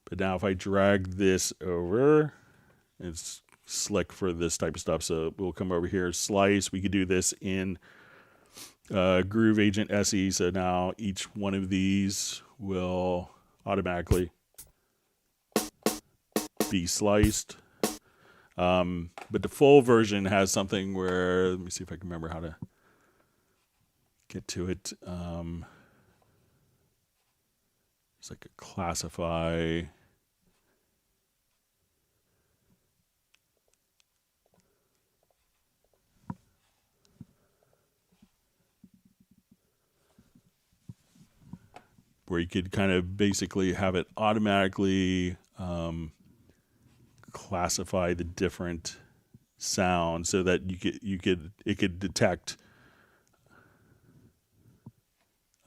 But now if I drag this over, it's slick for this type of stuff. So we'll come over here, slice. We could do this in Groove Agent SE. So now each one of these will automatically be sliced. But the full version has something where, let me see if I can remember how to get to it. It's like a classify. Where you could kind of basically have it automatically classify the different sounds so that it could detect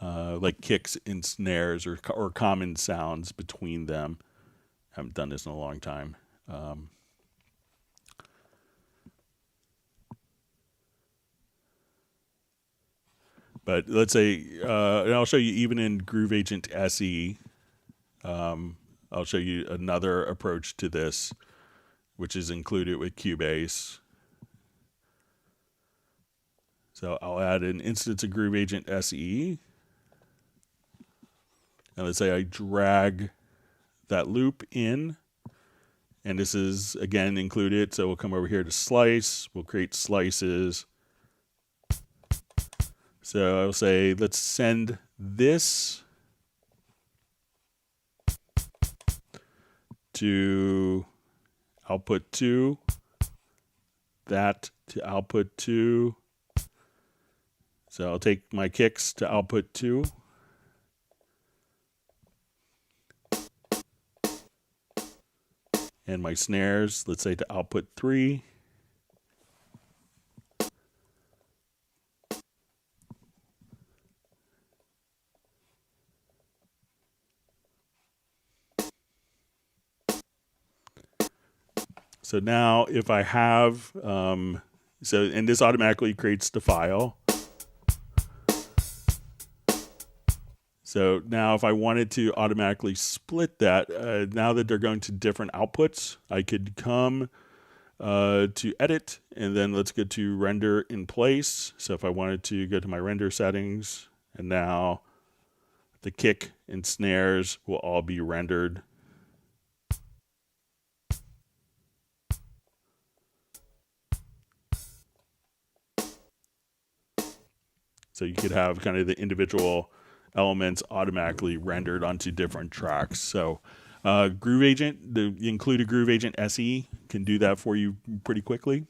like kicks and snares or common sounds between them. I haven't done this in a long time. But let's say, and I'll show you even in Groove Agent SE, I'll show you another approach to this, which is included with Cubase. So I'll add an instance of Groove Agent SE. And let's say I drag that loop in, And this is, again, included. So we'll come over here to slice. We'll create slices. So I'll say, let's send this to output 2, that to output 2. So I'll take my kicks to output 2. And my snares, let's say to output 3. So now if I have, and this automatically creates the file. So now if I wanted to automatically split that, now that they're going to different outputs, I could come to edit, and then let's go to render in place. So if I wanted to go to my render settings, and now the kick and snares will all be rendered. So you could have kind of the individual elements automatically rendered onto different tracks. So Groove Agent, the included Groove Agent SE can do that for you pretty quickly.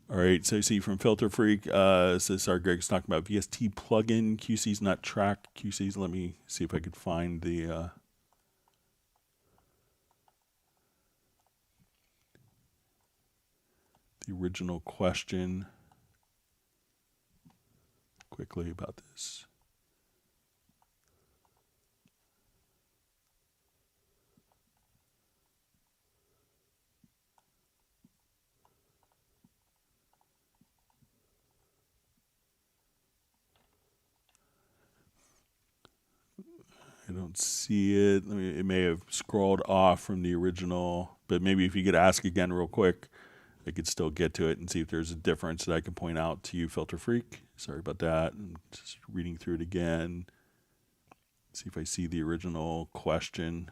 All right, so you see from Filter Freak, says, sorry, Greg's talking about VST plugin, QC's not track, QC's, let me see if I could find the original question quickly about this. I don't see it. It may have scrolled off from the original, but maybe if you could ask again real quick, I could still get to it and see if there's a difference that I can point out to you, Filter Freak. Sorry about that. I'm just reading through it again. See if I see the original question.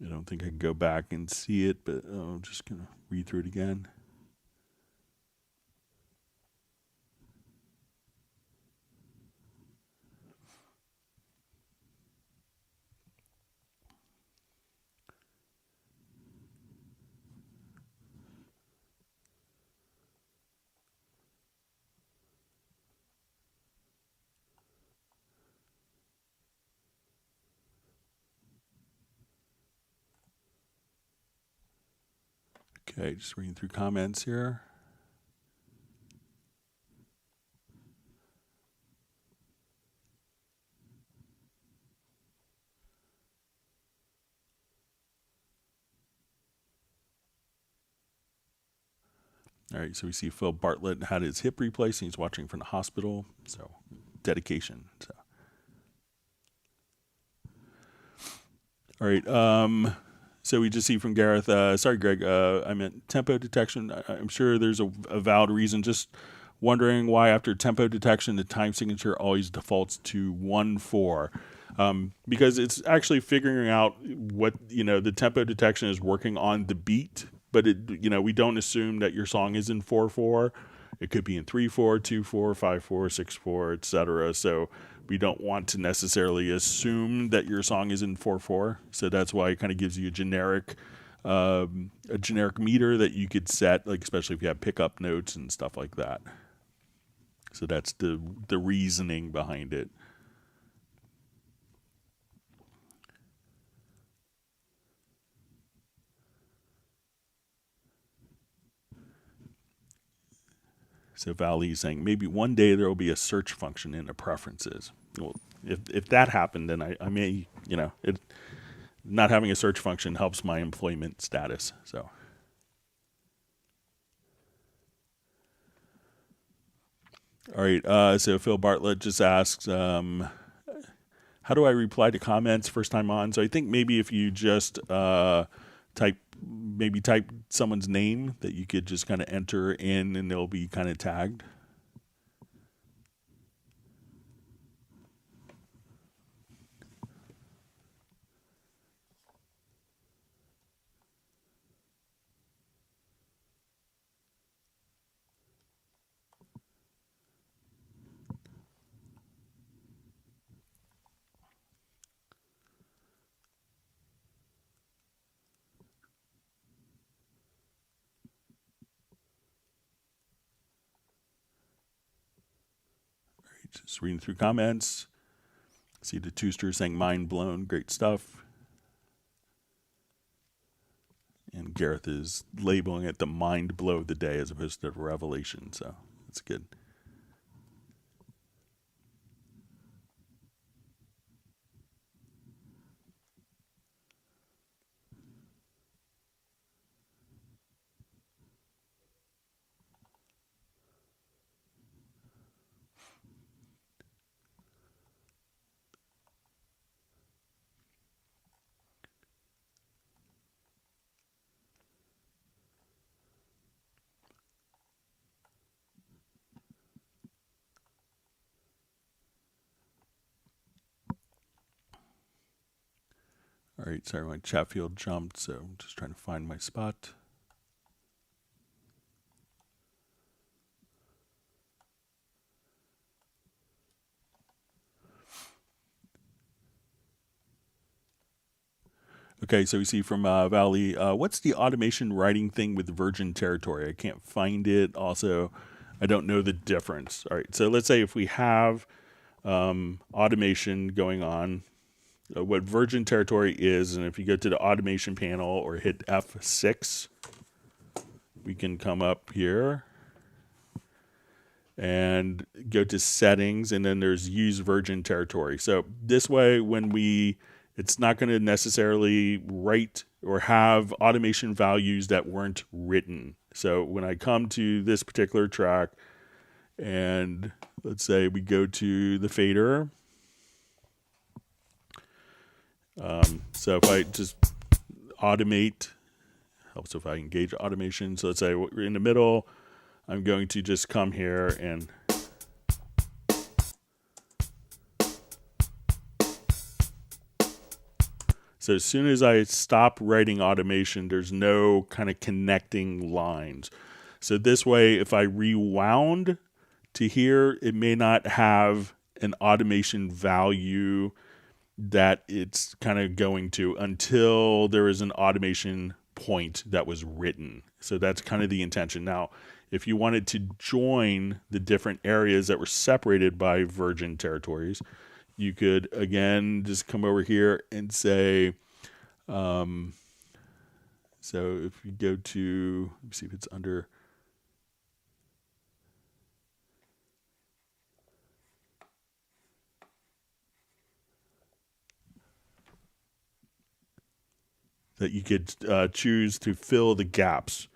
I don't think I can go back and see it, but I'm just going to read through it again. Okay, just reading through comments here. All right, so we see Phil Bartlett had his hip replaced, and he's watching from the hospital. So, dedication. So, all right. So we just see from Gareth. Sorry, Greg. I meant tempo detection. I'm sure there's a valid reason. Just wondering why after tempo detection the time signature always defaults to 1/4. Because it's actually figuring out what the tempo detection is working on the beat. But we don't assume that your song is in 4/4. It could be in 3/4, 2/4, 5/4, 6/4, etc. So we don't want to necessarily assume that your song is in 4/4. So that's why it kind of gives you a generic meter that you could set, like especially if you have pickup notes and stuff like that. So that's the reasoning behind it. So Valley is saying maybe one day there will be a search function in the preferences. Well, if that happened, then I may, not having a search function helps my employment status. So. All right. So Phil Bartlett just asks, how do I reply to comments first time on? So I think maybe if you just type someone's name that you could just kind of enter in and they'll be kind of tagged. Just reading through comments. See the Tooster saying mind blown, great stuff. And Gareth is labeling it the mind blow of the day as opposed to revelation. So that's good. All right, sorry, my chat field jumped, so I'm just trying to find my spot. Okay, so we see from Valley, what's the automation writing thing with Virgin Territory? I can't find it. Also, I don't know the difference. All right, so let's say if we have automation going on, what Virgin Territory is, and if you go to the automation panel or hit F6, we can come up here and go to settings, and then there's use Virgin Territory. So this way, it's not going to necessarily write or have automation values that weren't written. So when I come to this particular track, and let's say we go to the fader. So if I just automate, helps if I engage automation. So let's say we're in the middle. I'm going to just come here and so as soon as I stop writing automation, there's no kind of connecting lines. So this way, if I rewound to here, it may not have an automation value that it's kind of going to until there is an automation point that was written. So that's kind of the intention. Now, if you wanted to join the different areas that were separated by Virgin Territories, you could, again, just come over here and say, so if you go to, let me see if it's under, that you could choose to fill the gaps,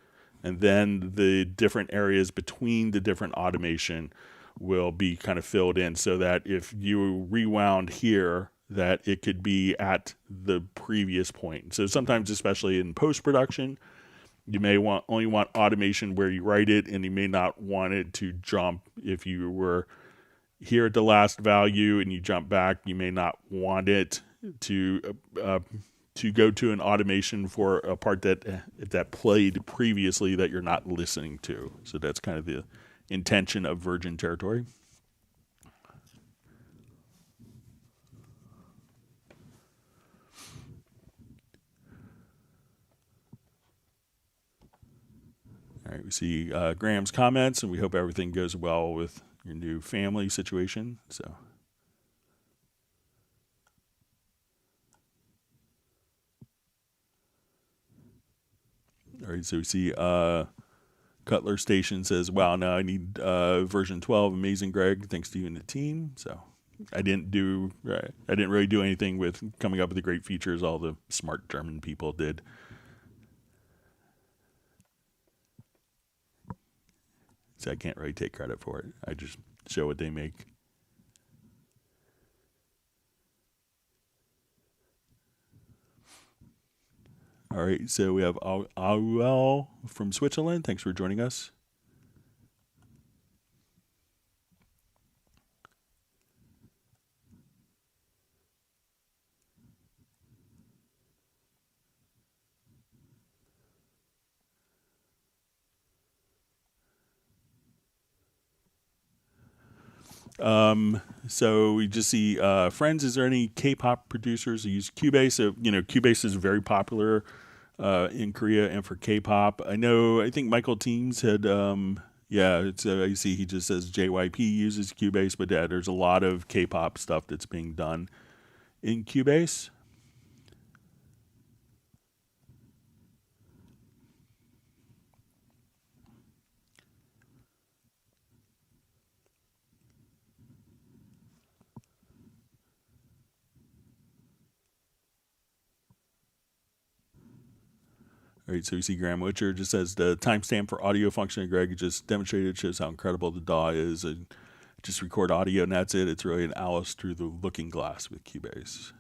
and then the different areas between the different automation will be kind of filled in, so that if you rewound here, that it could be at the previous point. So sometimes, especially in post-production, you may only want automation where you write it, and you may not want it to jump. If you were here at the last value and you jump back, you may not want it to go to an automation for a part that played previously that you're not listening to. So that's kind of the intention of Virgin Territory. All right, we see Graham's comments, and we hope everything goes well with your new family situation. So. All right, so we see Cutler Station says, wow, now I need version 12. Amazing, Greg. Thanks to you and the team. So I didn't really do anything with coming up with the great features all the smart German people did. So I can't really take credit for it. I just show what they make. All right, so we have Auel from Switzerland. Thanks for joining us. So we just see friends. Is there any K-pop producers who use Cubase? So, Cubase is very popular in Korea and for K-pop. I think Michael Teams had, I see he just says JYP uses Cubase, but yeah, there's a lot of K-pop stuff that's being done in Cubase. All right, so you see Graham Witcher just says the timestamp for audio function that Greg just demonstrated shows how incredible the DAW is. And just record audio and that's it. It's really an Alice through the looking glass with Cubase.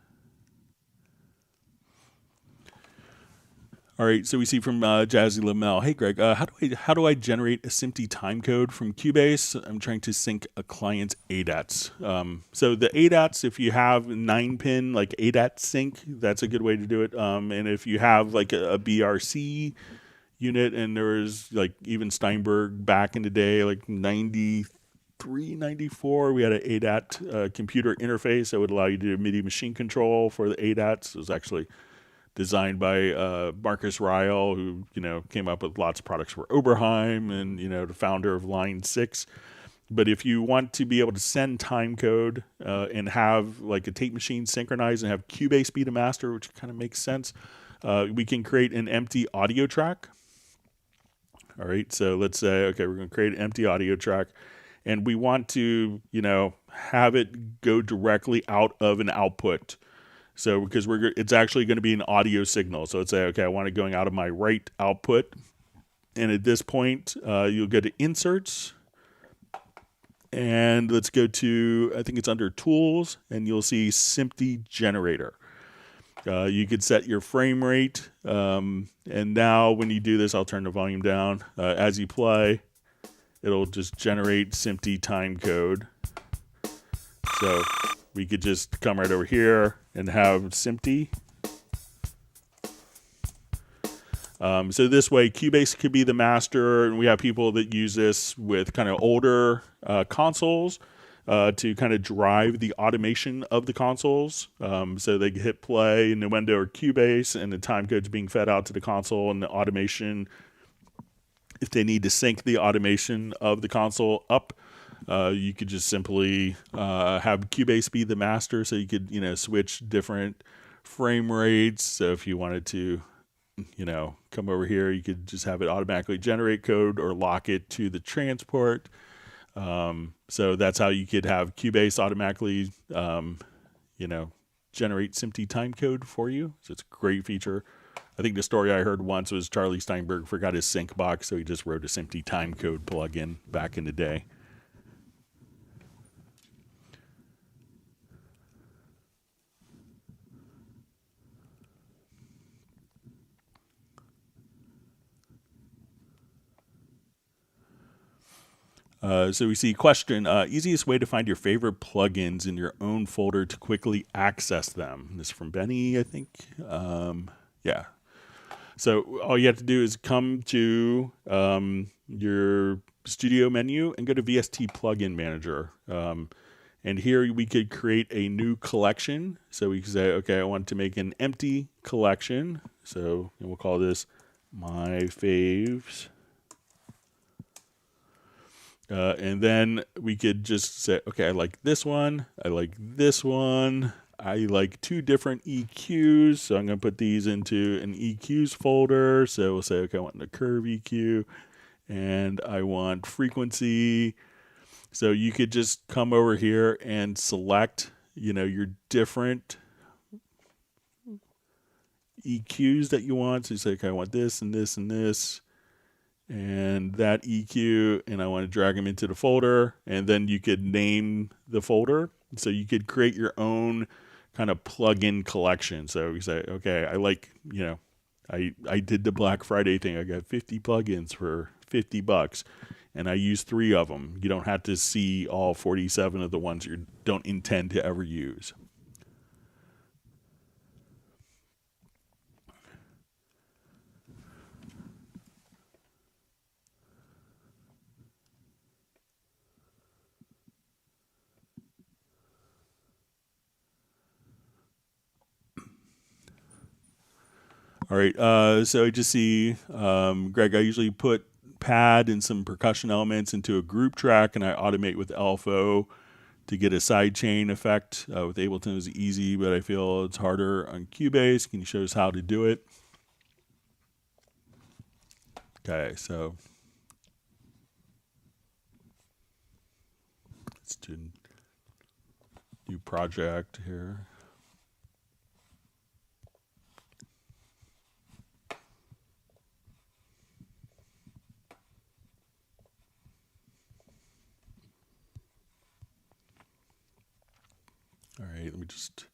All right, so we see from Jazzy Lamel. Hey, Greg, how do I generate a SMPTE timecode from Cubase? I'm trying to sync a client's ADATs. So the ADATs, if you have 9-pin like ADAT sync, that's a good way to do it. And if you have like a BRC unit, and there was like even Steinberg back in the day, like 93, 94, we had an ADAT computer interface that would allow you to do MIDI machine control for the ADATs. It was actually designed by Marcus Ryle, who came up with lots of products for Oberheim, and the founder of Line 6. But if you want to be able to send time code and have like a tape machine synchronized and have Cubase be the master, which kind of makes sense, we can create an empty audio track. All right, so let's say, okay, we're going to create an empty audio track, and we want to have it go directly out of an output. So because it's actually going to be an audio signal. So let's say, okay, I want it going out of my right output. And at this point, you'll go to Inserts. And let's go to, I think it's under Tools. And you'll see SMPTE Generator. You could set your frame rate. And now when you do this, I'll turn the volume down. As you play, it'll just generate SMPTE timecode. So we could just come right over here and have SMPTE. So this way, Cubase could be the master, and we have people that use this with kind of older consoles to kind of drive the automation of the consoles. So they hit play in the window or Cubase, and the timecode's being fed out to the console, and the automation, if they need to sync the automation of the console up, you could just simply have Cubase be the master, so you could switch different frame rates. So if you wanted to come over here, you could just have it automatically generate code or lock it to the transport. So that's how you could have Cubase automatically generate SMPTE timecode for you. So it's a great feature. I think the story I heard once was Charlie Steinberg forgot his sync box, so he just wrote a SMPTE timecode plugin back in the day. So we see question, easiest way to find your favorite plugins in your own folder to quickly access them. This is from Benny, I think. Yeah. So all you have to do is come to your studio menu and go to VST Plugin Manager. And here we could create a new collection. So we can say, okay, I want to make an empty collection. So we'll call this My Faves. And then we could just say, okay, I like this one. I like this one. I like two different EQs. So I'm going to put these into an EQs folder. So we'll say, okay, I want the curve EQ and I want frequency. So you could just come over here and select, your different EQs that you want. So you say, okay, I want this and this and this and that EQ, and I want to drag them into the folder, and then you could name the folder. So you could create your own kind of plug-in collection. So you say, okay, I like, I did the Black Friday thing. I got 50 plugins for $50, and I used 3 of them. You don't have to see all 47 of the ones you don't intend to ever use. All right, so I just see, Greg, I usually put pad and some percussion elements into a group track, and I automate with LFO to get a sidechain effect. With Ableton, it's easy, but I feel it's harder on Cubase. Can you show us how to do it? Okay, so let's do new project here. All right, let me just.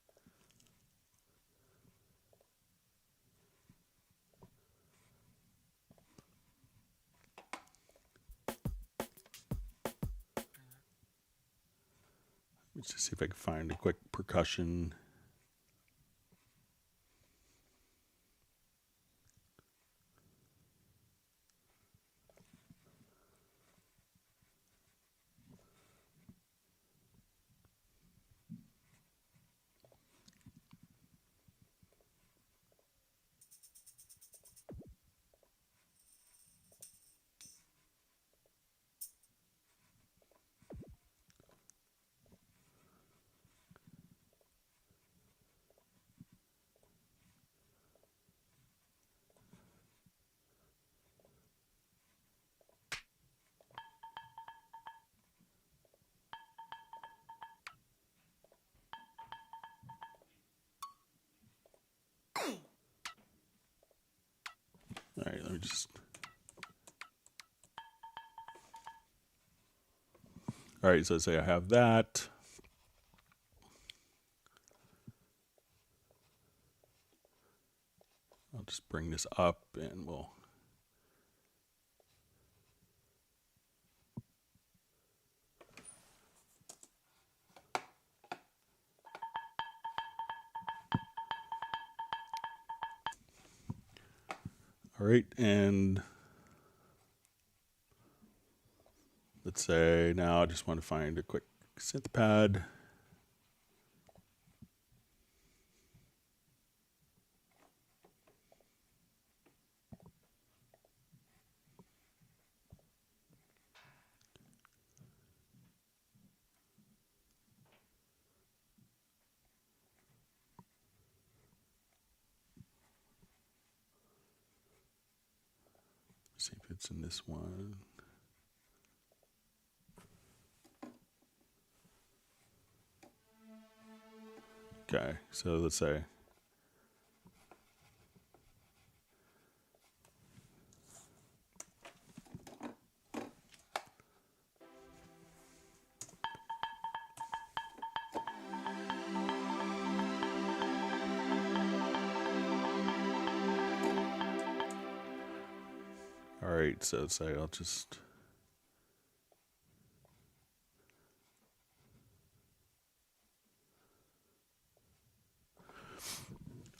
Let's just see if I can find a quick percussion. All right, let me just. All right, so say I have that. I'll just bring this up and we'll. All right, and let's say now I just want to find a quick synth pad. See if it's in this one. Okay, so let's say. All right, so let's say I'll just.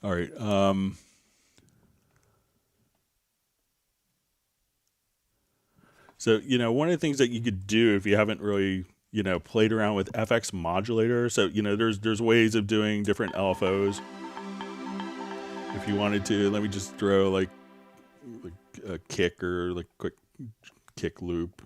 All right. So, one of the things that you could do if you haven't really, played around with FX modulator. So, there's ways of doing different LFOs. If you wanted to, let me just throw like a kick or like quick kick loop.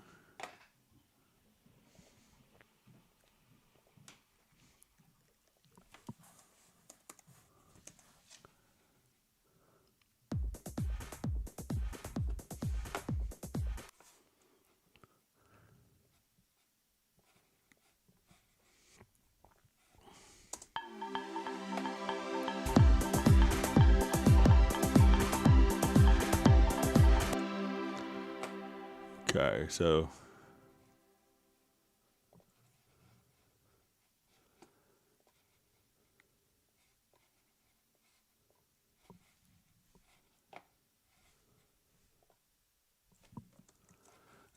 Okay, so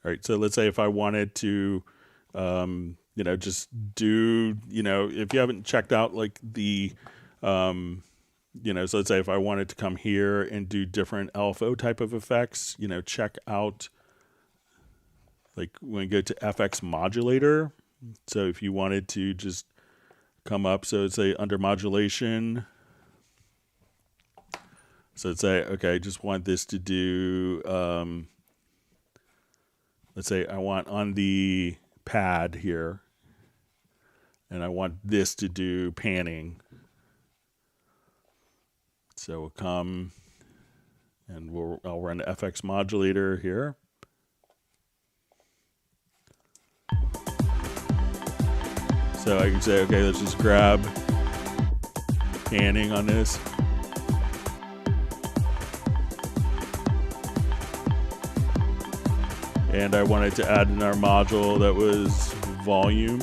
all right, so let's say if I wanted to, just do, if you haven't checked out like the, so let's say if I wanted to come here and do different LFO type of effects, check out, like when we go to FX modulator. So if you wanted to just come up, so let's say under modulation, so let's say, okay, I just want this to do, let's say I want on the pad here, and I want this to do panning. So we'll come and I'll run the FX modulator here. So I can say, okay, let's just grab panning on this. And I wanted to add in our module that was volume.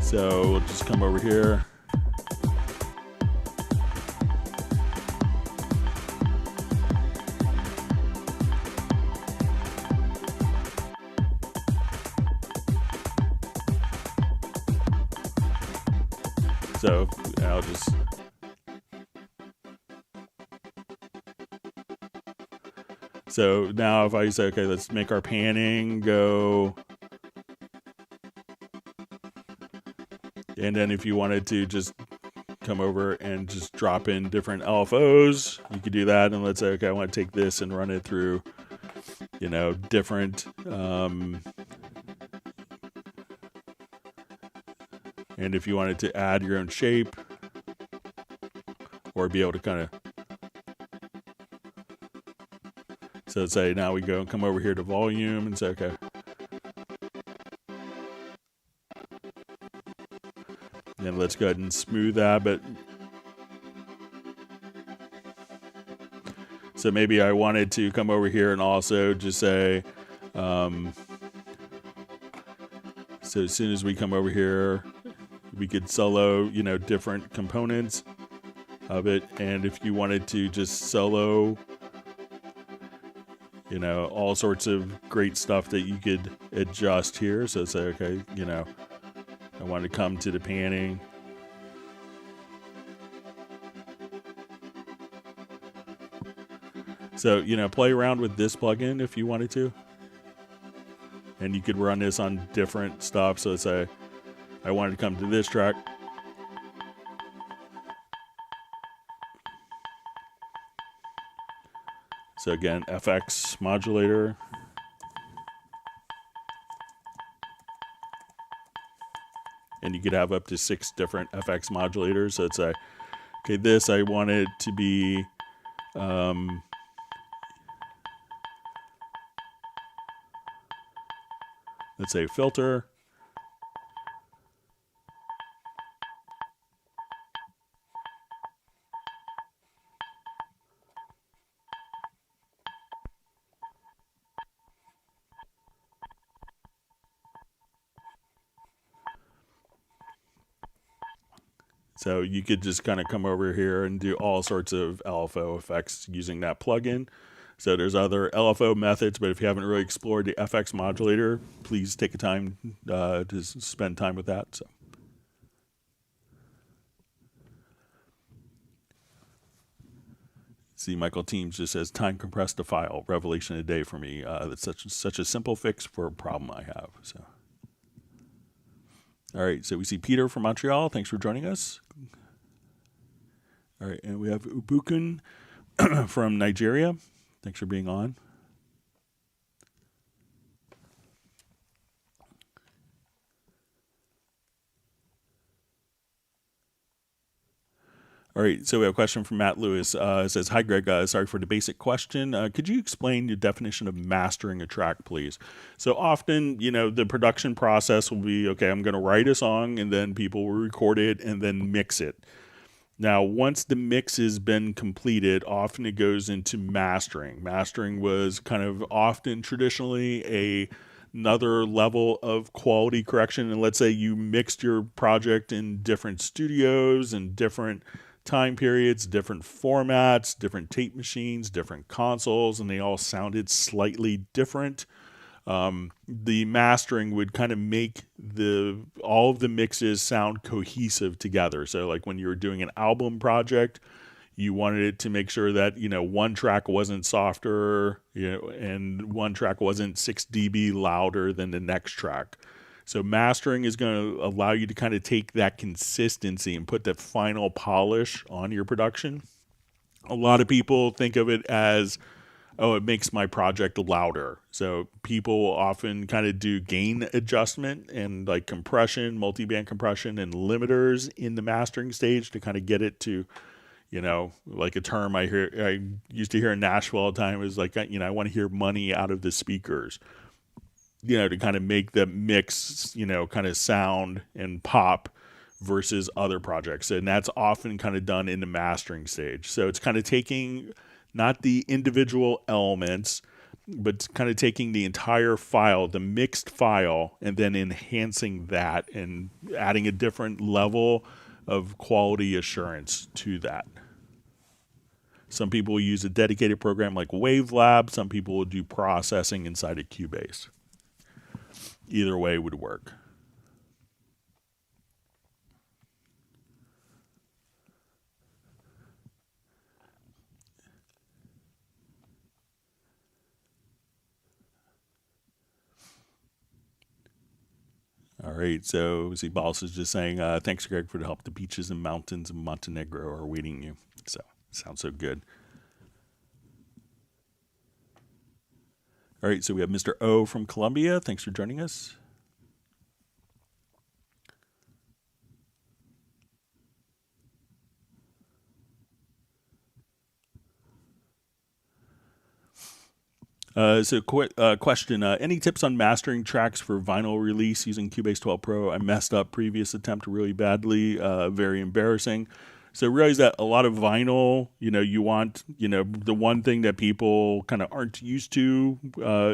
So we'll just come over here. So I'll just so now if I say, okay, let's make our panning go. And then if you wanted to just come over and just drop in different LFOs, you could do that. And let's say, okay, I want to take this and run it through, different, and if you wanted to add your own shape or be able to kind of, so let's say now we go and come over here to volume and say, okay. And let's go ahead and smooth that, but so maybe I wanted to come over here and also just say, so as soon as we come over here, we could solo, different components of it. And if you wanted to just solo, all sorts of great stuff that you could adjust here. So say, okay, I want to come to the panning. So, play around with this plugin if you wanted to. And you could run this on different stuff. So let's say I wanted to come to this track. So again, FX modulator. And you could have up to 6 different FX modulators. So it's a, okay, this I want it to be, let's say filter. So you could just kind of come over here and do all sorts of LFO effects using that plugin. So there's other LFO methods, but if you haven't really explored the FX modulator, please take a time to spend time with that. So. See, Michael Teams just says, time compressed a file, revelation a day for me. That's such a simple fix for a problem I have. So. All right, so we see Peter from Montreal. Thanks for joining us. All right, and we have Ubukun from Nigeria. Thanks for being on. All right, so we have a question from Matt Lewis. It says, hi, Greg. Sorry for the basic question. Could you explain the definition of mastering a track, please? So often, the production process will be, okay, I'm going to write a song, and then people will record it and then mix it. Now, once the mix has been completed, often it goes into mastering. Mastering was kind of often traditionally another level of quality correction. And let's say you mixed your project in different studios and different time periods, different formats, different tape machines, different consoles, and they all sounded slightly different. The mastering would kind of make all of the mixes sound cohesive together. So like when you were doing an album project, you wanted it to make sure that, one track wasn't softer, and one track wasn't 6 dB louder than the next track. So mastering is going to allow you to kind of take that consistency and put that final polish on your production. A lot of people think of it as, oh, it makes my project louder. So people often kind of do gain adjustment and like compression, multi-band compression, and limiters in the mastering stage to kind of get it to, like a term I used to hear in Nashville all the time is like, I want to hear money out of the speakers, to kind of make the mix, kind of sound and pop versus other projects. And that's often kind of done in the mastering stage. So it's kind of taking not the individual elements, but kind of taking the entire file, the mixed file, and then enhancing that and adding a different level of quality assurance to that. Some people will use a dedicated program like Wavelab. Some people will do processing inside of Cubase. Either way would work. All right, so see, Boss is just saying, thanks, Greg, for the help. The beaches and mountains of Montenegro are awaiting you. So, sounds so good. All right, so we have Mr. O from Colombia. Thanks for joining us. Question, any tips on mastering tracks for vinyl release using Cubase 12 Pro? I messed up previous attempt really badly, very embarrassing. So realize that a lot of vinyl, you want, the one thing that people kind of aren't used to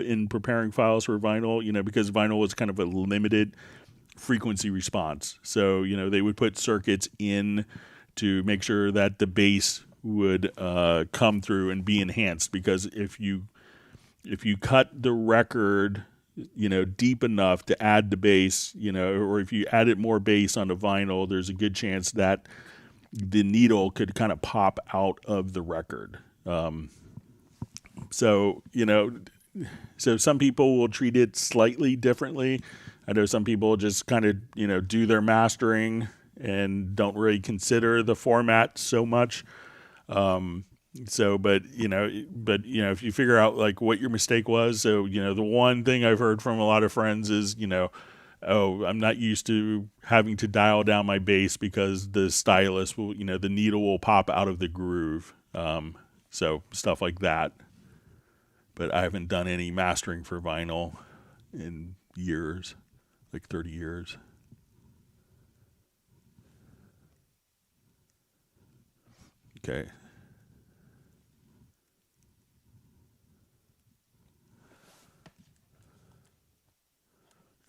in preparing files for vinyl, because vinyl is kind of a limited frequency response. So, they would put circuits in to make sure that the bass would come through and be enhanced, because if you cut the record, deep enough to add the bass, or if you added more bass on the vinyl, there's a good chance that the needle could kind of pop out of the record. So some people will treat it slightly differently. I know some people just kind of, do their mastering and don't really consider the format so much. But if you figure out like what your mistake was, so, the one thing I've heard from a lot of friends is, oh, I'm not used to having to dial down my bass because the stylus will, the needle will pop out of the groove. So stuff like that. But I haven't done any mastering for vinyl in years, like 30 years. Okay.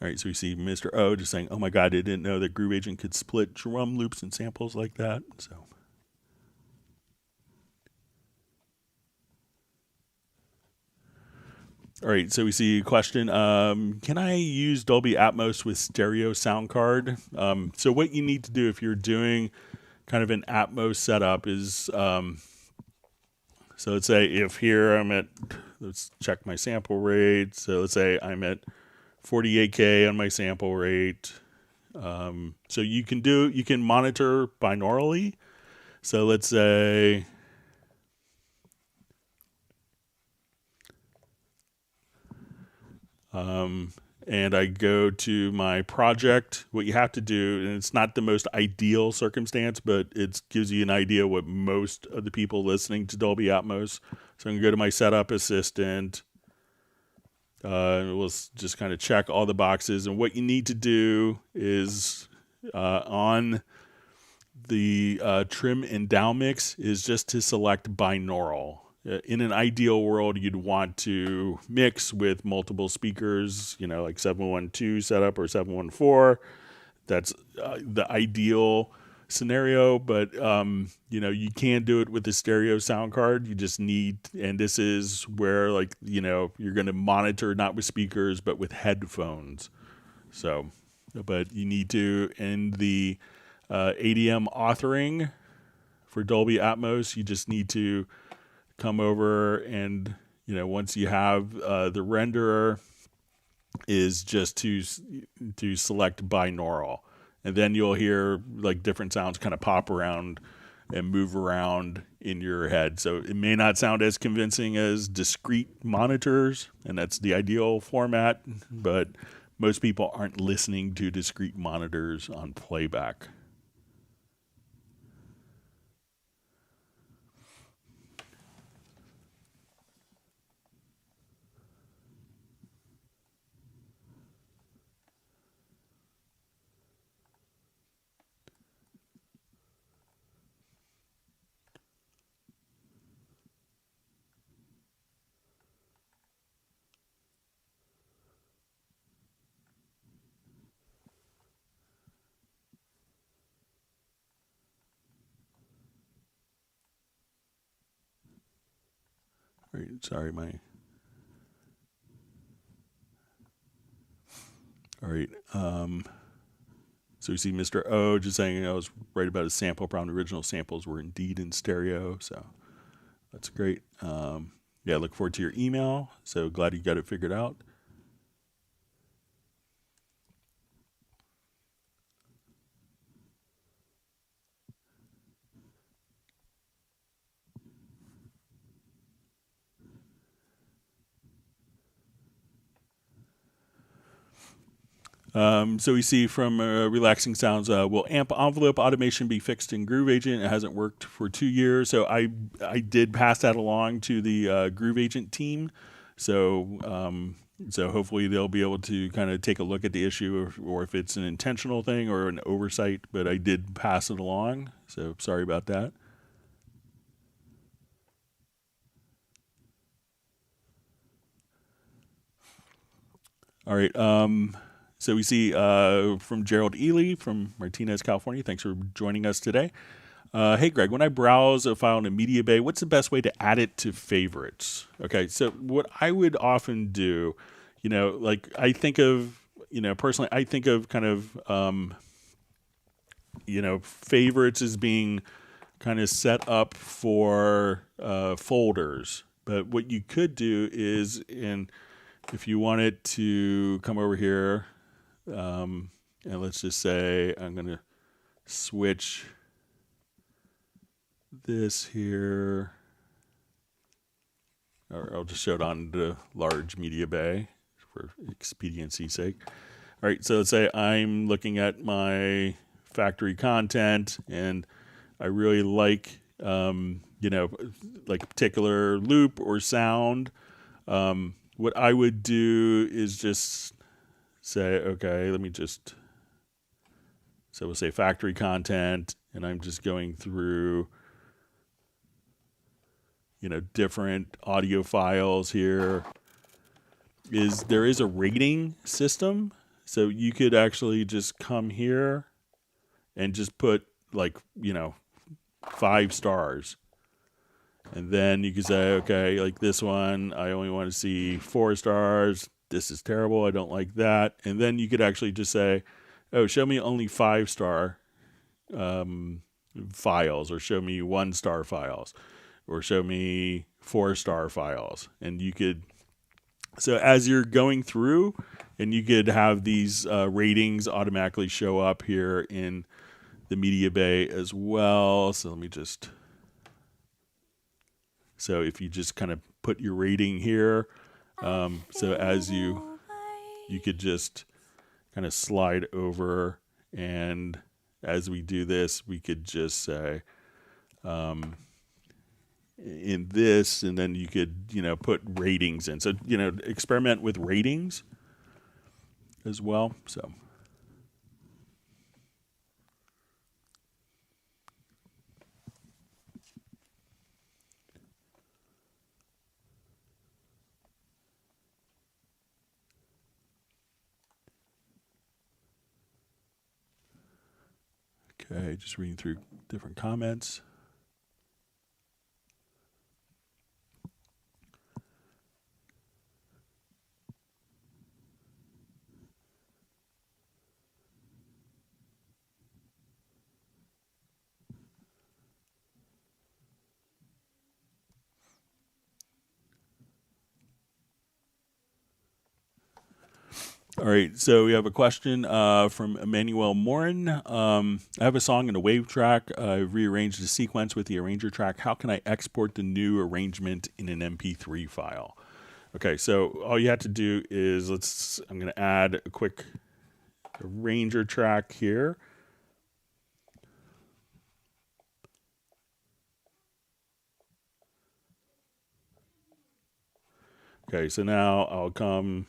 All right, so we see Mr. O just saying, oh my God, I didn't know that Groove Agent could split drum loops and samples like that. So, all right, so we see a question. Can I use Dolby Atmos with stereo sound card? So what you need to do if you're doing kind of an Atmos setup is, so let's say if here let's check my sample rate. So let's say I'm at 48K on my sample rate. So you can monitor binaurally. So let's say, and I go to my project. What you have to do, and it's not the most ideal circumstance, but it gives you an idea what most of the people listening to Dolby Atmos. So I'm going to go to my setup assistant. We'll just kind of check all the boxes, and what you need to do is on the trim and down mix is just to select binaural. In an ideal world, you'd want to mix with multiple speakers, like 712 setup or 714. That's the ideal scenario, but you can do it with a stereo sound card. You just need, and this is where you're going to monitor not with speakers but with headphones. So, but you need to, in the ADM authoring for Dolby Atmos, you just need to come over and once you have the renderer is just to select binaural, and then you'll hear different sounds kind of pop around and move around in your head. So it may not sound as convincing as discrete monitors, and that's the ideal format, but most people aren't listening to discrete monitors on playback. All right, sorry, all right. So we see Mr. O just saying I was right about his sample problem. The original samples were indeed in stereo, so that's great. Yeah, look forward to your email. So glad you got it figured out. So we see from Relaxing Sounds, will amp envelope automation be fixed in Groove Agent? It hasn't worked for 2 years. So I did pass that along to the Groove Agent team. So so hopefully they'll be able to kind of take a look at the issue, or if it's an intentional thing or an oversight. But I did pass it along. So sorry about that. All right. So we see from Gerald Ely from Martinez, California. Thanks for joining us today. Hey, Greg, when I browse a file in a media bay, what's the best way to add it to favorites? Okay, so what I would often do, I think of, personally, I think of kind of, favorites as being kind of set up for folders. But what you could do is, if you wanted to come over here, and let's just say I'm going to switch this here, or I'll just show it on the large media bay for expediency's sake. All right, so let's say I'm looking at my factory content and I really like, like a particular loop or sound. What I would do is just say, okay, so we'll say factory content, and I'm just going through, different audio files here. There is a rating system, so you could actually just come here and just put 5 stars. And then you can say, okay, like this one, I only want to see 4 stars. This is terrible. I don't like that. And then you could actually just say, oh, show me only 5-star files, or show me 1-star files, or show me 4-star files. And you could, so as you're going through, and you could have these ratings automatically show up here in the media bay as well. So let me just, so if you just kind of put your rating here, so as you could just kind of slide over, and as we do this, we could just say, in this, and then you could, put ratings in. So, experiment with ratings as well. So, Okay, just reading through different comments. All right, so we have a question from Emmanuel Morin. I have a song in a wave track. I've rearranged the sequence with the arranger track. How can I export the new arrangement in an MP3 file? Okay, so all you have to do is I'm going to add a quick arranger track here. Okay, so now I'll come.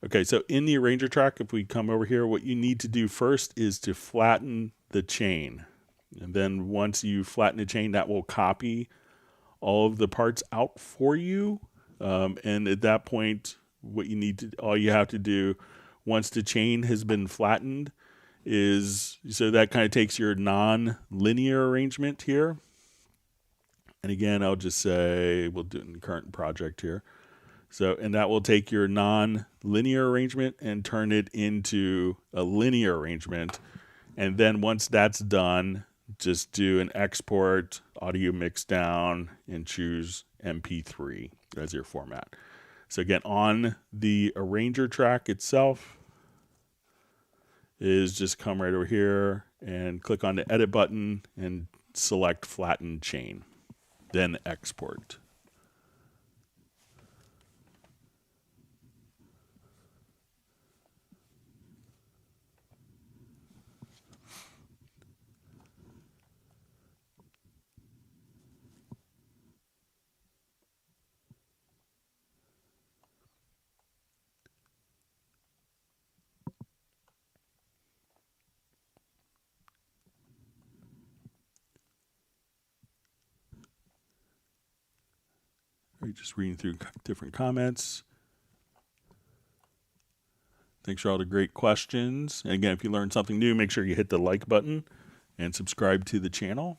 Okay, so in the arranger track, if we come over here, what you need to do first is to flatten the chain. And then once you flatten the chain, that will copy all of the parts out for you. And at that point, all you have to do once the chain has been flattened so that kind of takes your non-linear arrangement here. And again, I'll just say, we'll do it in the current project here. So, and that will take your non-linear arrangement and turn it into a linear arrangement. And then once that's done, just do an export, audio mix down, and choose MP3 as your format. So again, on the arranger track itself is just come right over here and click on the edit button and select flatten chain, then export. Just reading through different comments. Thanks for all the great questions. And again, if you learned something new, make sure you hit the like button and subscribe to the channel.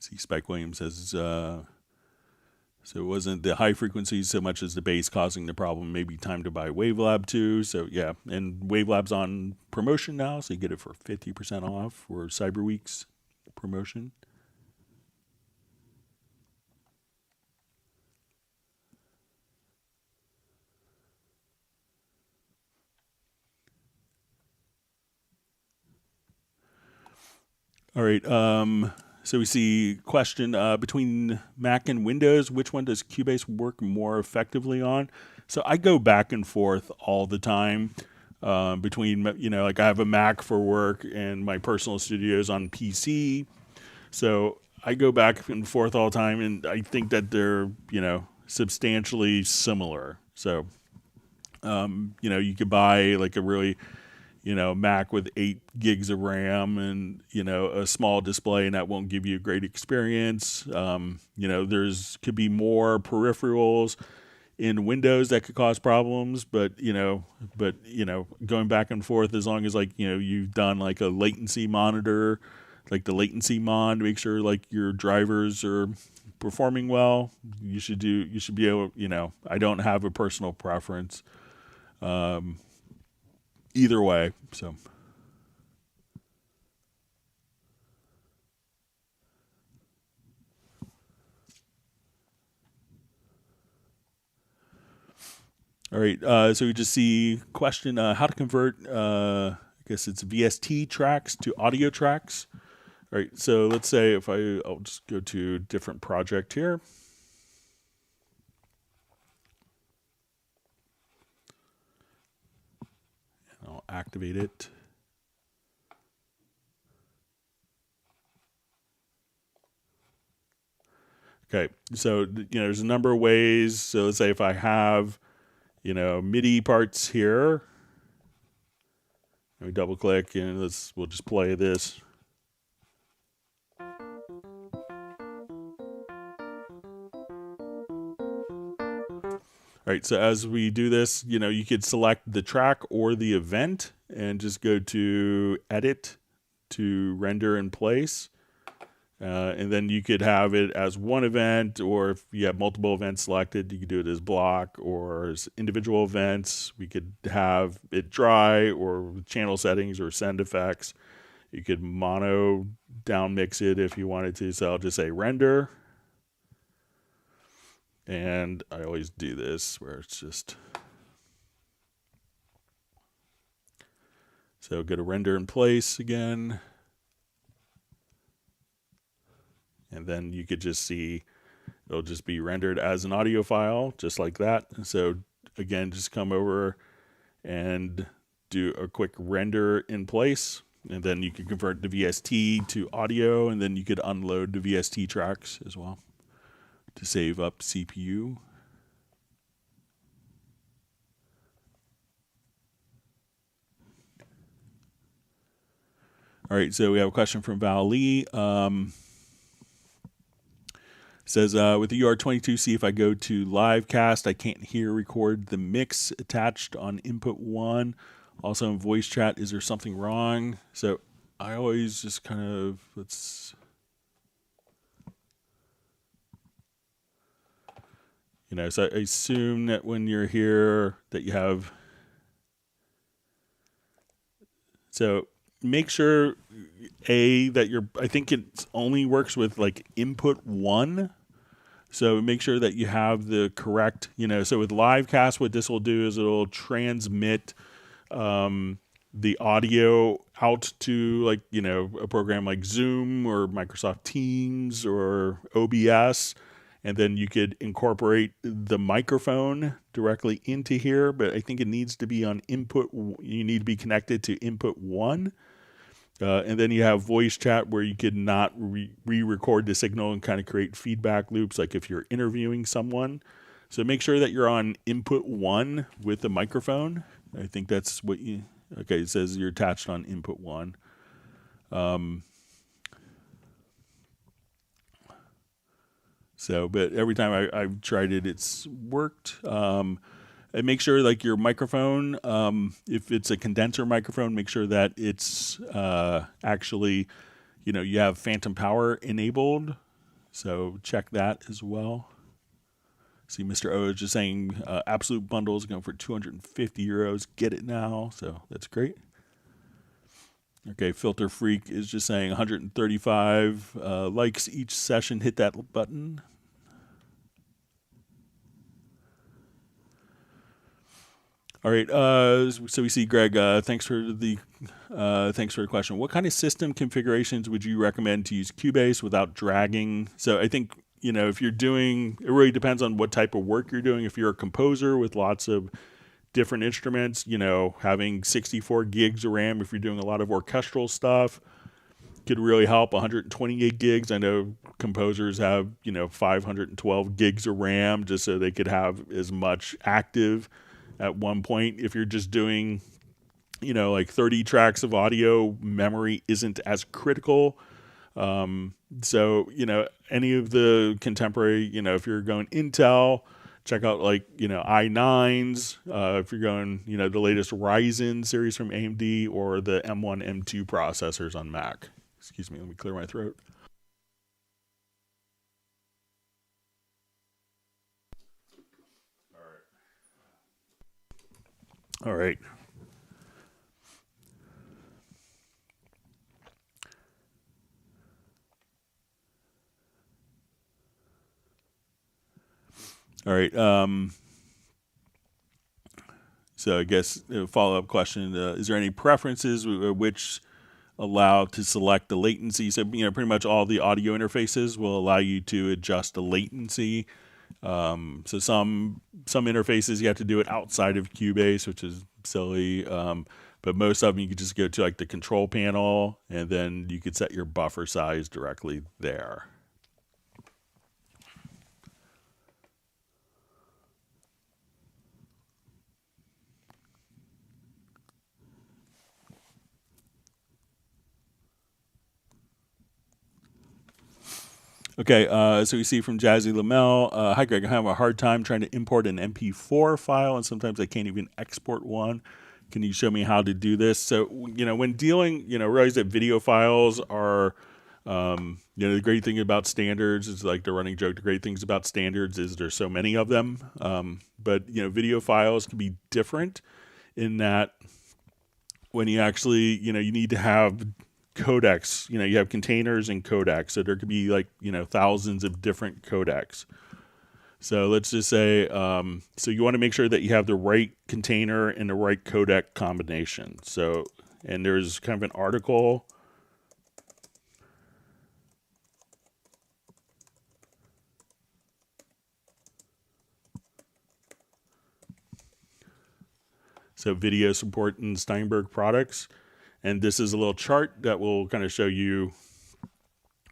See, Spike Williams says, so it wasn't the high frequencies so much as the bass causing the problem. Maybe time to buy Wavelab too. So yeah, and Wavelab's on promotion now, so you get it for 50% off for Cyber Week's promotion. All right. So we see question between Mac and Windows, which one does Cubase work more effectively on? So I go back and forth all the time between, like I have a Mac for work and my personal studios on PC. So I go back and forth all the time, and I think that they're, substantially similar. So, you could buy like a really Mac with 8 gigs of RAM and, a small display, and that won't give you a great experience. There's could be more peripherals in Windows that could cause problems, but going back and forth, as long as you've done like a latency monitor, like the latency mon, to make sure like your drivers are performing well, you should be able, I don't have a personal preference. Either way, so. All right, so we just see question, how to convert, I guess it's VST tracks to audio tracks. All right, so let's say I'll just go to a different project here. And I'll activate it. Okay, so there's a number of ways. So let's say if I have MIDI parts here, let me double click and we'll just play this. All right, so as we do this, you could select the track or the event and just go to Edit to Render in Place. And then you could have it as one event, or if you have multiple events selected, you could do it as block or as individual events. We could have it dry or with channel settings or send effects. You could mono down mix it if you wanted to. So I'll just say render. And I always do this where it's just, so go to render in place again. And then you could just see, it'll just be rendered as an audio file, just like that. So again, just come over and do a quick render in place. And then you can convert the VST to audio, and then you could unload the VST tracks as well to save up CPU. All right, so we have a question from Val Lee. Says, with the UR22, see if I go to Livecast, I can't record the mix attached on input 1. Also in voice chat, is there something wrong? So I always just kind of, so I assume that when you're here that you have, so make sure that I think it only works with like input 1. So make sure that you have the correct, so with Livecast, what this will do is it'll transmit the audio out to a program like Zoom or Microsoft Teams or OBS. And then you could incorporate the microphone directly into here, but I think it needs to be on input. You need to be connected to input 1. And then you have voice chat where you could not re-record the signal and kind of create feedback loops, like if you're interviewing someone. So make sure that you're on input 1 with the microphone. I think that's what okay, it says you're attached on input 1. But every time I've tried it, it's worked. And make sure your microphone, if it's a condenser microphone, make sure that it's actually, you have phantom power enabled. So check that as well. See, Mr. O is just saying absolute bundles going for 250 euros. Get it now. So that's great. Okay, Filter Freak is just saying 135 likes each session. Hit that button. All right, so we see Greg. Thanks for the question. What kind of system configurations would you recommend to use Cubase without dragging? So I think if you're doing, it really depends on what type of work you're doing. If you're a composer with lots of different instruments, having 64 gigs of RAM. If you're doing a lot of orchestral stuff, could really help. 128 gigs. I know composers have 512 gigs of RAM just so they could have as much active at one point. If you're just doing 30 tracks of audio, memory isn't as critical. So any of the contemporary, if you're going Intel, check out i9s. If you're going the latest Ryzen series from AMD, or the M1 M2 processors on Mac. Excuse me, let me clear my throat. All right. All right. So I guess a follow-up question, is there any preferences which allow to select the latency? So, pretty much all the audio interfaces will allow you to adjust the latency. So some interfaces you have to do it outside of Cubase, which is silly. But most of them you could just go to the control panel, and then you could set your buffer size directly there. Okay, so we see from Jazzy Lamel, hi Greg, I have a hard time trying to import an MP4 file, and sometimes I can't even export one. Can you show me how to do this? So, when dealing, realize that video files are, the great thing about standards is like the running joke. The great things about standards is there's so many of them. But, video files can be different in that when you actually, you need to have codecs, you have containers and codecs. So there could be like, thousands of different codecs. So let's just say, so you want to make sure that you have the right container and the right codec combination. So, and there's kind of an article. So video support in Steinberg products. And this is a little chart that will kind of show you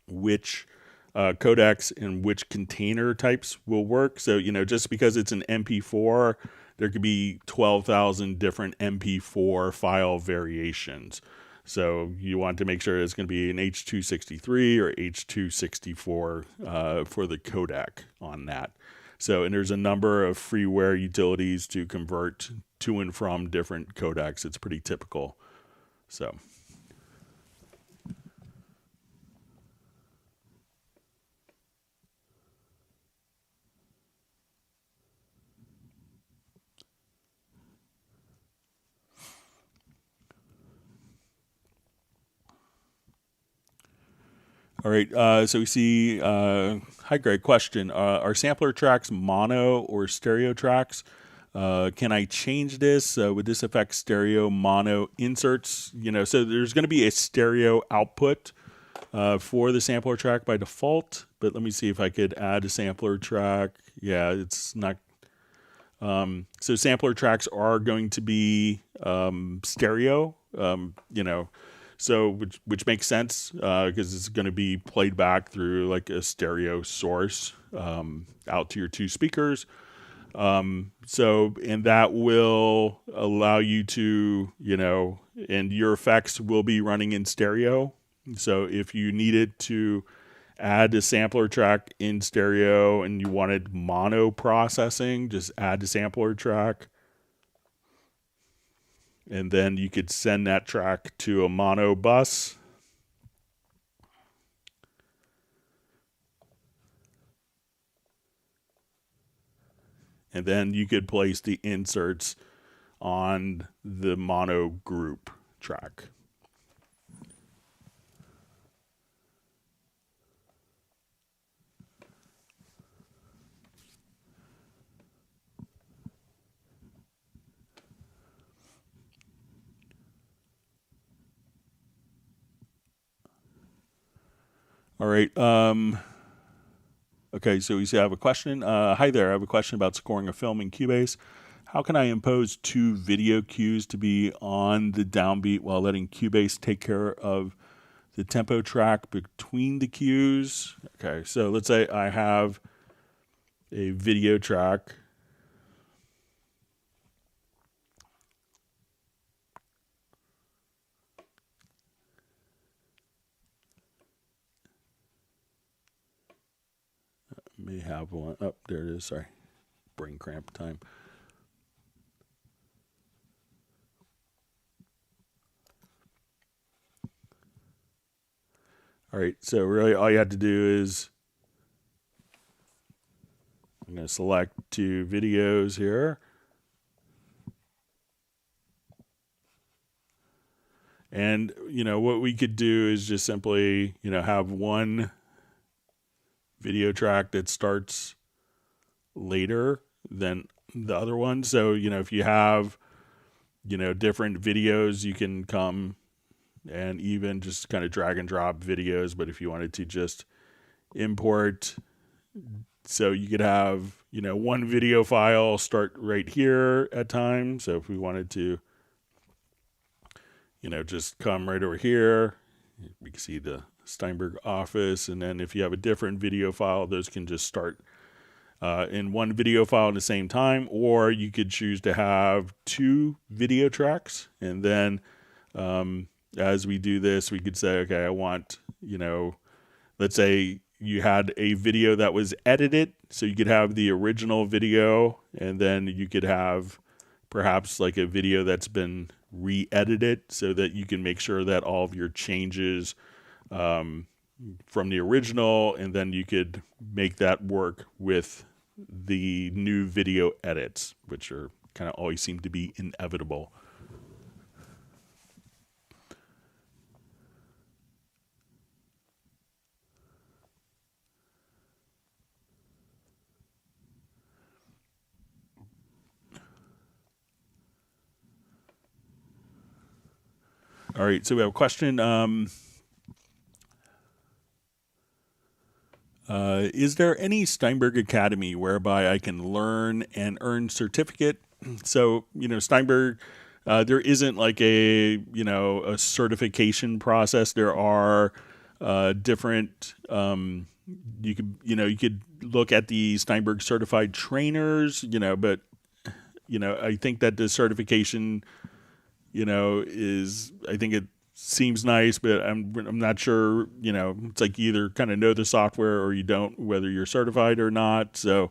which codecs and which container types will work. So, just because it's an MP4, there could be 12,000 different MP4 file variations. So you want to make sure it's going to be an H.263 or H.264 for the codec on that. So, and there's a number of freeware utilities to convert to and from different codecs. It's pretty typical. So. All right, so we see, hi Greg, question, are sampler tracks mono or stereo tracks? Can I change this? Would this affect stereo mono inserts? So there's going to be a stereo output for the sampler track by default, but let me see if I could add a sampler track. Yeah, it's not. So sampler tracks are going to be stereo, so which makes sense because it's going to be played back through like a stereo source out to your two speakers. So, and that will allow you to, and your effects will be running in stereo. So if you needed to add a sampler track in stereo and you wanted mono processing, just add the sampler track. And then you could send that track to a mono bus. And then you could place the inserts on the mono group track. All right. Okay, so we have a question. Hi there. I have a question about scoring a film in Cubase. How can I impose two video cues to be on the downbeat while letting Cubase take care of the tempo track between the cues? Okay, so let's say I have a video track. May have one. Oh, there it is. Sorry. Brain cramp time. All right. So really all you have to do is I'm going to select two videos here. And, what we could do is just simply, have one video track that starts later than the other one. So, if you have, different videos, you can come and even just kind of drag and drop videos. But if you wanted to just import, so you could have, one video file start right here at times. So if we wanted to, just come right over here, we can see the Steinberg office. And then if you have a different video file, those can just start in one video file at the same time, or you could choose to have two video tracks. And then as we do this, we could say, okay, I want, let's say you had a video that was edited, so you could have the original video, and then you could have perhaps like a video that's been re-edited so that you can make sure that all of your changes from the original, and then you could make that work with the new video edits, which are kind of always seem to be inevitable. All right, so we have a question. Is there any Steinberg Academy whereby I can learn and earn certificate? So, Steinberg, there isn't like a certification process. There are different, you could look at the Steinberg certified trainers, but, I think that the certification, I think it seems nice, but I'm not sure, it's like you either kind of know the software or you don't, whether you're certified or not. So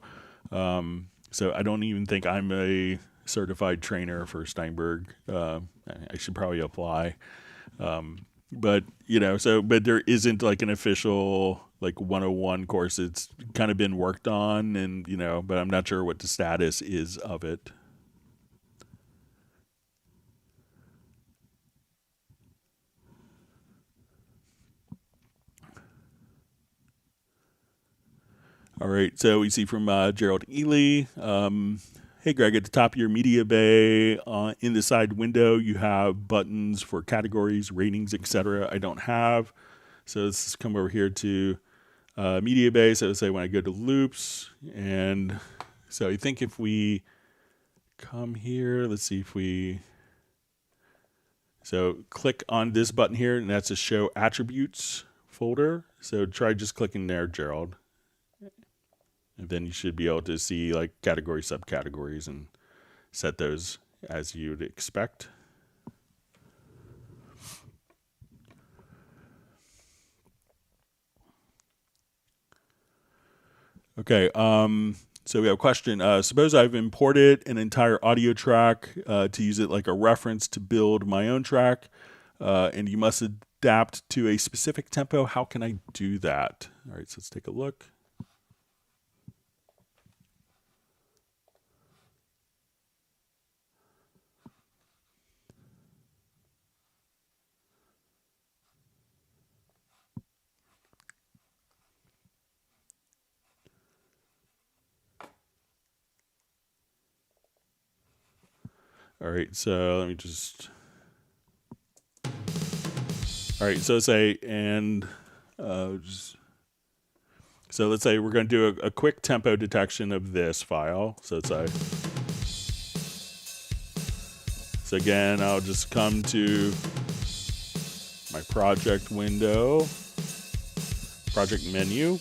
I don't even think I'm a certified trainer for Steinberg. I should probably apply. But there isn't like an official like 101 course. It's kind of been worked on, and, but I'm not sure what the status is of it. All right, so we see from Gerald Ely. Hey, Greg, at the top of your media bay, in the side window, you have buttons for categories, ratings, etc. I don't have. So let's come over here to media bay. So say when I go to loops, and so I think if we come here, let's see if we, so click on this button here, and that's a show attributes folder. So try just clicking there, Gerald. And then you should be able to see like category, subcategories, and set those as you'd expect. Okay, so we have a question. Suppose I've imported an entire audio track to use it like a reference to build my own track, and you must adapt to a specific tempo. How can I do that? All right, so let's take a look. All right, so let me just. All right, so say, and so let's say we're going to do a quick tempo detection of this file. So it's a. So again, I'll just come to my project window, project menu.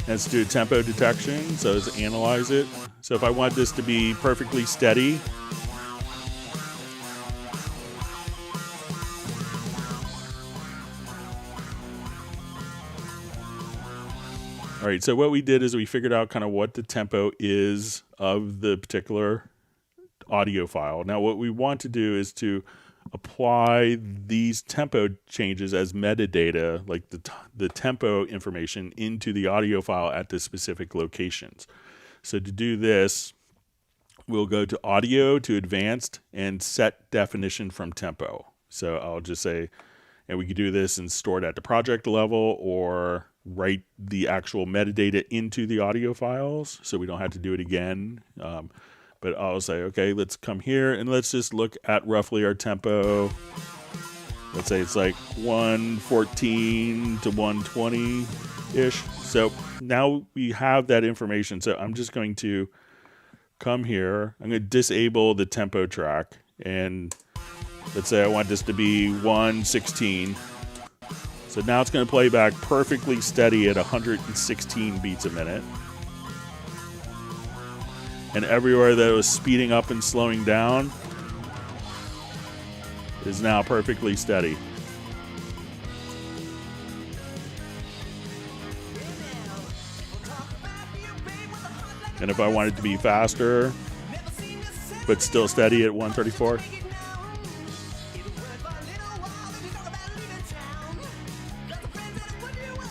Let's do a tempo detection. So let's analyze it. So if I want this to be perfectly steady, all right, so what we did is we figured out kind of what the tempo is of the particular audio file. Now, what we want to do is to apply these tempo changes as metadata, like the tempo information, into the audio file at the specific locations. So to do this, we'll go to Audio, to Advanced, and Set Definition from Tempo. So I'll just say, and we can do this and store it at the project level, or write the actual metadata into the audio files so we don't have to do it again. But I'll say, okay, let's come here and let's just look at roughly our tempo. Let's say it's like 114 to 120-ish. So now we have that information. So I'm just going to come here. I'm going to disable the tempo track. And let's say I want this to be 116. So now it's going to play back perfectly steady at 116 beats a minute. And everywhere that it was speeding up and slowing down is now perfectly steady. And if I want it to be faster, but still steady at 134.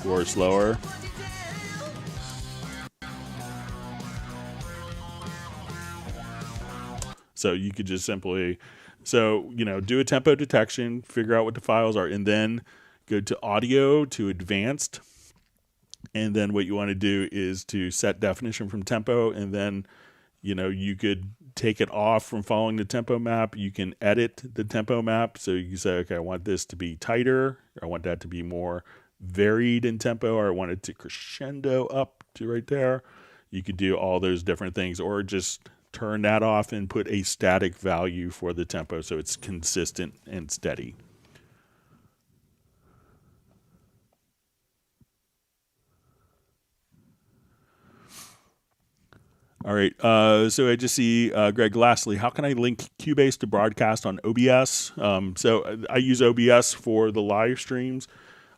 Or slower. So you could just simply, do a tempo detection, figure out what the files are, and then go to audio to advanced. And then what you want to do is to set definition from tempo, and then, you could take it off from following the tempo map. You can edit the tempo map. So you can say, okay, I want this to be tighter. Or I want that to be more varied in tempo, or I want it to crescendo up to right there. You could do all those different things, or just turn that off and put a static value for the tempo so it's consistent and steady. All right, so I just see, Greg, lastly, how can I link Cubase to broadcast on OBS? So I use OBS for the live streams.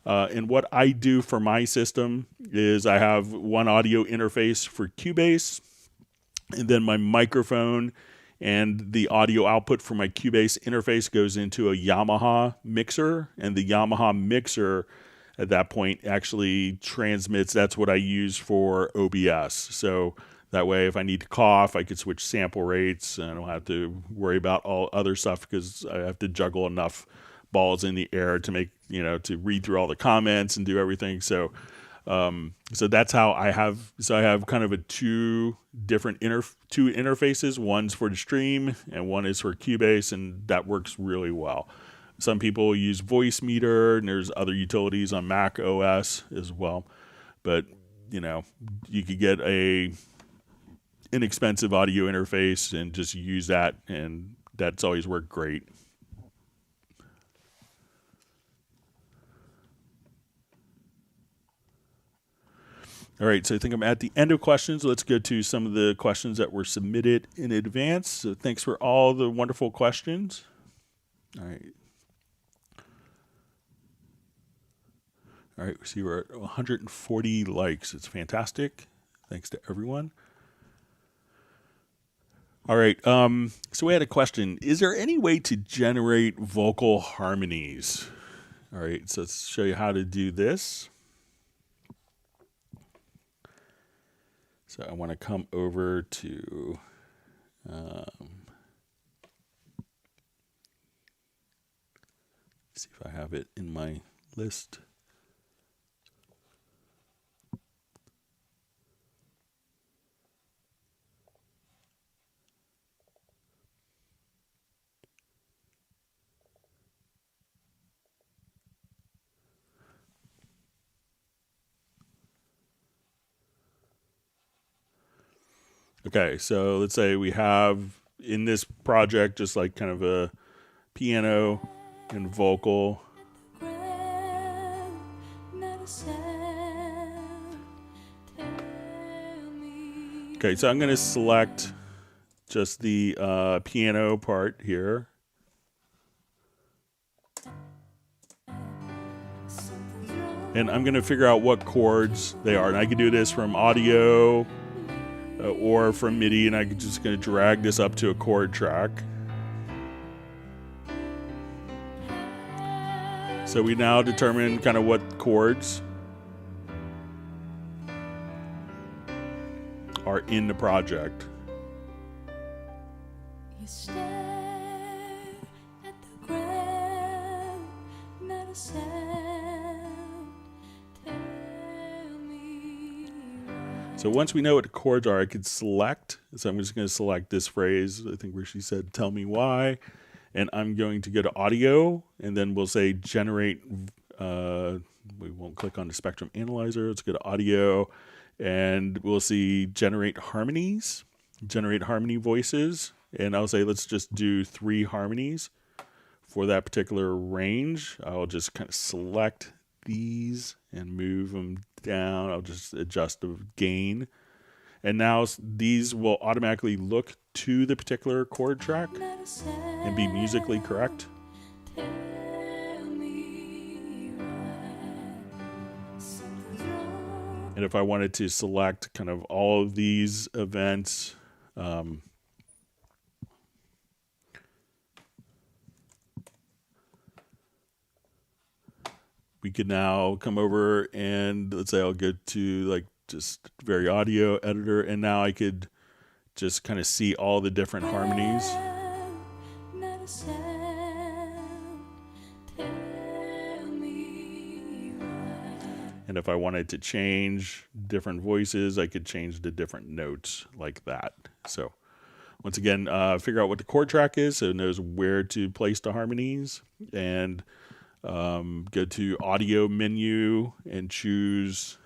And what I do for my system is I have one audio interface for Cubase, and then my microphone and the audio output for my Cubase interface goes into a Yamaha mixer, and the Yamaha mixer at that point actually transmits. That's what I use for OBS. So that way, if I need to cough, I could switch sample rates, and I don't have to worry about all other stuff because I have to juggle enough balls in the air to make, to read through all the comments and do everything. So that's how I have. So I have kind of two interfaces. One's for the stream and one is for Cubase, and that works really well. Some people use Voice Meter, and there's other utilities on Mac OS as well. But you could get a inexpensive audio interface and just use that, and that's always worked great. All right, so I think I'm at the end of questions. Let's go to some of the questions that were submitted in advance. So thanks for all the wonderful questions. All right. All right, see we're at 140 likes. It's fantastic. Thanks to everyone. All right, so we had a question. Is there any way to generate vocal harmonies? All right, so let's show you how to do this. So I want to come over to see if I have it in my list. Okay, so let's say we have in this project just like kind of a piano and vocal. Okay, so I'm going to select just the piano part here. And I'm going to figure out what chords they are. And I can do this from audio or from MIDI, and I'm just going to drag this up to a chord track. So we now determine kind of what chords are in the project. So once we know what the chords are, I could select. So I'm just going to select this phrase, I think where she said, tell me why. And I'm going to go to audio, and then we'll say generate. We won't click on the spectrum analyzer. Let's go to audio, and we'll see generate harmonies, generate harmony voices. And I'll say, let's just do 3 harmonies for that particular range. I'll just kind of select these and move them down. I'll just adjust the gain. And now these will automatically look to the particular chord track and be musically correct. And if I wanted to select kind of all of these events, we could now come over and let's say I'll go to like just very audio editor, and now I could just kind of see all the different harmonies. Not a sound, tell me why. And if I wanted to change different voices, I could change the different notes like that. So once again, figure out what the chord track is so it knows where to place the harmonies, and go to audio menu and choose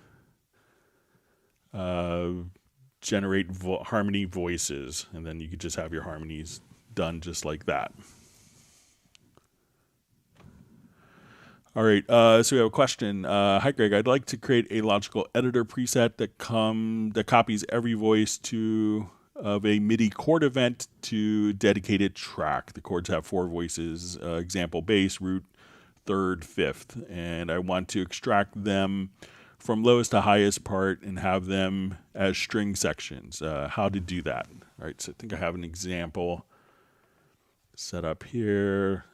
generate harmony voices, and then you could just have your harmonies done just like that. All right, so we have a question. Hi, Greg. I'd like to create a logical editor preset that copies every voice of a MIDI chord event to dedicated track. The chords have 4 voices, example bass, root, third, fifth, and I want to extract them from lowest to highest part and have them as string sections. How to do that? All right, so I think I have an example set up here.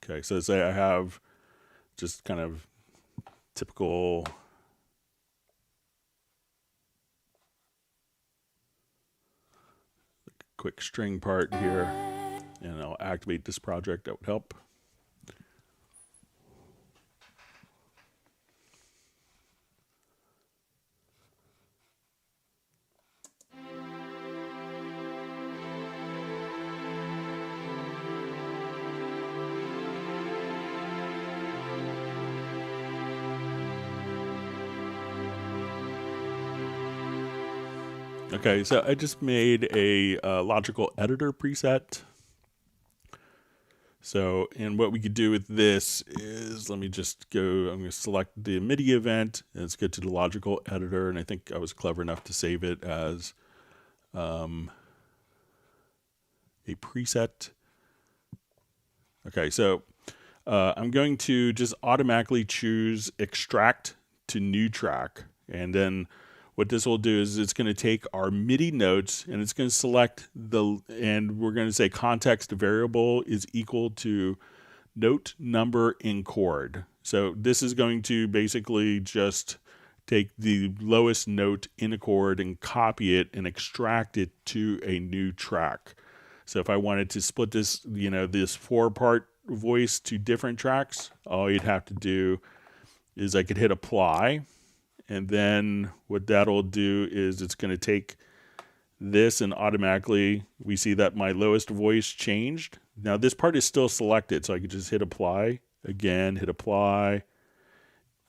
Okay, so say I have just kind of typical quick string part here, and I'll activate this project. That would help. Okay, so I just made a logical editor preset. So, and what we could do with this is, let me just go, I'm going to select the MIDI event, and let's get to the logical editor, and I think I was clever enough to save it as a preset. Okay, so I'm going to just automatically choose extract to new track, and then what this will do is it's going to take our MIDI notes and it's going to select and we're going to say context variable is equal to note, number, and chord. So this is going to basically just take the lowest note in a chord and copy it and extract it to a new track. So if I wanted to split this, this 4-part voice to different tracks, all you'd have to do is I could hit apply. And then what that'll do is it's going to take this and automatically we see that my lowest voice changed. Now this part is still selected, so I could just hit apply again, hit apply.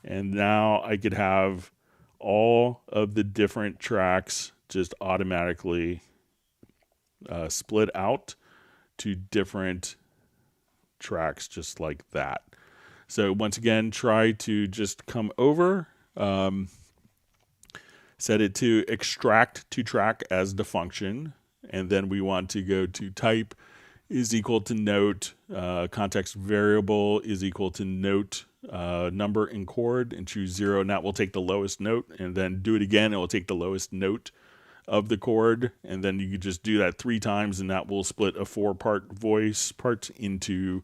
And now I could have all of the different tracks just automatically split out to different tracks just like that. So once again, try to just come over, set it to extract to track as the function, and then we want to go to type is equal to note, context variable is equal to note, number and chord, and choose 0, and that will take the lowest note, and then do it again, it will take the lowest note of the chord, and then you could just do that 3 times, and that will split a 4-part voice part into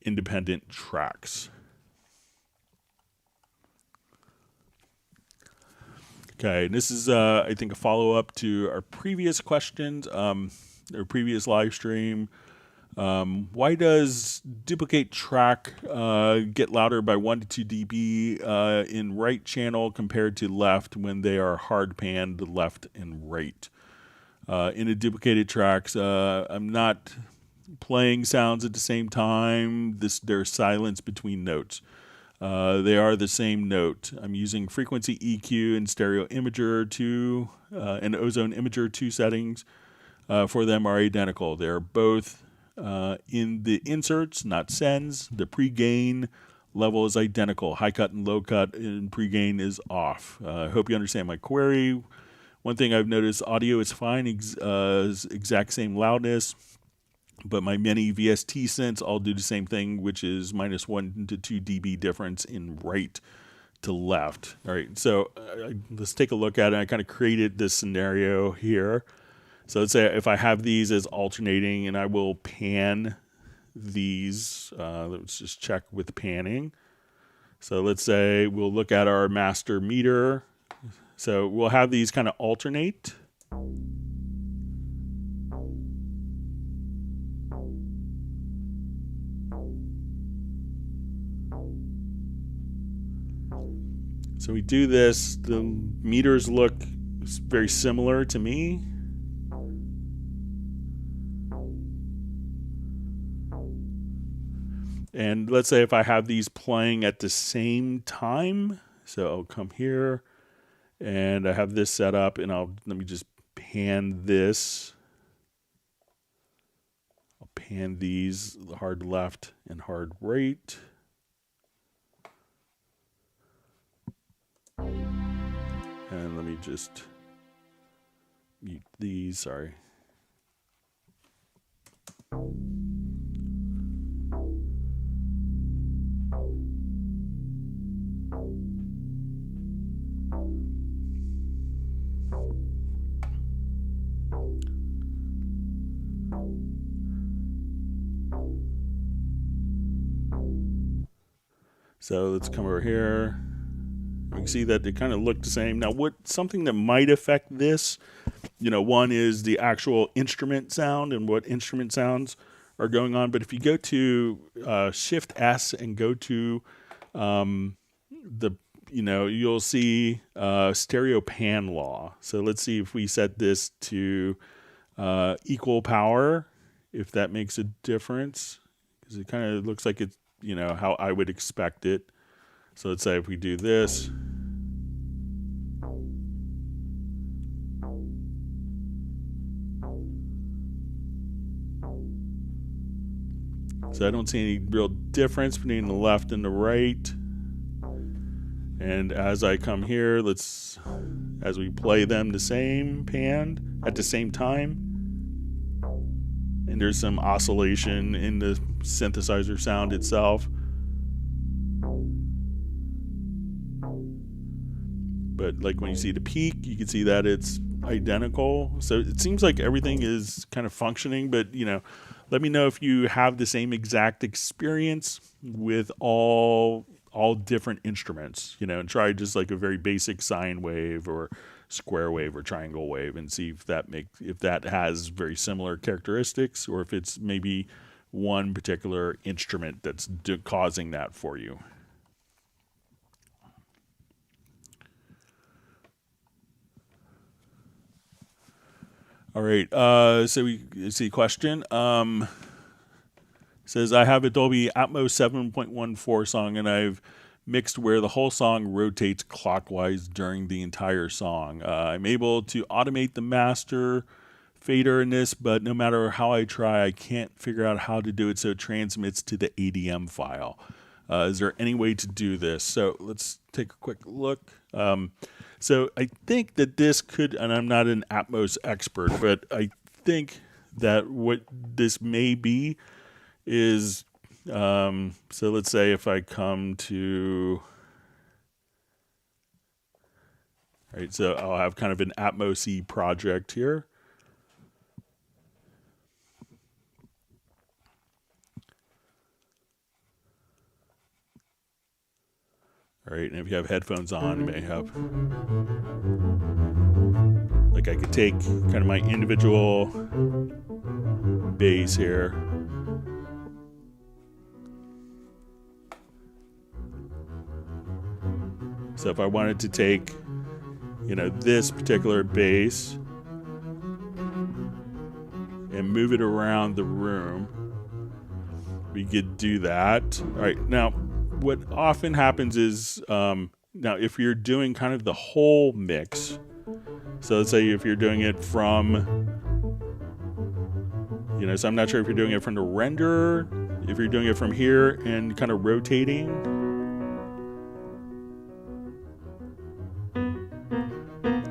independent tracks. Okay, and this is, I think, a follow-up to our previous questions, our previous live stream. Why does duplicate track get louder by 1 to 2 dB in right channel compared to left when they are hard panned left and right? In a duplicated tracks, I'm not playing sounds at the same time. There's silence between notes. They are the same note. I'm using frequency EQ and stereo imager 2 and ozone imager 2 settings for them are identical. They're both in the inserts, not sends. The pre-gain level is identical. High cut and low cut and pre-gain is off. I hope you understand my query. One thing I've noticed, audio is fine, exact same loudness. But my many VST synths all do the same thing, which is -1 to 2 dB difference in right to left. All right, so let's take a look at it. I kind of created this scenario here. So let's say if I have these as alternating, and I will pan these. Let's just check with panning. So let's say we'll look at our master meter. So we'll have these kind of alternate. So we do this, the meters look very similar to me. And let's say if I have these playing at the same time, so I'll come here and I have this set up, and let me just pan this. I'll pan these hard left and hard right. And let me just mute these, sorry. So let's come over here. You can see that they kind of look the same. Now, something that might affect this, one is the actual instrument sound and what instrument sounds are going on. But if you go to Shift S and go to you'll see stereo pan law. So let's see if we set this to equal power, if that makes a difference, because it kind of looks like it's how I would expect it. So let's say if we do this. So I don't see any real difference between the left and the right. And as I come here, as we play them the same pan at the same time, and there's some oscillation in the synthesizer sound itself. But like when you see the peak, you can see that it's identical. So it seems like everything is kind of functioning, but let me know if you have the same exact experience with all different instruments, and try just like a very basic sine wave or square wave or triangle wave, and see if that has very similar characteristics, or if it's maybe one particular instrument that's causing that for you. All right, so we see a question. Says, I have a Dolby Atmos 7.14 song, and I've mixed where the whole song rotates clockwise during the entire song. I'm able to automate the master fader in this, but no matter how I try, I can't figure out how to do it so it transmits to the ADM file. Is there any way to do this? So let's take a quick look. So I think that this could, and I'm not an Atmos expert, but I think that what this may be is, so let's say if I come to, all right, so I'll have kind of an Atmos-y project here. All right, and if you have headphones on, you may have, like I could take kind of my individual bass here. So if I wanted to take, this particular bass and move it around the room, we could do that. All right, now, what often happens is, now if you're doing kind of the whole mix, so let's say if you're doing it from, so I'm not sure if you're doing it from the renderer, if you're doing it from here and kind of rotating.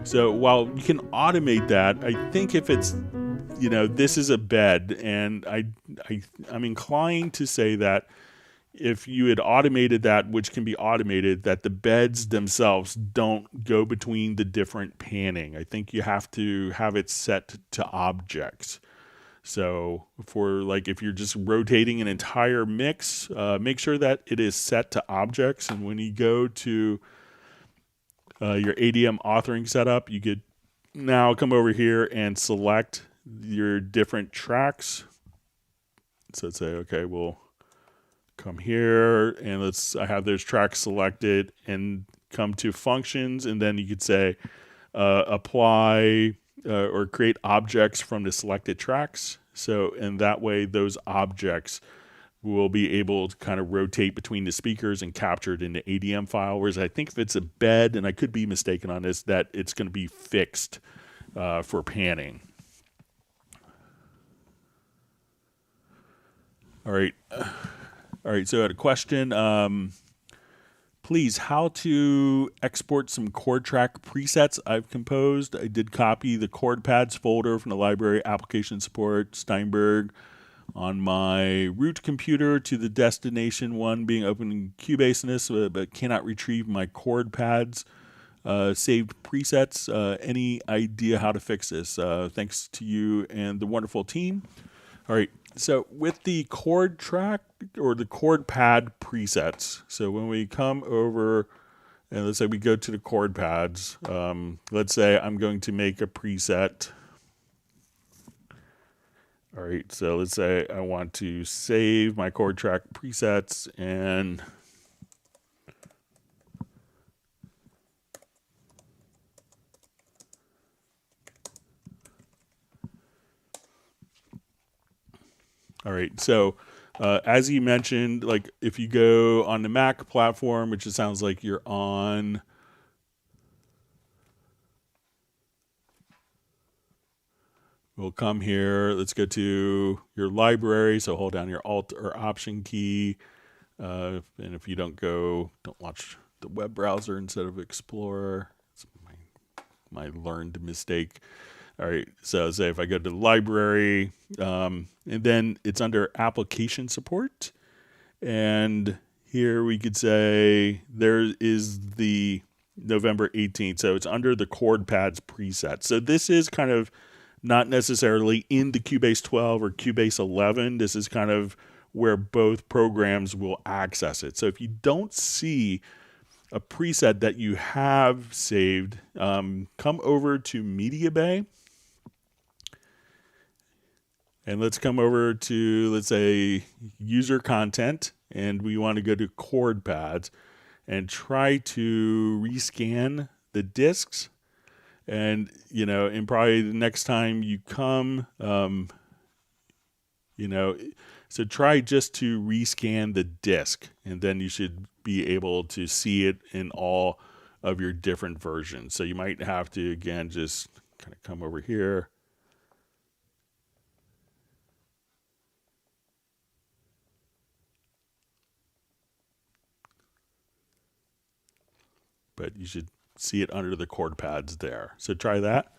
So while you can automate that, I think if it's this is a bed, and I'm inclined to say that if you had automated that, which can be automated, that the beds themselves don't go between the different panning. I think you have to have it set to objects. So for if you're just rotating an entire mix, make sure that it is set to objects. And when you go to your ADM authoring setup, you could now come over here and select your different tracks. So say, okay, we'll come here and I have those tracks selected, and come to functions, and then you could say apply or create objects from the selected tracks. So and that way those objects will be able to kind of rotate between the speakers and captured in the ADM file. Whereas I think if it's a bed, and I could be mistaken on this, that it's going to be fixed for panning. All right. So I had a question. Please, how to export some chord track presets I've composed. I did copy the chord pads folder from the library application support Steinberg on my root computer to the destination one being open in Cubase in this, but cannot retrieve my chord pads saved presets. Any idea how to fix this? Thanks to you and the wonderful team. All right. So with the chord track or the chord pad presets, so when we come over and let's say we go to the chord pads, let's say I'm going to make a preset. All right, so let's say I want to save my chord track presets, and all right, so as you mentioned, if you go on the Mac platform, which it sounds like you're on, we'll come here. Let's go to your library. So hold down your Alt or Option key. And if you don't watch the web browser instead of Explorer. It's my learned mistake. All right, so say if I go to the library, and then it's under application support. And here we could say there is the November 18th. So it's under the chord pads preset. So this is kind of not necessarily in the Cubase 12 or Cubase 11. This is kind of where both programs will access it. So if you don't see a preset that you have saved, come over to Media Bay. And let's come over to, let's say, user content, and we want to go to chord pads and try to rescan the discs. And, and probably the next time you come, so try just to rescan the disc, and then you should be able to see it in all of your different versions. So you might have to, again, just kind of come over here. But you should see it under the chord pads there. So try that.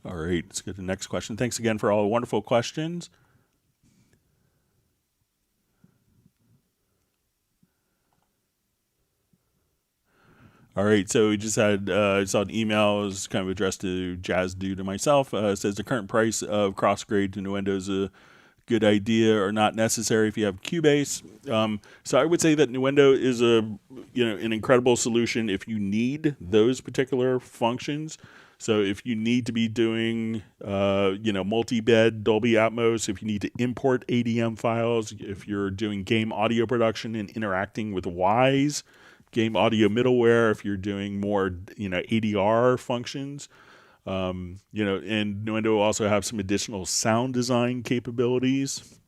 All right, let's get to the next question. Thanks again for all the wonderful questions. All right, so we just had, I saw an email, it was kind of addressed to Jazz Dude and myself. It says the current price of cross-grade to Nuendo is a good idea or not necessary if you have Cubase. So I would say that Nuendo is an incredible solution if you need those particular functions. So if you need to be doing, multi-bed Dolby Atmos, if you need to import ADM files, if you're doing game audio production and interacting with Wise, game audio middleware, if you're doing more, ADR functions, and Nuendo will also have some additional sound design capabilities,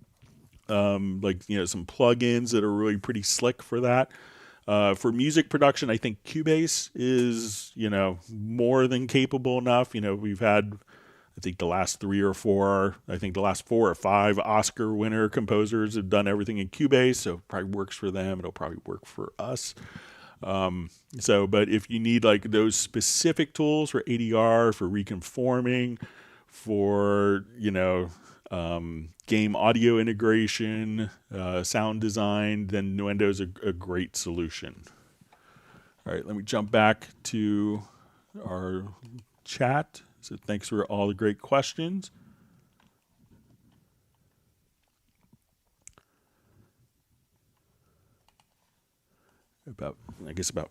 some plugins that are really pretty slick for that. For music production, I think Cubase is, more than capable enough. We've had, I think the last 4 or 5 Oscar winner composers have done everything in Cubase, so it probably works for them. It'll probably work for us. But if you need like those specific tools for ADR, for reconforming, for, game audio integration, sound design, then Nuendo is a great solution. All right, let me jump back to our chat. So thanks for all the great questions. About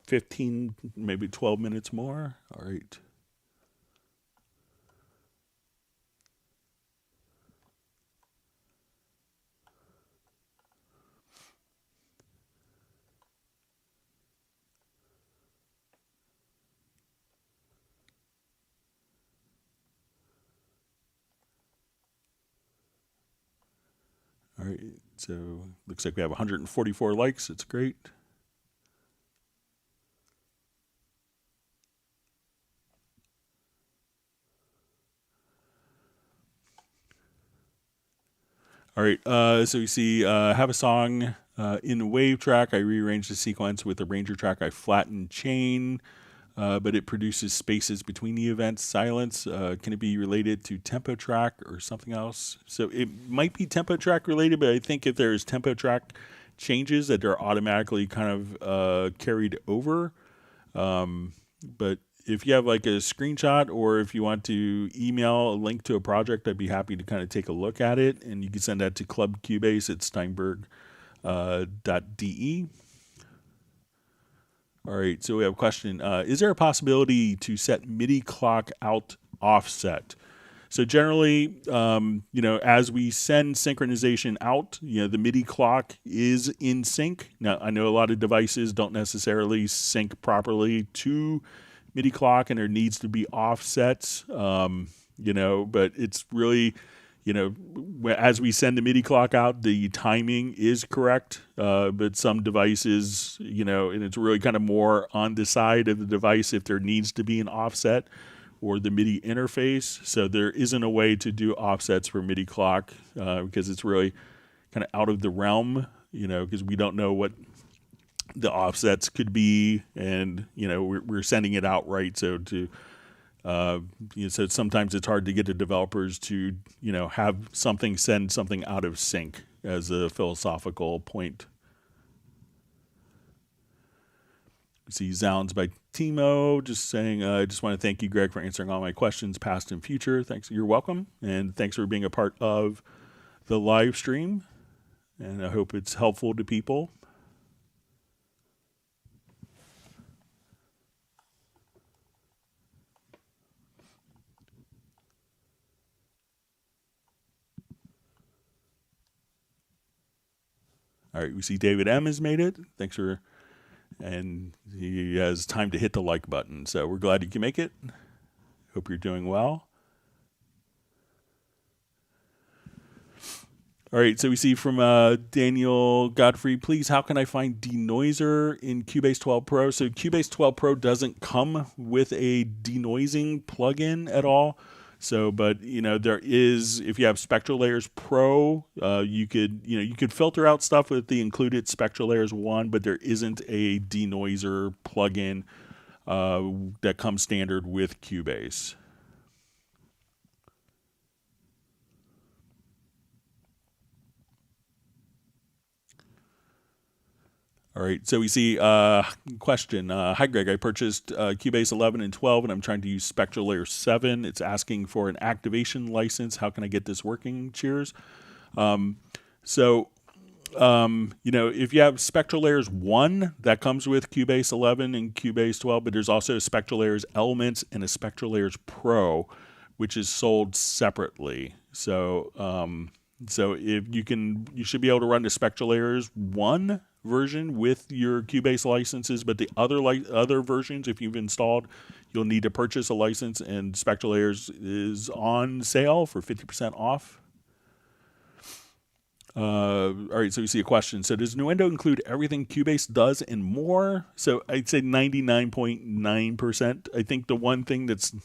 15, maybe 12 minutes more. All right. All right, so looks like we have 144 likes. It's great. All right, so we see have a song in the wave track. I rearrange the sequence with the arranger track. I flatten chain, but it produces spaces between the events. Silence, can it be related to tempo track or something else? So it might be tempo track related, but I think if there's tempo track changes that are automatically kind of carried over. But if you have like a screenshot, or if you want to email a link to a project, I'd be happy to kind of take a look at it. And you can send that to Club Cubase at Steinberg.de. All right, so we have a question. Is there a possibility to set MIDI clock out offset? So generally, as we send synchronization out, the MIDI clock is in sync. Now, I know a lot of devices don't necessarily sync properly to MIDI clock, and there needs to be offsets, but it's really, as we send the MIDI clock out, the timing is correct, but some devices, and it's really kind of more on the side of the device if there needs to be an offset or the MIDI interface. So there isn't a way to do offsets for MIDI clock because it's really kind of out of the realm, because we don't know what the offsets could be, and we're sending it out right. So so sometimes it's hard to get the developers to have something send something out of sync as a philosophical point. See Zounds by Timo just saying, I just want to thank you, Greg, for answering all my questions, past and future. Thanks. You're welcome. And thanks for being a part of the live stream. And I hope it's helpful to people. All right, we see David M has made it. Thanks for, and he has time to hit the like button. So we're glad you can make it. Hope you're doing well. All right, so we see from Daniel Godfrey, please, how can I find denoiser in Cubase 12 Pro? So Cubase 12 Pro doesn't come with a denoising plugin at all. So, but there is, if you have Spectral Layers Pro, you could filter out stuff with the included Spectral Layers 1, but there isn't a denoiser plugin that comes standard with Cubase. All right, so we see question. Hi, Greg. I purchased Cubase 11 and 12, and I'm trying to use Spectral Layer 7. It's asking for an activation license. How can I get this working? Cheers. If you have Spectral Layers 1, that comes with Cubase 11 and Cubase 12, but there's also a Spectral Layers Elements and a Spectral Layers Pro, which is sold separately. So if you should be able to run the Spectral Layers 1 version with your Cubase licenses, but the other versions, if you've installed, you'll need to purchase a license, and Spectral Layers is on sale for 50% off. All right, so we see a question. So does Nuendo include everything Cubase does and more? So I'd say 99.9%. I think the one thing that's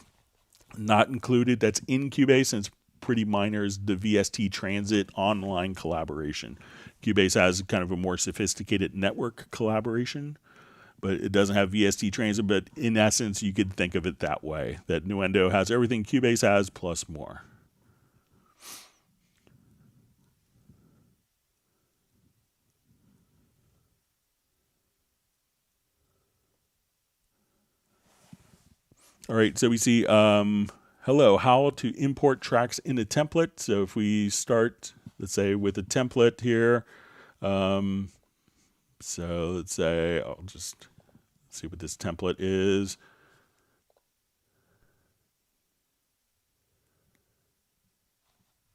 not included that's in Cubase, and it's pretty minor, is the VST Transit online collaboration. Cubase has kind of a more sophisticated network collaboration, but it doesn't have VST transit. But in essence, you could think of it that way, that Nuendo has everything Cubase has plus more. All right, so we see, hello, how to import tracks in a template. So if we start, let's say, with a template here. So let's say, I'll just see what this template is.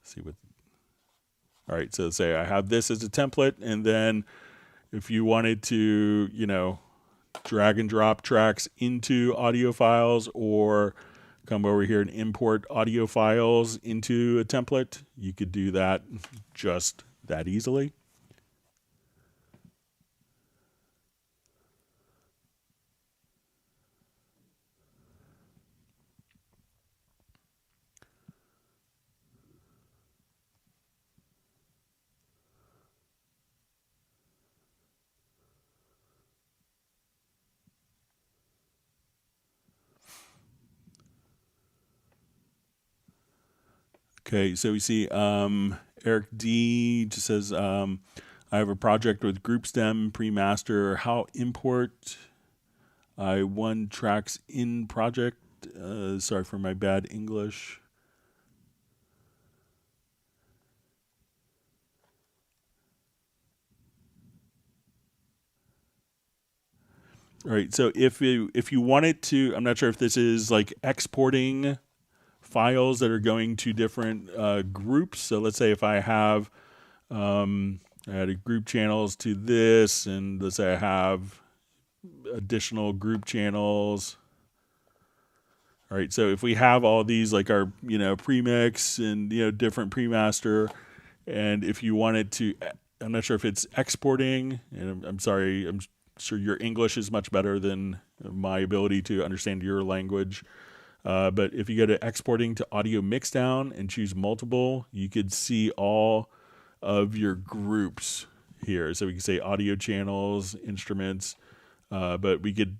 See what, all right, so let's say I have this as a template, and then if you wanted to, you know, drag and drop tracks into audio files or come over here and import audio files into a template, you could do that just that easily. Okay, so we see Eric D just says, I have a project with group stem pre-master. How import I one tracks in project? Sorry for my bad English. All right, so if you wanted to, I'm not sure if this is like exporting files that are going to different groups. So let's say if I have added group channels to this, and let's say I have additional group channels. All right, so if we have all these, like our, you know, premix and, you know, different pre-master, and if you wanted to, I'm not sure if it's exporting, and I'm sorry, I'm sure your English is much better than my ability to understand your language. But if you go to exporting to audio mixdown and choose multiple, you could see all of your groups here. So we can say audio channels, instruments, but we could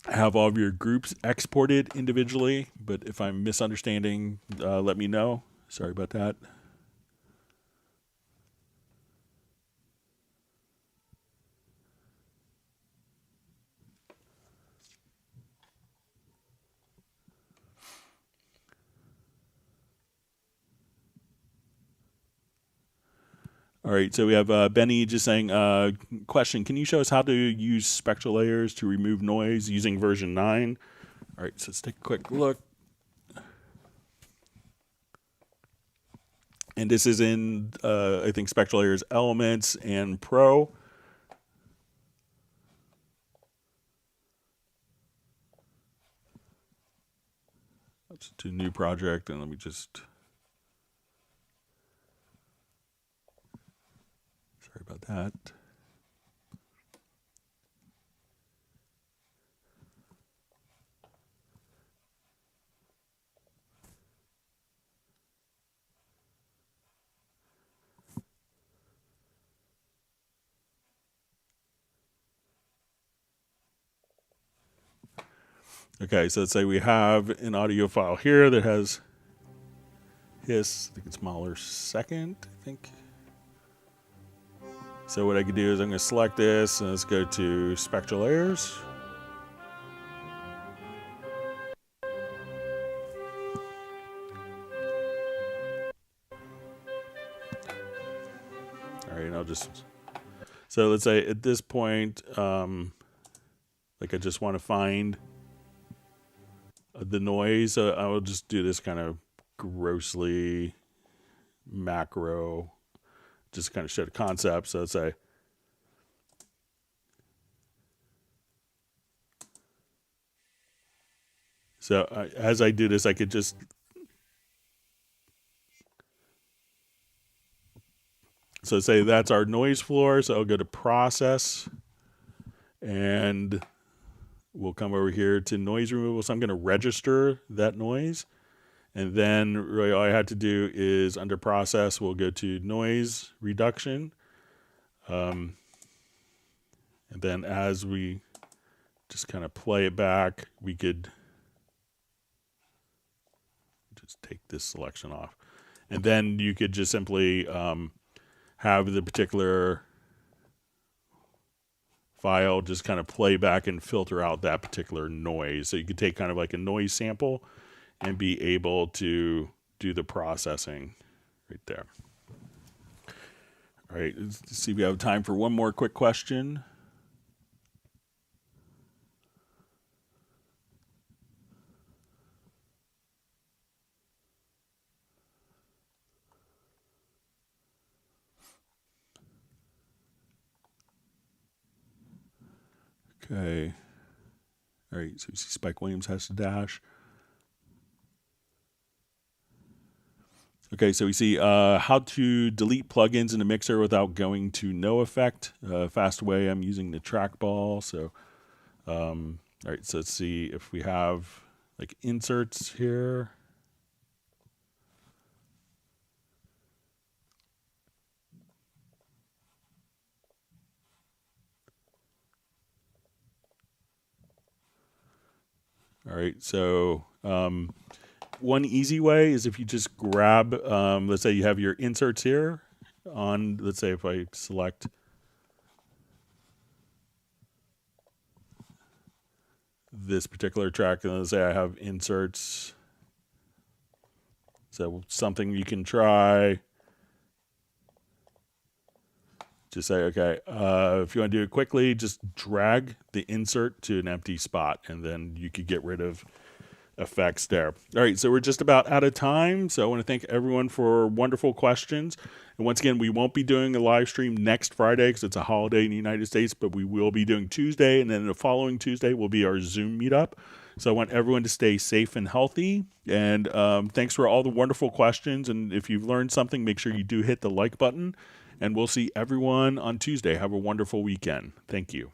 have all of your groups exported individually. But if I'm misunderstanding, let me know. Sorry about that. All right, so we have Benny just saying, question, can you show us how to use spectral layers to remove noise using version 9? All right, so let's take a quick look. And this is in, I think, spectral layers Elements and Pro. Let's do new project, and let me just... about that. Okay, so let's say we have an audio file here that has hiss. I think it's Mahler second, I think. So what I could do is I'm going to select this, and let's go to spectral layers. All right, I'll just... So let's say at this point, like I just want to find the noise. So I will just do this kind of grossly macro, just kind of show the concept. So let's say, so as I do this, I could just, so say that's our noise floor. So I'll go to process, and we'll come over here to noise removal. So I'm going to register that noise. And then really all I had to do is under process, we'll go to noise reduction. And then as we just kind of play it back. We could just take this selection off. And then you could just simply have the particular file just kind of play back and filter out that particular noise. So you could take kind of like a noise sample and be able to do the processing right there. All right, let's see if we have time for one more quick question. Okay. All right, so we see Spike Williams has to dash. Okay, so we see how to delete plugins in a mixer without going to no effect. Fast way, I'm using the trackball. So, all right, so let's see if we have like inserts here. All right, so one easy way is if you just grab, let's say you have your inserts here on, let's say if I select this particular track, and let's say I have inserts. So something you can try. Just say, okay, if you want to do it quickly, just drag the insert to an empty spot, and then you could get rid of effects there. All right, so we're just about out of time. So I want to thank everyone for wonderful questions. And once again, we won't be doing a live stream next Friday because it's a holiday in the United States, but we will be doing Tuesday, and then the following Tuesday will be our Zoom meetup. So I want everyone to stay safe and healthy. And thanks for all the wonderful questions. And if you've learned something, make sure you do hit the like button. And we'll see everyone on Tuesday. Have a wonderful weekend. Thank you.